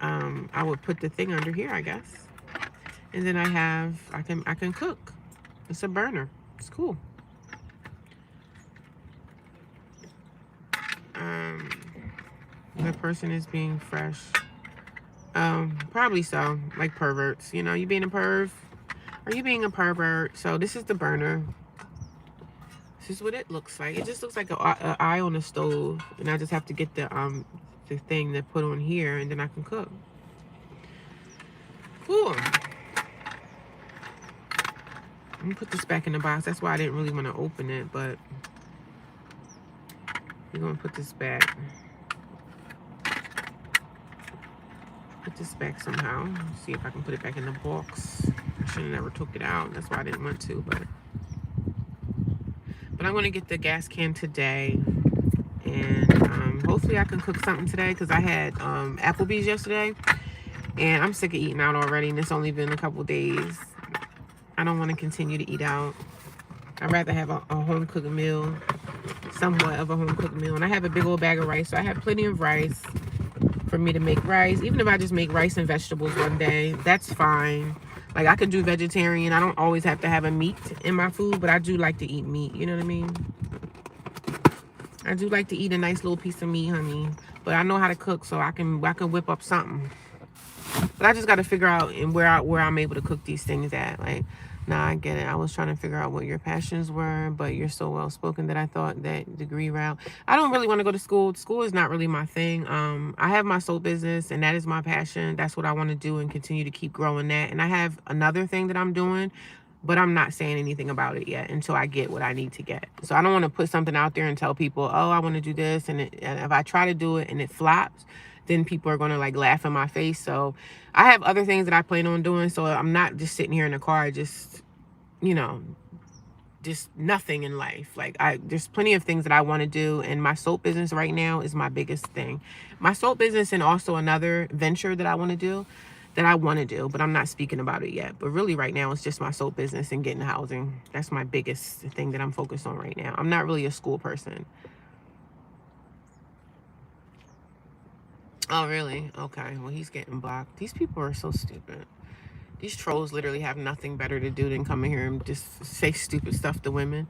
S1: I would put the thing under here, I guess. And then I can cook. It's a burner. It's cool. The person is being fresh. Probably so. Like perverts. You know, you being a perv? Are you being a pervert? So this is the burner. This is what it looks like. It just looks like an eye on a stove. And I just have to get the thing to put on here and then I can cook. Cool. I'm gonna put this back in the box. That's why I didn't really want to open it, but we're gonna put this back. Put this back somehow. See if I can put it back in the box. I should have never took it out. That's why I didn't want to, but I'm gonna get the gas can today. And hopefully I can cook something today because I had Applebee's yesterday. And I'm sick of eating out already, and it's only been a couple days. I don't want to continue to eat out. I'd rather have a home cooked meal, somewhat of a home cooked meal. And I have a big old bag of rice, so I have plenty of rice for me to make rice. Even if I just make rice and vegetables one day, that's fine. Like, I could do vegetarian. I don't always have to have a meat in my food, but I do like to eat meat. You know what I mean? I do like to eat a nice little piece of meat, honey. But I know how to cook, so I can whip up something. But I just got to figure out where I'm able to cook these things at. Like, nah, I get it. I was trying to figure out what your passions were, but you're so well spoken that I thought that degree route. I don't really want to go to school. School is not really my thing. I have my soap business, and that is my passion. That's what I want to do and continue to keep growing that. And I have another thing that I'm doing, but I'm not saying anything about it yet until I get what I need to get. So I don't want to put something out there and tell people, oh, I want to do this. And if I try to do it and it flops, then people are going to like laugh in my face. So I have other things that I plan on doing. So I'm not just sitting here in the car, just, you know, just nothing in life. Like, there's plenty of things that I want to do, and my soap business right now is my biggest thing. My soap business, and also another venture that I want to do, but I'm not speaking about it yet. But really right now it's just my soap business and getting housing. That's my biggest thing that I'm focused on right now. I'm not really a school person. Oh, really? Okay. Well, he's getting blocked. These people are so stupid. These trolls literally have nothing better to do than come in here and just say stupid stuff to women.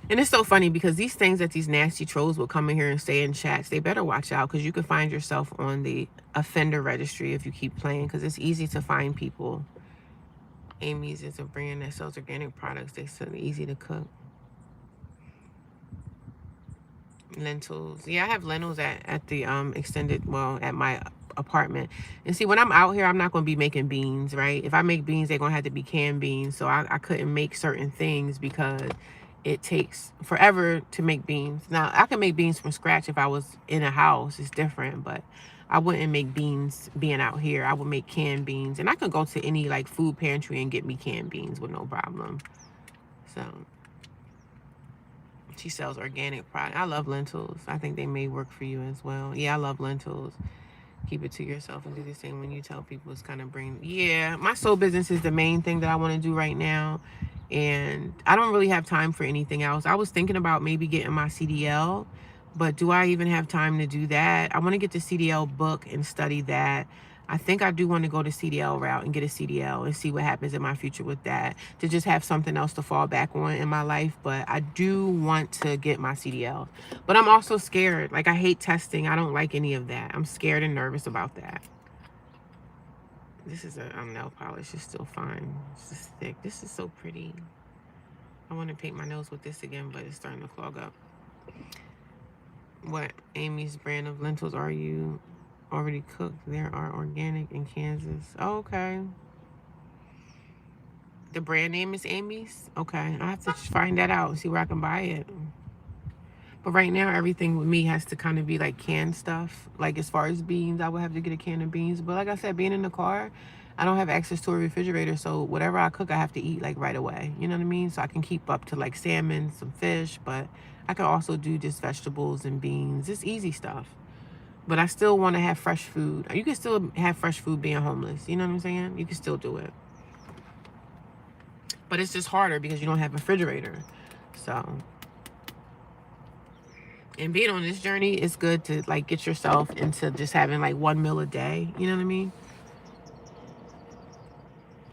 S1: And it's so funny because these things that these nasty trolls will come in here and say in chats, they better watch out, because you can find yourself on the offender registry if you keep playing, because it's easy to find people. Amy's is a brand that sells organic products. They sell easy to cook. Lentils. Yeah, I have lentils at the extended, well, at my apartment. And see, when I'm out here, I'm not going to be making beans, right? If I make beans, they're going to have to be canned beans. So I couldn't make certain things because it takes forever to make beans. Now, I can make beans from scratch if I was in a house. It's different, but I wouldn't make beans being out here. I would make canned beans. And I could go to any like food pantry and get me canned beans with no problem. So she sells organic product. I love lentils. I think they may work for you as well. Yeah, I love lentils. Keep it to yourself and do the same when you tell people. It's kind of bring. Yeah, my soul business is the main thing that I want to do right now. And I don't really have time for anything else. I was thinking about maybe getting my CDL, but do I even have time to do that? I want to get the CDL book and study that. I think I do want to go the CDL route and get a CDL and see what happens in my future with that, to just have something else to fall back on in my life. But I do want to get my CDL. But I'm also scared. Like, I hate testing. I don't like any of that. I'm scared and nervous about that. This is a nail polish. It's still fine. It's just thick. This is so pretty. I want to paint my nose with this again, but it's starting to clog up. What Amy's brand of lentils are you already cooked? There are organic in Kansas. Oh, okay. The brand name is Amy's? Okay. I have to find that out and see where I can buy it. But right now, everything with me has to kind of be like canned stuff. Like, as far as beans, I would have to get a can of beans. But like I said, being in the car, I don't have access to a refrigerator. So whatever I cook, I have to eat like right away. You know what I mean? So I can keep up to like salmon, some fish. But I can also do just vegetables and beans. It's easy stuff. But I still want to have fresh food. You can still have fresh food being homeless. You know what I'm saying? You can still do it. But it's just harder because you don't have a refrigerator. So, and being on this journey, it's good to like get yourself into just having like one meal a day. You know what I mean?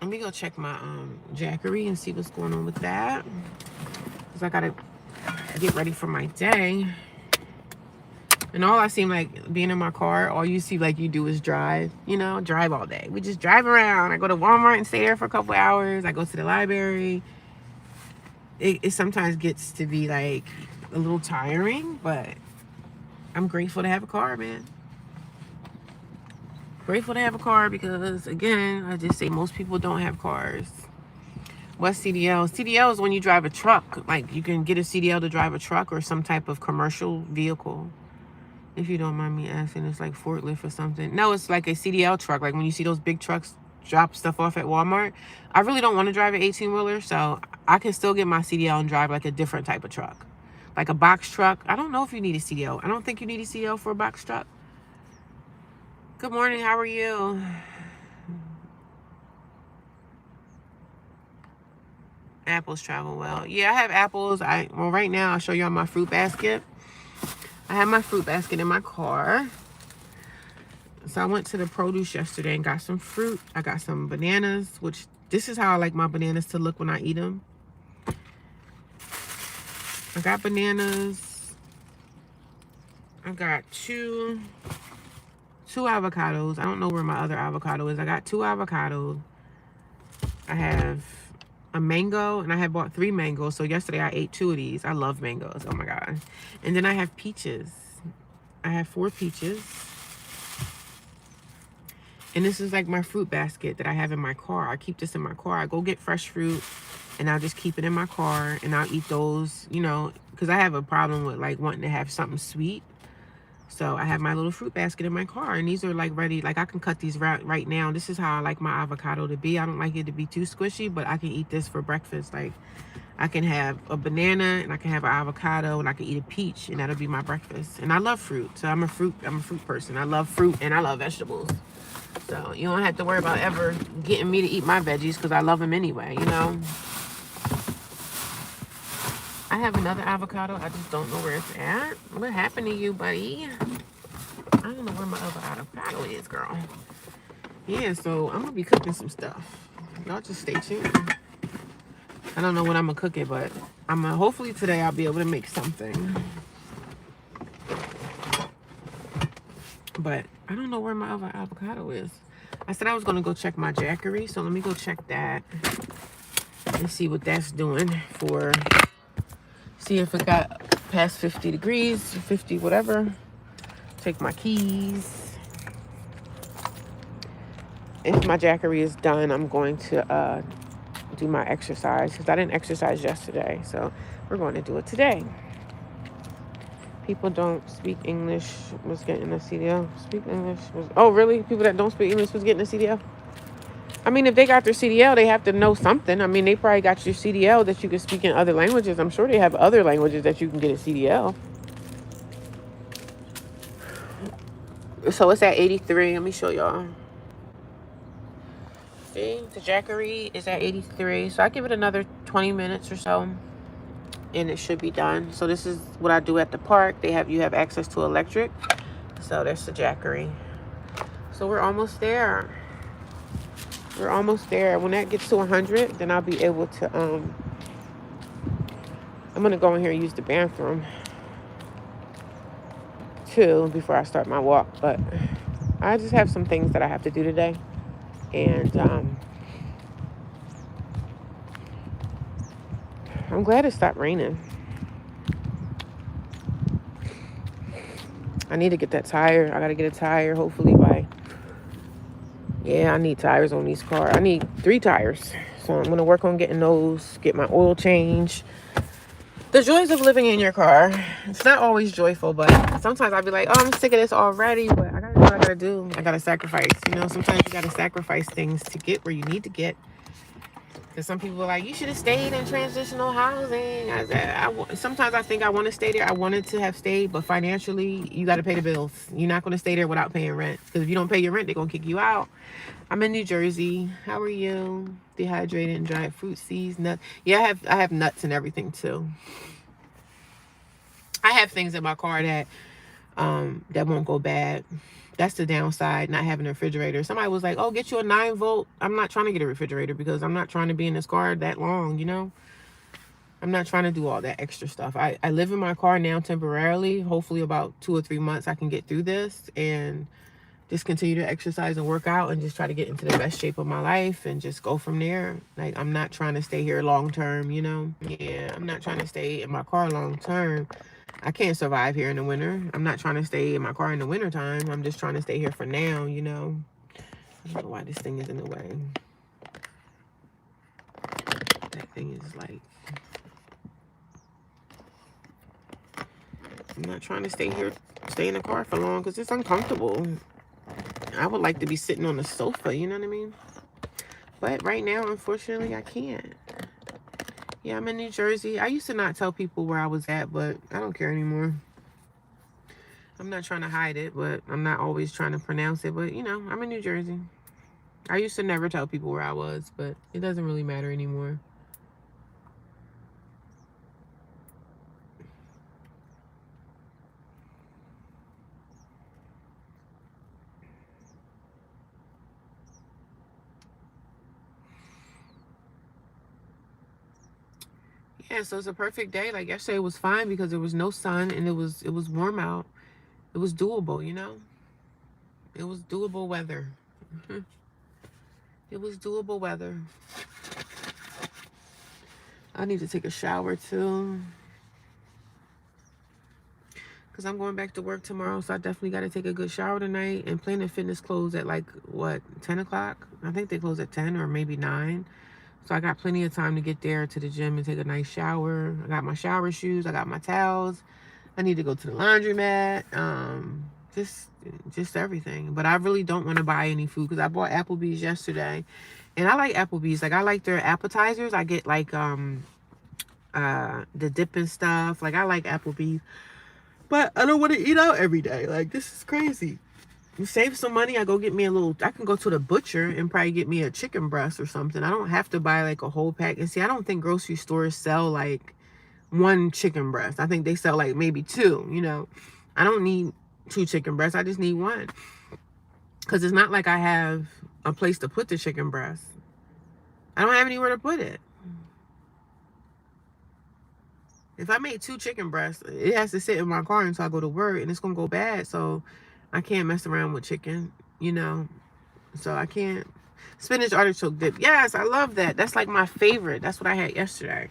S1: Let me go check my Jackery and see what's going on with that. Because I got to get ready for my day. And all I seem like being in my car, all you see like you do is drive, you know, drive all day. We just drive around. I go to Walmart and stay there for a couple hours. I go to the library. It sometimes gets to be like a little tiring, but I'm grateful to have a car, man. Grateful to have a car because, again, I just say most people don't have cars. What's CDL? CDL is when you drive a truck. Like, you can get a CDL to drive a truck or some type of commercial vehicle. If you don't mind me asking, it's like forklift or something. No, it's like a CDL truck. Like when you see those big trucks drop stuff off at Walmart. I really don't want to drive an 18-wheeler, so I can still get my CDL and drive like a different type of truck. Like a box truck. I don't know if you need a CDL. I don't think you need a CDL for a box truck. Good morning. How are you? Apples travel well. Yeah, I have apples. Well, right now, I'll show you on my fruit basket. I have my fruit basket in my car. So I went to the produce yesterday and got some fruit. I got some bananas, which this is how I like my bananas to look when I eat them. I got bananas. I got two avocados. I don't know where my other avocado is. I got 2 avocados. I have a mango, and I had bought 3 mangoes. So yesterday I ate 2 of these. I love mangoes. Oh my God. And then I have peaches. I have 4 peaches. And this is like my fruit basket that I have in my car. I keep this in my car. I go get fresh fruit and I'll just keep it in my car and I'll eat those, you know, because I have a problem with like wanting to have something sweet. So I have my little fruit basket in my car, and these are like ready. Like I can cut these right now. This is how I like my avocado to be. I don't like it to be too squishy, but I can eat this for breakfast. Like I can have a banana and I can have an avocado and I can eat a peach and that'll be my breakfast. And I love fruit, so I'm a fruit person. I love fruit and I love vegetables. So you don't have to worry about ever getting me to eat my veggies because I love them anyway, you know. I have another avocado. I just don't know where it's at. What happened to you, buddy? I don't know where my other avocado is, girl. Yeah, so I'm gonna be cooking some stuff. Y'all just stay tuned. I don't know what I'm gonna cook it, but hopefully today I'll be able to make something. But I don't know where my other avocado is. I said I was gonna go check my jackery, so let me go check that and see what that's doing for. See if it got past 50 degrees, 50 whatever. Take my keys. If my jackery is done, I'm going to do my exercise because I didn't exercise yesterday, so we're going to do it today. People don't speak English was getting a CDL. Speak English was... Oh, really? People that don't speak English was getting a CDL? I mean, if they got their CDL, they have to know something. I mean, they probably got your CDL that you can speak in other languages. I'm sure they have other languages that you can get a CDL. So it's at 83. Let me show y'all. See, the jackery is at 83. So I give it another 20 minutes or so, and it should be done. So this is what I do at the park. You have access to electric. So there's the jackery. So we're almost there. We're almost there. When that gets to 100, then I'll be able to, I'm going to go in here and use the bathroom too before I start my walk. But I just have some things that I have to do today. And I'm glad it stopped raining. I need to get that tire. I got to get a tire hopefully by... Yeah, I need tires on these cars. I need 3 tires. So I'm going to work on getting those, get my oil change. The joys of living in your car. It's not always joyful, but sometimes I'll be like, oh, I'm sick of this already, but I got to do what I got to do. I got to sacrifice. You know, sometimes you got to sacrifice things to get where you need to get. Because some people are like, you should have stayed in transitional housing. I said, sometimes I think I want to stay there. I wanted to have stayed, but financially, you got to pay the bills. You're not going to stay there without paying rent. Because if you don't pay your rent, they're going to kick you out. I'm in New Jersey. How are you? Dehydrated and dried fruit seeds, nuts. Yeah, I have nuts and everything too. I have things in my car that won't go bad. That's the downside, not having a refrigerator. Somebody was like, oh, get you a 9-volt. I'm not trying to get a refrigerator because I'm not trying to be in this car that long, you know? I'm not trying to do all that extra stuff. I live in my car now temporarily. Hopefully about 2 or 3 months I can get through this and just continue to exercise and work out and just try to get into the best shape of my life and just go from there. Like, I'm not trying to stay here long term, you know? Yeah, I'm not trying to stay in my car long term. I can't survive here in the winter. I'm not trying to stay in my car in the winter time. I'm just trying to stay here for now, you know? I don't know why this thing is in the way. That thing is like... I'm not trying to stay in the car for long because it's uncomfortable. I would like to be sitting on the sofa, you know what I mean? But right now, unfortunately, I can't. Yeah, I'm in New Jersey. I used to not tell people where I was at, but I don't care anymore. I'm not trying to hide it, but I'm not always trying to pronounce it. But, you know, I'm in New Jersey. I used to never tell people where I was, but it doesn't really matter anymore. Yeah, so it's a perfect day. Like yesterday was fine because there was no sun and it was warm out. It was doable, you know? It was doable weather. It was doable weather. I need to take a shower too. Because I'm going back to work tomorrow, so I definitely got to take a good shower tonight. And Planet Fitness closed at like, what, 10 o'clock? I think they close at 10 or maybe 9. So I got plenty of time to get there to the gym and take a nice shower. I got my shower shoes. I got my towels. I need to go to the laundromat. Just everything. But I really don't want to buy any food because I bought Applebee's yesterday. And I like Applebee's. Like, I like their appetizers. I get like the dipping stuff. Like, I like Applebee's, but I don't want to eat out every day. Like, this is crazy. You save some money. I can go to the butcher and probably get me a chicken breast or something. I don't have to buy like a whole pack. And see, I don't think grocery stores sell like one chicken breast. I think they sell like maybe two, you know. I don't need two chicken breasts. I just need one. Because it's not like I have a place to put the chicken breast. I don't have anywhere to put it. If I make two chicken breasts, it has to sit in my car until I go to work, and it's going to go bad. So I can't mess around with chicken, you know. So I can't. Spinach artichoke dip. Yes, I love that. That's like my favorite. That's what I had yesterday.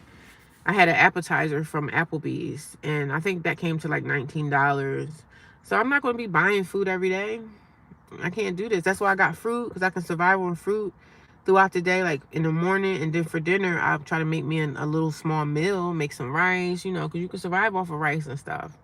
S1: I had an appetizer from Applebee's, and I think that came to like $19. So I'm not going to be buying food every day. I can't do this. That's why I got fruit, because I can survive on fruit throughout the day, like in the morning. And then for dinner, I'll try to make me a little small meal, make some rice, you know, because you can survive off of rice and stuff.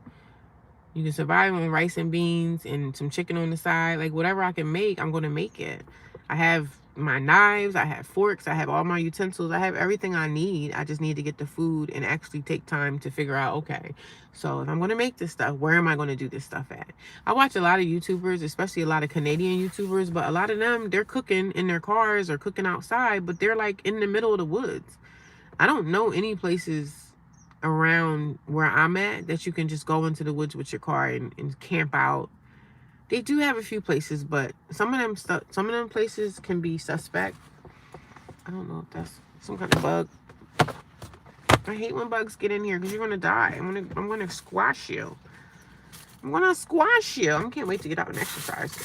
S1: You can survive on rice and beans and some chicken on the side. Like, whatever I can make, I'm going to make it. I have my knives, I have forks, I have all my utensils, I have everything I need. I just need to get the food and actually take time to figure out, okay, so if I'm going to make this stuff, where am I going to do this stuff at? I watch a lot of YouTubers, especially a lot of Canadian YouTubers, but a lot of them, they're cooking in their cars or cooking outside, but they're like in the middle of the woods. I don't know any places around where I'm at that you can just go into the woods with your car and camp out. They do have a few places, but some of them places can be suspect. I don't know if that's some kind of bug. I hate when bugs get in here because you're gonna die. I'm gonna squash you. I'm gonna squash you. I can't wait to get out and exercise.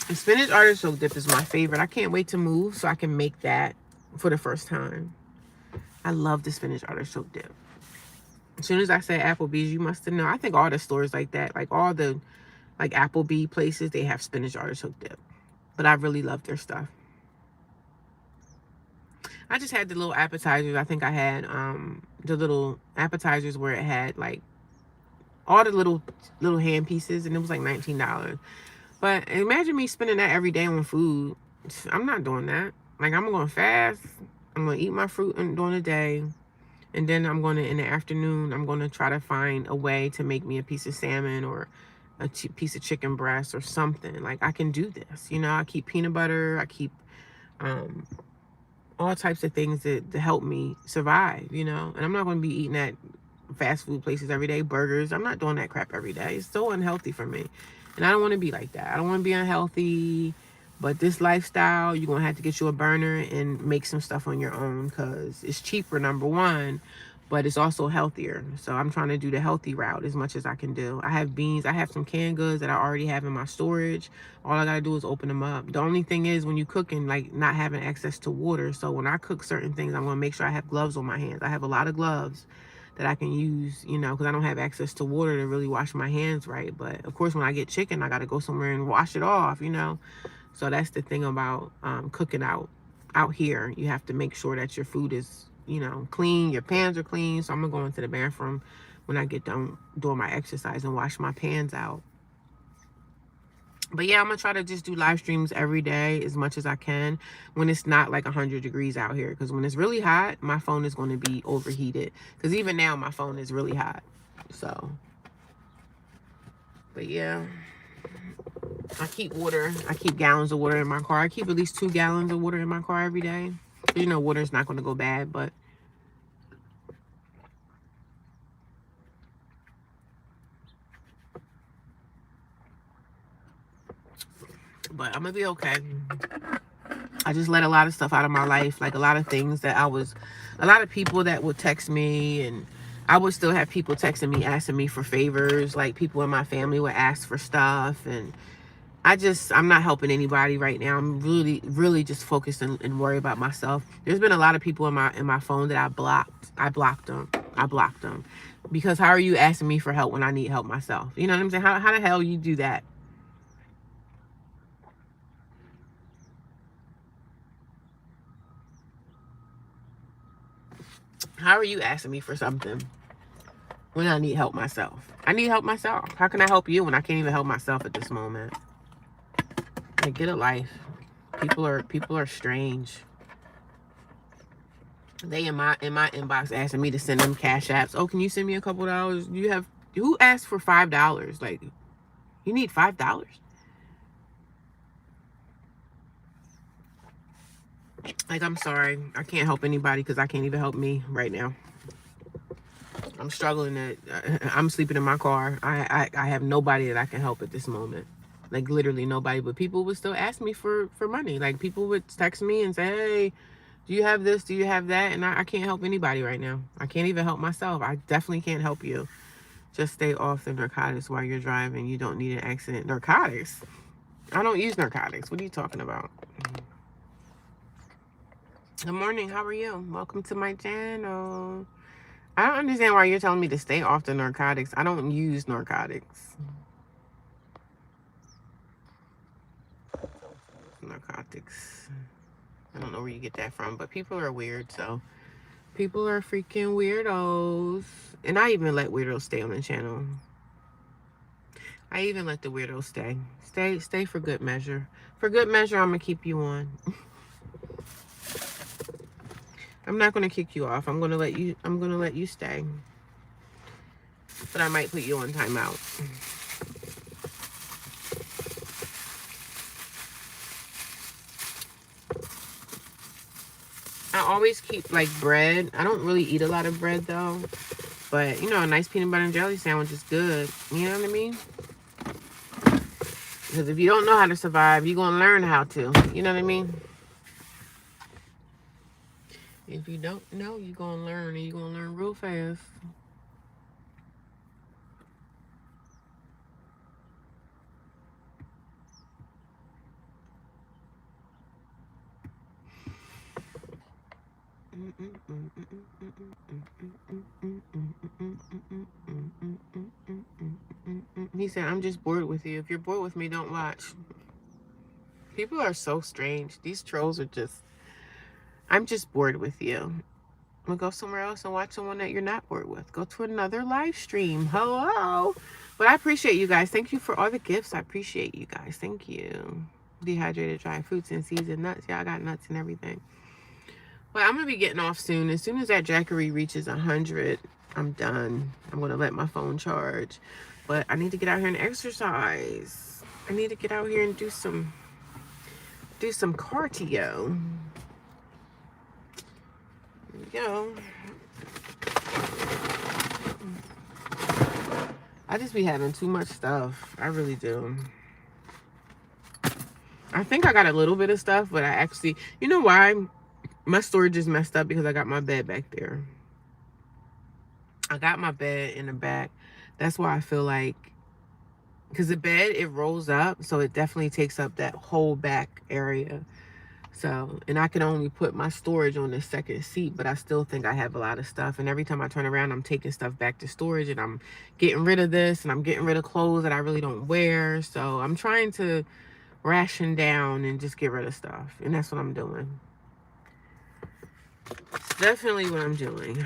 S1: And spinach artichoke dip is my favorite. I can't wait to move so I can make that for the first time. I love the spinach artichoke dip. As soon as I said Applebee's, you must have known. I think all the stores like that, like all the like Applebee places, they have spinach artichoke dip. But I really love their stuff. I just had the little appetizers. I think I had the little appetizers where it had like all the little hand pieces, and it was like $19. But imagine me spending that every day on food. I'm not doing that. Like, I'm going to fast. I'm going to eat my fruit during the day. And then I'm going to, in the afternoon, I'm going to try to find a way to make me a piece of salmon or a piece of chicken breast or something. Like, I can do this. You know, I keep peanut butter. I keep all types of things to help me survive, you know. And I'm not going to be eating at fast food places every day, burgers. I'm not doing that crap every day. It's so unhealthy for me. And I don't want to be like that. I don't want to be unhealthy. But this lifestyle, you're going to have to get you a burner and make some stuff on your own, because it's cheaper, number one, but it's also healthier. So I'm trying to do the healthy route as much as I can do. I have beans. I have some canned goods that I already have in my storage. All I got to do is open them up. The only thing is, when you cooking, like, not having access to water. So when I cook certain things, I'm going to make sure I have gloves on my hands. I have a lot of gloves that I can use, you know, because I don't have access to water to really wash my hands right. But of course, when I get chicken, I got to go somewhere and wash it off, you know. So that's the thing about cooking out here. You have to make sure that your food is, you know, clean. Your pans are clean. So I'm going to go into the bathroom when I get done doing my exercise and wash my pans out. But yeah, I'm going to try to just do live streams every day as much as I can when it's not like 100 degrees out here. Because when it's really hot, my phone is going to be overheated. Because even now, my phone is really hot. So, but yeah. I keep water. I keep gallons of water in my car. I keep at least 2 gallons of water in my car every day. You know, water is not going to go bad, but I'm going to be okay. I just let a lot of stuff out of my life, like a lot of things that a lot of people that would text me, and I would still have people texting me, asking me for favors. Like, people in my family would ask for stuff, and I'm not helping anybody right now. I'm really just focused and worry about myself. There's been a lot of people in my phone that I blocked. I blocked them. Because how are you asking me for help when I need help myself? You know what I'm saying? How the hell you do that? How are you asking me for something when I need help myself? I need help myself. How can I help you when I can't even help myself at this moment? Like, get a life. People are strange. They in my inbox asking me to send them cash apps. Oh, can you send me a couple dollars? You have who asked for $5? Like, you need $5? Like, I'm sorry, I can't help anybody because I can't even help me right now. I'm struggling to. I'm sleeping in my car. I have nobody that I can help at this moment. Like literally nobody. But people would still ask me for money. Like people would text me and say, "Hey, do you have this? Do you have that?" And I can't help anybody right now. I can't even help myself. I definitely can't help you. Just stay off the narcotics while you're driving. You don't need an accident. Narcotics? I don't use narcotics. What are you talking about? Good morning. How are you? Welcome to my channel. I don't understand why you're telling me to stay off the narcotics. I don't use narcotics. Narcotics. I don't know where you get that from, but people are weird, so people are freaking weirdos. And I even let weirdos stay on the channel. I even let the weirdos stay. Stay for good measure. For good measure, I'm gonna keep you on. I'm not gonna kick you off. I'm gonna let you stay. But I might put you on timeout. I always keep like bread. I don't really eat a lot of bread though. But you know, a nice peanut butter and jelly sandwich is good. You know what I mean? Because if you don't know how to survive, you're gonna learn how to. You know what I mean? If you don't know, you're gonna learn, and you're gonna learn real fast. He said, I'm just bored with you. If you're bored with me, don't watch. People are so strange. These trolls are just, I'm just bored with you. We'll go somewhere else and watch someone that you're not bored with. Go to another live stream. Hello. But I appreciate you guys. Thank you for all the gifts. I appreciate you guys. Thank you. Dehydrated dry fruits and seeds and nuts. Yeah, I got nuts and everything. But I'm going to be getting off soon. As soon as that Jackery reaches 100, I'm done. I'm going to let my phone charge. But I need to get out here and exercise. I need to get out here and do some cardio. There we go. I just be having too much stuff. I really do. I think I got a little bit of stuff, but I actually, you know why? My storage is messed up because I got my bed back there. I got my bed in the back. That's why I feel like, because the bed, it rolls up, so it definitely takes up that whole back area. So, and I can only put my storage on the second seat, but I still think I have a lot of stuff. And every time I turn around, I'm taking stuff back to storage, and I'm getting rid of this, and I'm getting rid of clothes that I really don't wear. So I'm trying to ration down and just get rid of stuff. And that's what I'm doing. It's definitely what I'm doing.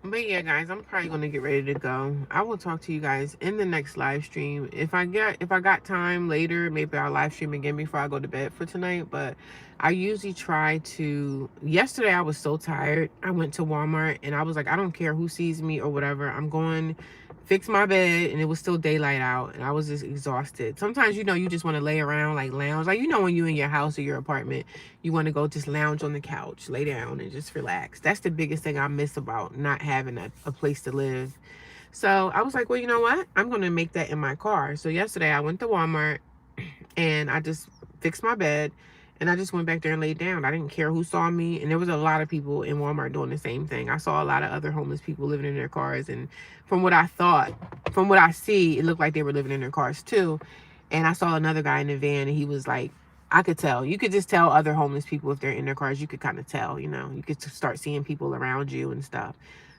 S1: But yeah, guys, I'm probably gonna get ready to go. I will talk to you guys in the next live stream. If I got time later, maybe I'll live stream again before I go to bed for tonight. But I usually try to. Yesterday I was so tired. I went to Walmart and I was like, I don't care who sees me or whatever. I'm going fix my bed, and it was still daylight out, and I was just exhausted. Sometimes, you know, you just want to lay around, like lounge, like, you know, when you in your house or your apartment, you want to go just lounge on the couch, lay down and just relax. That's the biggest thing I miss about not having a place to live. So I was like, well, you know what, I'm gonna make that in my car. So yesterday I went to Walmart and I just fixed my bed, and I just went back there and laid down. I didn't care who saw me. And there was a lot of people in Walmart doing the same thing. I saw a lot of other homeless people living in their cars. And from what I see, it looked like they were living in their cars too. And I saw another guy in the van, and he was like, I could tell. You could just tell other homeless people if they're in their cars. You could kind of tell, you know. You could start seeing people around you and stuff.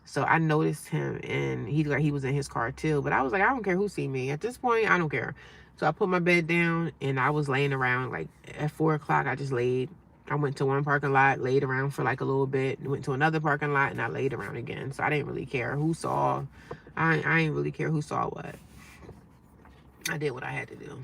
S1: So I noticed him, and he was in his car too. But I was like, I don't care who see me. At this point, I don't care. So I put my bed down, and I was laying around. Like at 4 o'clock, I just laid. I went to one parking lot, laid around for like a little bit, went to another parking lot, and I laid around again. So I didn't really care who saw. I didn't really care who saw what. I did what I had to do.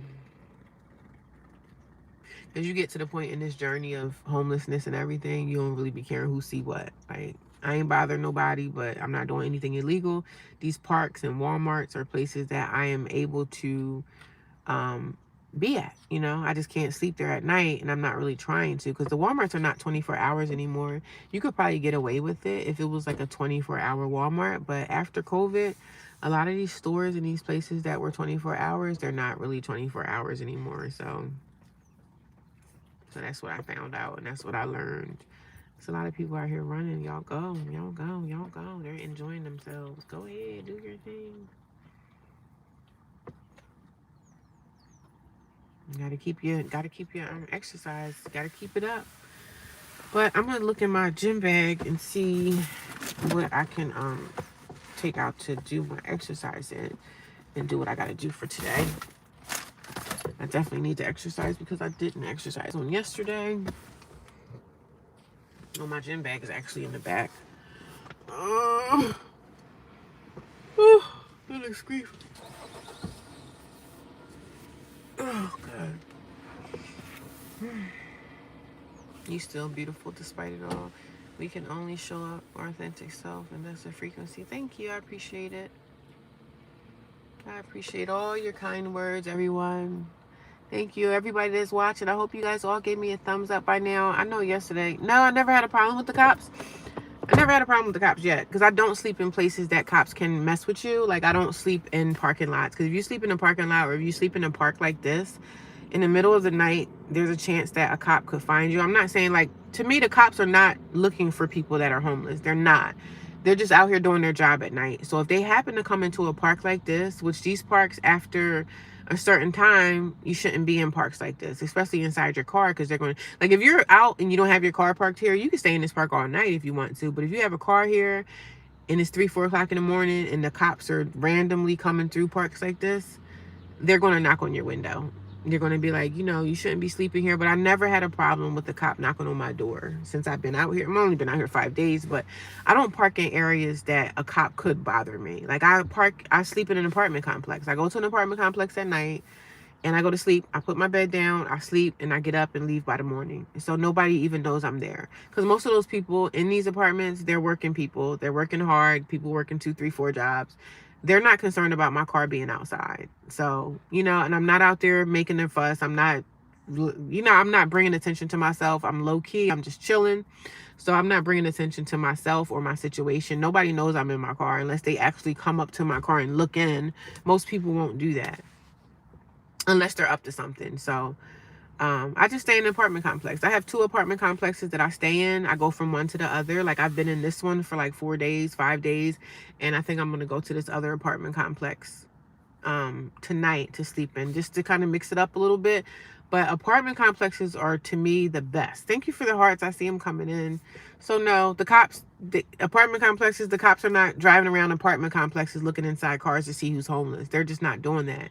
S1: As you get to the point in this journey of homelessness and everything, you don't really be caring who see what. Like, I ain't bothering nobody, but I'm not doing anything illegal. These parks and Walmarts are places that I am able to be at. You know, I just can't sleep there at night, and I'm not really trying to, because the Walmarts are not 24 hours anymore. You could probably get away with it if it was like a 24-hour Walmart, but after COVID, a lot of these stores and these places that were 24 hours, they're not really 24 hours anymore. So that's what I found out, and that's what I learned. There's a lot of people out here running. Y'all go, y'all go, y'all go. They're enjoying themselves. Go ahead, do your thing. You gotta keep your exercise. Gotta keep it up. But I'm gonna look in my gym bag and see what I can take out to do my exercise in, and do what I gotta do for today. I definitely need to exercise because I didn't exercise on yesterday. Oh, my gym bag is actually in the back. Oh, goodness grief. Oh, God. You still beautiful despite it all. We can only show up our authentic self, and that's a frequency. Thank you. I appreciate it. I appreciate all your kind words, everyone. Thank you, everybody that's watching. I hope you guys all gave me a thumbs up by now. I know yesterday. No, I never had a problem with the cops. I never had a problem with the cops yet, because I don't sleep in places that cops can mess with you. Like, I don't sleep in parking lots, because if you sleep in a parking lot, or if you sleep in a park like this, in the middle of the night, there's a chance that a cop could find you. I'm not saying, like, to me, the cops are not looking for people that are homeless. They're not. They're just out here doing their job at night. So if they happen to come into a park like this, which these parks, after a certain time, you shouldn't be in parks like this, especially inside your car, because they're going to, like, if you're out and you don't have your car parked here, you can stay in this park all night if you want to. But if you have a car here and it's 3-4 o'clock in the morning and the cops are randomly coming through parks like this, they're going to knock on your window. They're going to be like, you know, you shouldn't be sleeping here. But I never had a problem with the cop knocking on my door since I've been out here. I've only been out here 5 days, but I don't park in areas that a cop could bother me. Like, I sleep in an apartment complex. I go to an apartment complex at night and I go to sleep. I put my bed down, I sleep, and I get up and leave by the morning. So nobody even knows I'm there. Because most of those people in these apartments, they're working people. They're working hard. People working 2, 3, 4 jobs. They're not concerned about my car being outside. So, you know, and I'm not out there making a fuss. I'm not, you know, I'm not bringing attention to myself. I'm low key. I'm just chilling. So I'm not bringing attention to myself or my situation. Nobody knows I'm in my car unless they actually come up to my car and look in. Most people won't do that unless they're up to something. So I just stay in an apartment complex. I have 2 apartment complexes that I stay in. I go from one to the other. Like, I've been in this one for like 4 days, 5 days, and I think I'm gonna go to this other apartment complex tonight to sleep in, just to kind of mix it up a little bit. But apartment complexes are, to me, the best. Thank you for the hearts. I see them coming in. So no, the apartment complexes, the cops are not driving around apartment complexes looking inside cars to see who's homeless. They're just not doing that.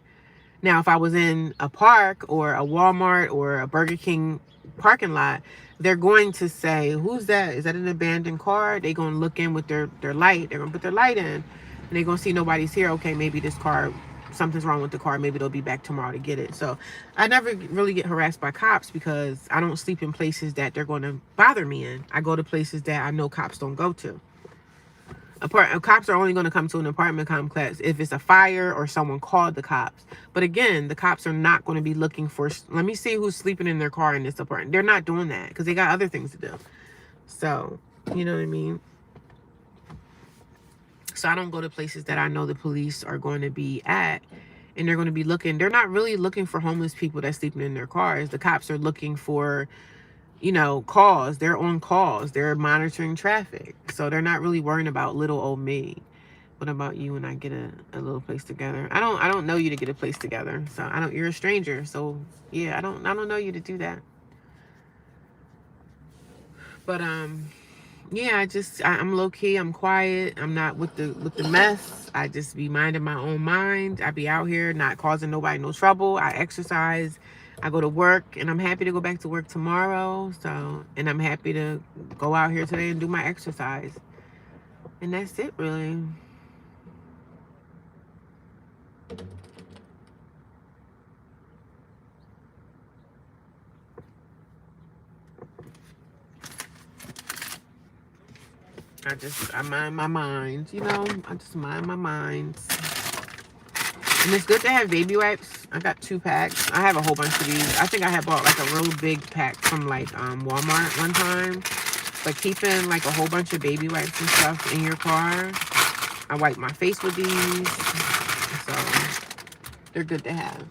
S1: Now, if I was in a park or a Walmart or a Burger King parking lot, they're going to say, who's that? Is that an abandoned car? They're going to look in with their light. They're going to put their light in. And they're going to see nobody's here. Okay, maybe this car, something's wrong with the car. Maybe they'll be back tomorrow to get it. So I never really get harassed by cops because I don't sleep in places that they're going to bother me in. I go to places that I know cops don't go to. Cops are only going to come to an apartment complex if it's a fire or someone called the cops. But again, the cops are not going to be looking for, let me see who's sleeping in their car in this apartment. They're not doing that because they got other things to do. So, you know what I mean? So I don't go to places that I know the police are going to be at, and they're going to be looking. They're not really looking for homeless people that's sleeping in their cars. The cops are looking for, you know, calls. They're on calls. They're monitoring traffic. So they're not really worrying about little old me. What about you when I get a little place together? I don't know you to get a place together. So you're a stranger. So yeah, I don't know you to do that. But yeah, I'm low key, I'm quiet. I'm not with the mess. I just be minding my own mind. I be out here not causing nobody no trouble. I exercise. I go to work, and I'm happy to go back to work tomorrow. So, and I'm happy to go out here today and do my exercise. And that's it, really. I mind my mind, you know? I just mind my mind. And it's good to have baby wipes. I got 2 packs. I have a whole bunch of these. I think I had bought like a real big pack from like Walmart one time. But keeping like a whole bunch of baby wipes and stuff in your car. I wipe my face with these. So they're good to have.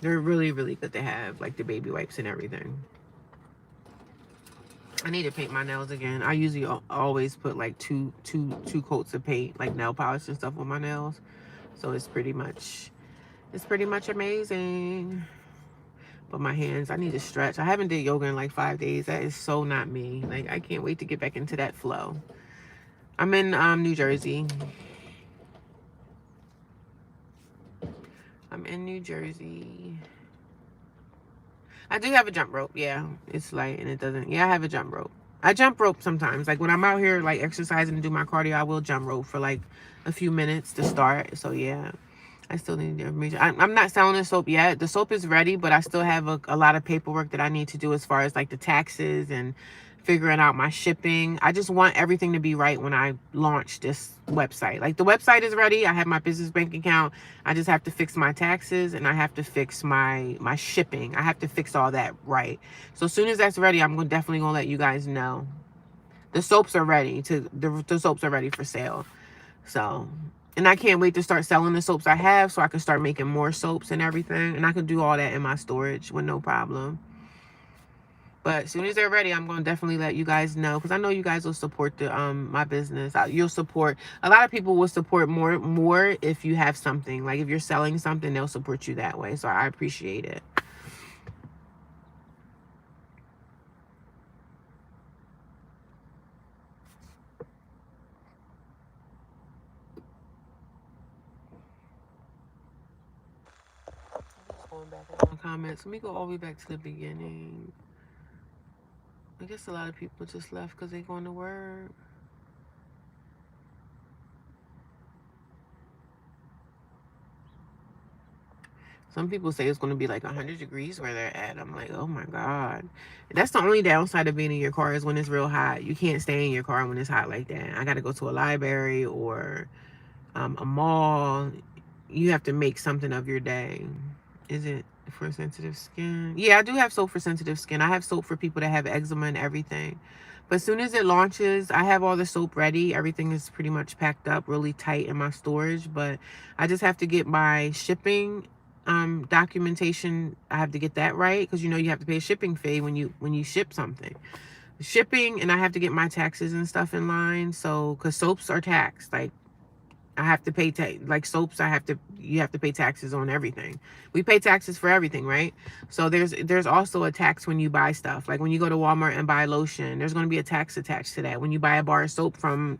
S1: They're really, really good to have, like the baby wipes and everything. I need to paint my nails again. I usually always put like two coats of paint, like nail polish and stuff on my nails. So it's pretty much amazing. But my hands, I need to stretch. I haven't did yoga in like 5 days. That is so not me. Like, I can't wait to get back into that flow. I'm in New Jersey. I'm in New Jersey. I do have a jump rope. Yeah, it's light and it doesn't. Yeah, I have a jump rope. I jump rope sometimes. Like when I'm out here like exercising and do my cardio, I will jump rope for like a few minutes to start. So yeah, I still need to information. I'm not selling the soap yet. The soap is ready, but I still have a lot of paperwork that I need to do as far as like the taxes and figuring out my shipping. I just want everything to be right when I launch this website. Like the website is ready. I have my business bank account. I just have to fix my taxes and I have to fix my shipping. I have to fix all that right. So as soon as that's ready, I'm definitely gonna let you guys know. The soaps are ready the soaps are ready for sale. So, and I can't wait to start selling the soaps I have so I can start making more soaps and everything. And I can do all that in my storage with no problem. But as soon as they're ready, I'm going to definitely let you guys know. Because I know you guys will support the my business. You'll support. A lot of people will support more if you have something. Like if you're selling something, they'll support you that way. So I appreciate it. Just going back in my comments. Let me go all the way back to the beginning. I guess a lot of people just left because they're going to work. Some people say it's going to be like 100 degrees where they're at. I'm like, oh my God. That's the only downside of being in your car is when it's real hot. You can't stay in your car when it's hot like that. I got to go to a library or a mall. You have to make something of your day. Is it for sensitive skin? Yeah, I do have soap for sensitive skin. I have soap for people that have eczema and everything. But as soon as it launches, I have all the soap ready. Everything is pretty much packed up really tight in my storage. But I just have to get my shipping documentation. I have to get that right because you know you have to pay a shipping fee when you ship something. Shipping, and I have to get my taxes and stuff in line. So because soaps are taxed, like I have to pay like soaps. You have to pay taxes on everything. We pay taxes for everything, right? So there's also a tax when you buy stuff. Like when you go to Walmart and buy lotion, there's going to be a tax attached to that. When you buy a bar of soap from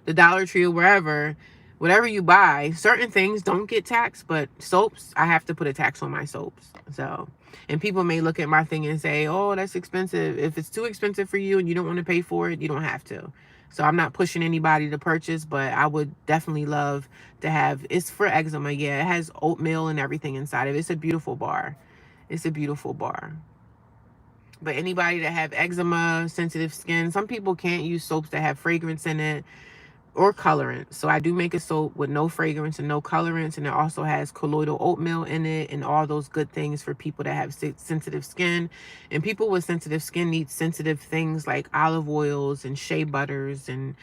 S1: the Dollar Tree or wherever, whatever you buy, certain things don't get taxed, but soaps, I have to put a tax on my soaps. So, and people may look at my thing and say, oh, that's expensive. If it's too expensive for you and you don't want to pay for it, you don't have to. So I'm not pushing anybody to purchase, but I would definitely love to have, it's for eczema. Yeah, it has oatmeal and everything inside of it. It's a beautiful bar. It's a beautiful bar. But anybody that have eczema, sensitive skin, some people can't use soaps that have fragrance in it or colorant. So I do make a soap with no fragrance and no colorants, and it also has colloidal oatmeal in it and all those good things for people that have sensitive skin. And people with sensitive skin need sensitive things like olive oils and shea butters and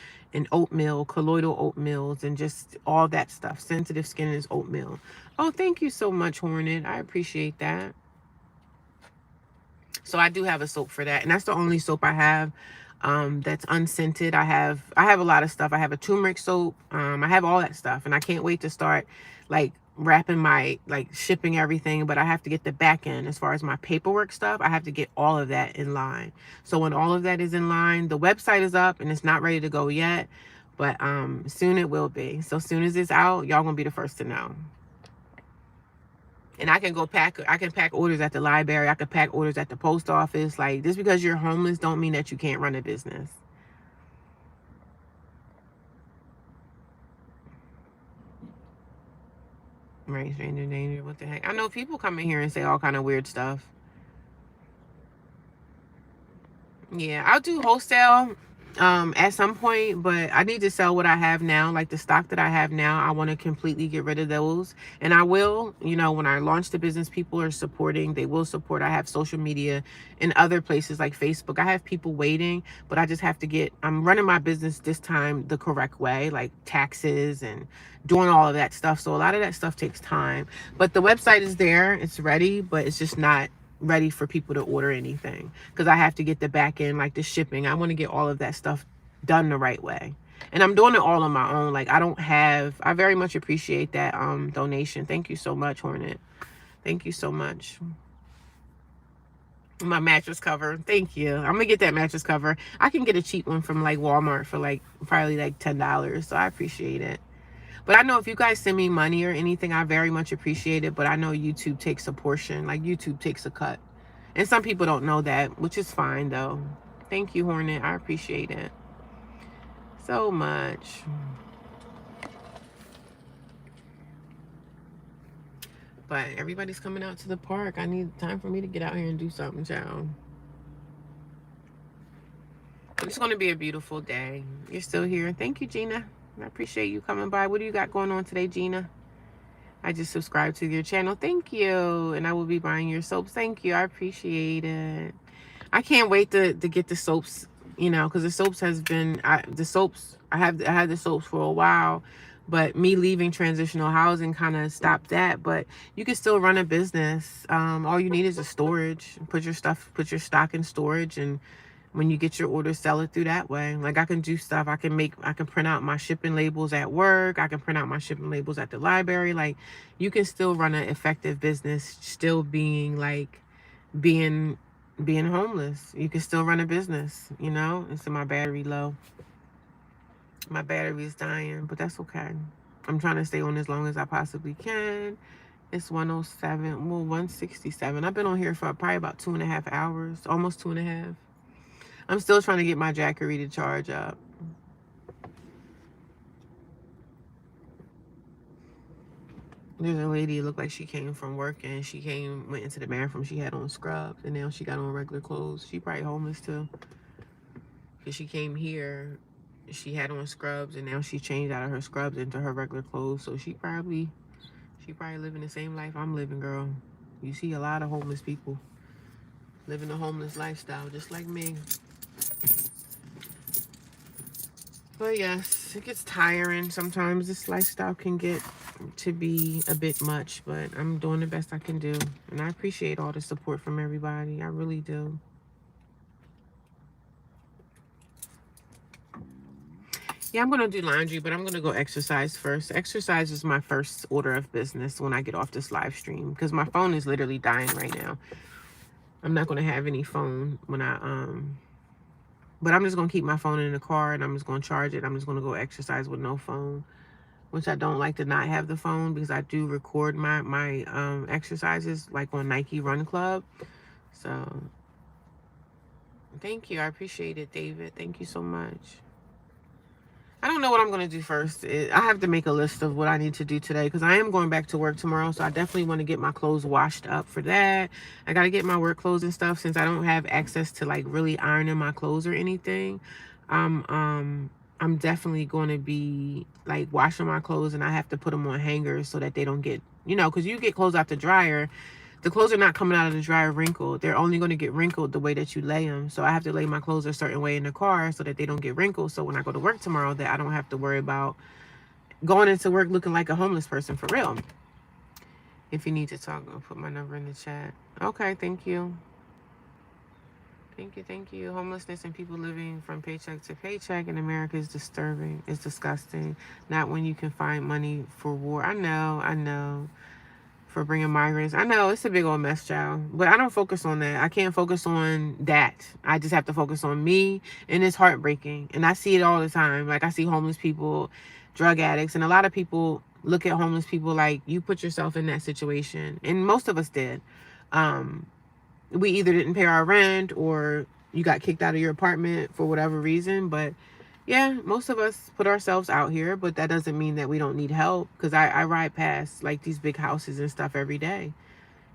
S1: oatmeal, colloidal oatmeals, and just all that stuff. Sensitive skin is oatmeal. Oh, thank you so much, Hornet. I appreciate that. So I do have a soap for that, and that's the only soap I have that's unscented. I have a lot of stuff. I have a turmeric soap. I have all that stuff, and I can't wait to start like wrapping my like shipping everything. But I have to get the back end as far as my paperwork stuff. I have to get all of that in line. So when all of that is in line, the website is up and it's not ready to go yet, but soon it will be. So soon as it's out, y'all gonna be the first to know. And I can pack orders at the library. I can pack orders at the post office. Like, just because you're homeless don't mean that you can't run a business. Right, stranger danger. What the heck? I know people come in here and say all kind of weird stuff. Yeah, I'll do wholesale at some point, but I need to sell what I have now. Like the stock that I have now, I want to completely get rid of those. And I will, when I launch the business, people are supporting, they will support. I have social media and other places like Facebook. I have people waiting, but I just have to I'm running my business this time the correct way, like taxes and doing all of that stuff. So a lot of that stuff takes time, but the website is there, it's ready, but it's just not ready for people to order anything because I have to get the back end, like the shipping. I want to get all of that stuff done the right way. And I'm doing it all on my own. Like I very much appreciate that donation. Thank you so much, Hornet. Thank you so much. My mattress cover. Thank you. I'm gonna get that mattress cover. I can get a cheap one from like Walmart for like probably like $10. So I appreciate it. But I know if you guys send me money or anything, I very much appreciate it. But I know YouTube takes a portion, like YouTube takes a cut. And some people don't know that, which is fine though. Thank you, Hornet. I appreciate it so much. But everybody's coming out to the park. I need time for me to get out here and do something, child. It's going to be a beautiful day. You're still here. Thank you, Gina. I appreciate you coming by. What do you got going on today, Gina? I just subscribed to your channel. Thank you. And I will be buying your soaps. Thank you. I appreciate it. I can't wait to get the soaps, because the soaps has been, I had the soaps for a while, but me leaving transitional housing kind of stopped that. But you can still run a business. All you need is a storage. Put your stock in storage, and when you get your order, sell it through that way. Like I can do stuff. I can print out my shipping labels at work. I can print out my shipping labels at the library. Like you can still run an effective business, still being being homeless. You can still run a business, And so my battery low. My battery is dying, but that's okay. I'm trying to stay on as long as I possibly can. It's 107, well, 167. I've been on here for probably about 2.5 hours, almost 2.5. I'm still trying to get my Jackery to charge up. There's a lady, it looked like she came from work and went into the bathroom. She had on scrubs and now she got on regular clothes. She probably homeless too. Because she came here, she had on scrubs and now she changed out of her scrubs into her regular clothes. So she probably living the same life I'm living, girl. You see a lot of homeless people living a homeless lifestyle just like me. But yes, it gets tiring. Sometimes this lifestyle can get to be a bit much, but I'm doing the best I can do. And I appreciate all the support from everybody. I really do. Yeah, I'm going to do laundry, but I'm going to go exercise first. Exercise is my first order of business when I get off this live stream because my phone is literally dying right now. I'm not going to have any phone when but I'm just going to keep my phone in the car and I'm just going to charge it. I'm just going to go exercise with no phone, which I don't like to not have the phone because I do record my exercises like on Nike Run Club. So thank you. I appreciate it, David. Thank you so much. I don't know what I'm going to do first. I have to make a list of what I need to do today because I am going back to work tomorrow. So I definitely want to get my clothes washed up for that. I got to get my work clothes and stuff since I don't have access to like really ironing my clothes or anything. I'm definitely going to be like washing my clothes and I have to put them on hangers so that they don't get, because you get clothes out the dryer. The clothes are not coming out of the dryer wrinkled. They're only going to get wrinkled the way that you lay them. So I have to lay my clothes a certain way in the car so that they don't get wrinkled. So when I go to work tomorrow, that I don't have to worry about going into work looking like a homeless person for real. If you need to talk, I'll put my number in the chat. Okay, thank you. Thank you. Homelessness and people living from paycheck to paycheck in America is disturbing. It's disgusting. Not when you can find money for war. I know. For bringing migrants. I know it's a big old mess, child, but I don't focus on that. I can't focus on that. I just have to focus on me, and it's heartbreaking. And I see it all the time. Like I see homeless people, drug addicts, and a lot of people look at homeless people like you put yourself in that situation. And most of us did. We either didn't pay our rent or you got kicked out of your apartment for whatever reason. But yeah, most of us put ourselves out here, but that doesn't mean that we don't need help. Because I ride past like these big houses and stuff every day.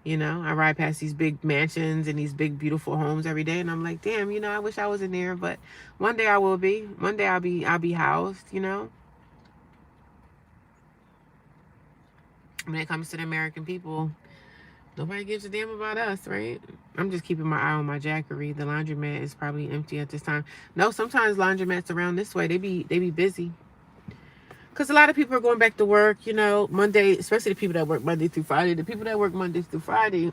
S1: You know, I ride past these big mansions and these big beautiful homes every day, and I'm like, damn, I wish I was in there. But one day I will be. One day I'll be housed. When it comes to the American people, nobody gives a damn about us, right? I'm just keeping my eye on my Jackery. The laundromat is probably empty at this time. No, sometimes laundromats around this way, they be busy. Because a lot of people are going back to work, Monday, especially the people that work Monday through Friday. The people that work Monday through Friday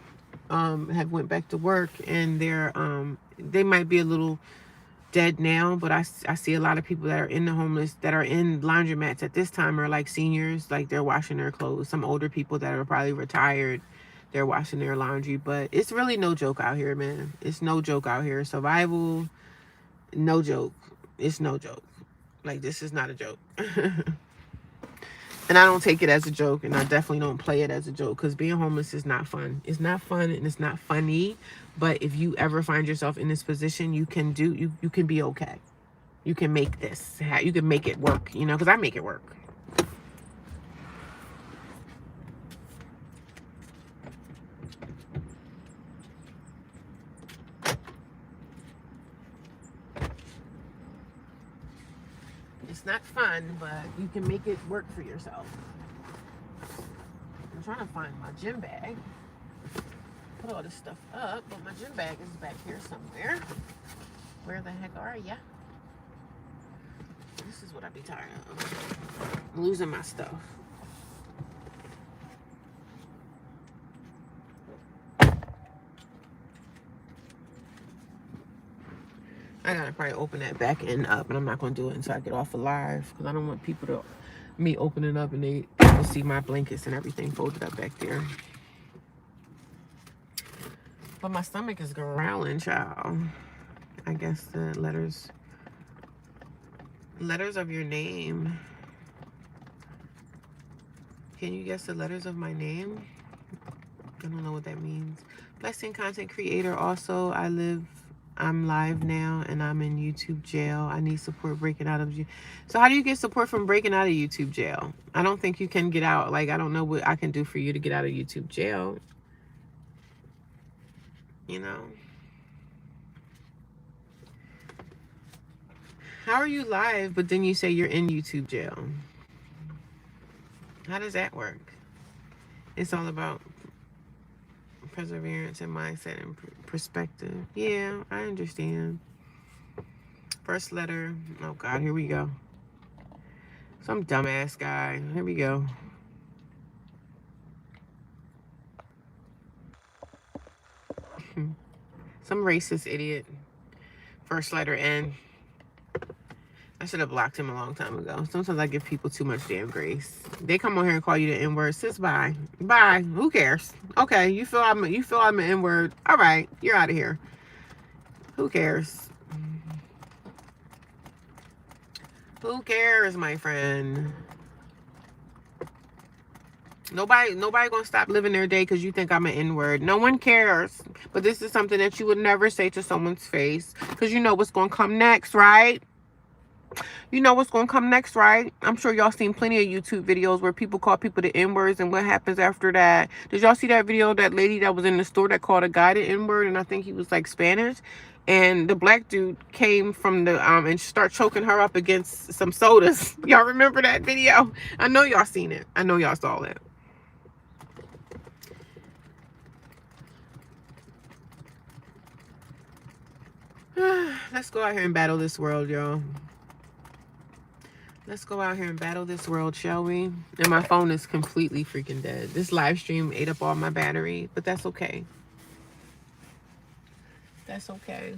S1: have went back to work, and they might be a little dead now, but I see a lot of people that are in the homeless, that are in laundromats at this time, are like seniors, like they're washing their clothes. Some older people that are probably retired, they're washing their laundry. But it's really no joke out here, man. It's no joke out here. Survival, no joke. It's no joke. Like, this is not a joke. And I don't take it as a joke, and I definitely don't play it as a joke, because being homeless is not fun. It's not fun, and it's not funny. But if you ever find yourself in this position, you can be okay. You can make this. You can make it work, because I make it work. It's not fun, but you can make it work for yourself. I'm trying to find my gym bag. Put all this stuff up, but my gym bag is back here somewhere. Where the heck are ya? This is what I be tired of. I'm losing my stuff. I gotta probably open that back end up, and I'm not gonna do it until I get off of live, because I don't want me opening up and they will see my blankets and everything folded up back there. But my stomach is growling, child. I guess the letters of your name. Can you guess the letters of my name? I don't know what that means. Blessing content creator. Also, I'm live now, and I'm in YouTube jail. I need support breaking out of you. So how do you get support from breaking out of YouTube jail? I don't think you can get out. Like, I don't know what I can do for you to get out of YouTube jail. How are you live, but then you say you're in YouTube jail? How does that work? It's all about perseverance and mindset and perspective. Yeah, I understand. First letter. Oh God, here we go. Some dumbass guy. Here we go. Some racist idiot. First letter N. I should have blocked him a long time ago. Sometimes I give people too much damn grace. They come on here and call you the N-word. Sis, bye. Bye. Who cares? Okay, you feel I'm an N-word. All right, you're out of here. Who cares? Who cares, my friend? Nobody gonna stop living their day because you think I'm an N-word. No one cares. But this is something that you would never say to someone's face, because you know what's gonna come next, right? You know what's going to come next, right? I'm sure y'all seen plenty of YouTube videos where people call people the N-words, and what happens after that. Did y'all see that video of that lady that was in the store that called a guy the N-word, and I think he was like Spanish, and the black dude came from the and start choking her up against some sodas. Y'all remember that video? I know y'all seen it. I know y'all saw it. Let's go out here and battle this world, y'all. Let's go out here and battle this world, shall we? And my phone is completely freaking dead. This live stream ate up all my battery, but that's okay. That's okay.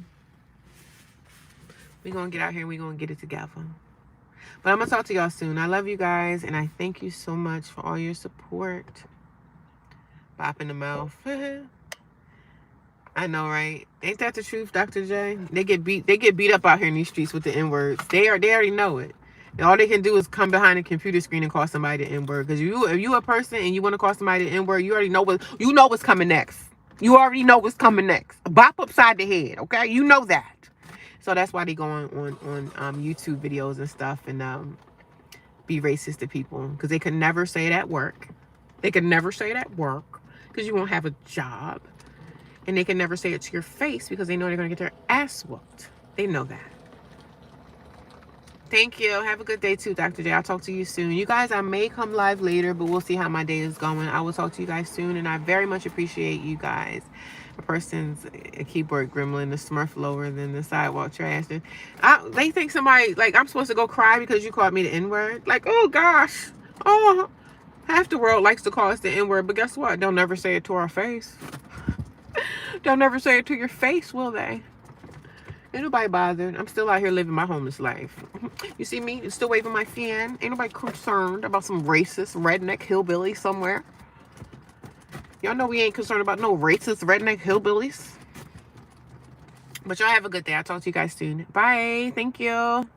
S1: We're going to get out here and we're going to get it together. But I'm going to talk to y'all soon. I love you guys, and I thank you so much for all your support. Bop in the mouth. I know, right? Ain't that the truth, Dr. J? They get beat up out here in these streets with the N-words. They already know it. And all they can do is come behind a computer screen and call somebody the N-word. Because if you a person and you want to call somebody the N-word, you already know what's coming next. You already know what's coming next. A bop upside the head, okay? You know that. So that's why they go on YouTube videos and stuff and be racist to people. Because they could never say it at work. They could never say it at work because you won't have a job. And they can never say it to your face because they know they're going to get their ass whooped. They know that. Thank you. Have a good day too, Dr. J. I'll talk to you soon. You guys, I may come live later, but we'll see how my day is going. I will talk to you guys soon, and I very much appreciate you guys. A person's a keyboard gremlin, the Smurf lower than the sidewalk trash. They think somebody, like, I'm supposed to go cry because you called me the N-word. Like, oh, gosh. Oh, half the world likes to call us the N-word, but guess what? They'll never say it to our face. They'll never say it to your face, will they? Ain't nobody bothered. I'm still out here living my homeless life. You see me? Still waving my fan. Ain't nobody concerned about some racist redneck hillbilly somewhere. Y'all know we ain't concerned about no racist redneck hillbillies. But y'all have a good day. I'll talk to you guys soon. Bye. Thank you.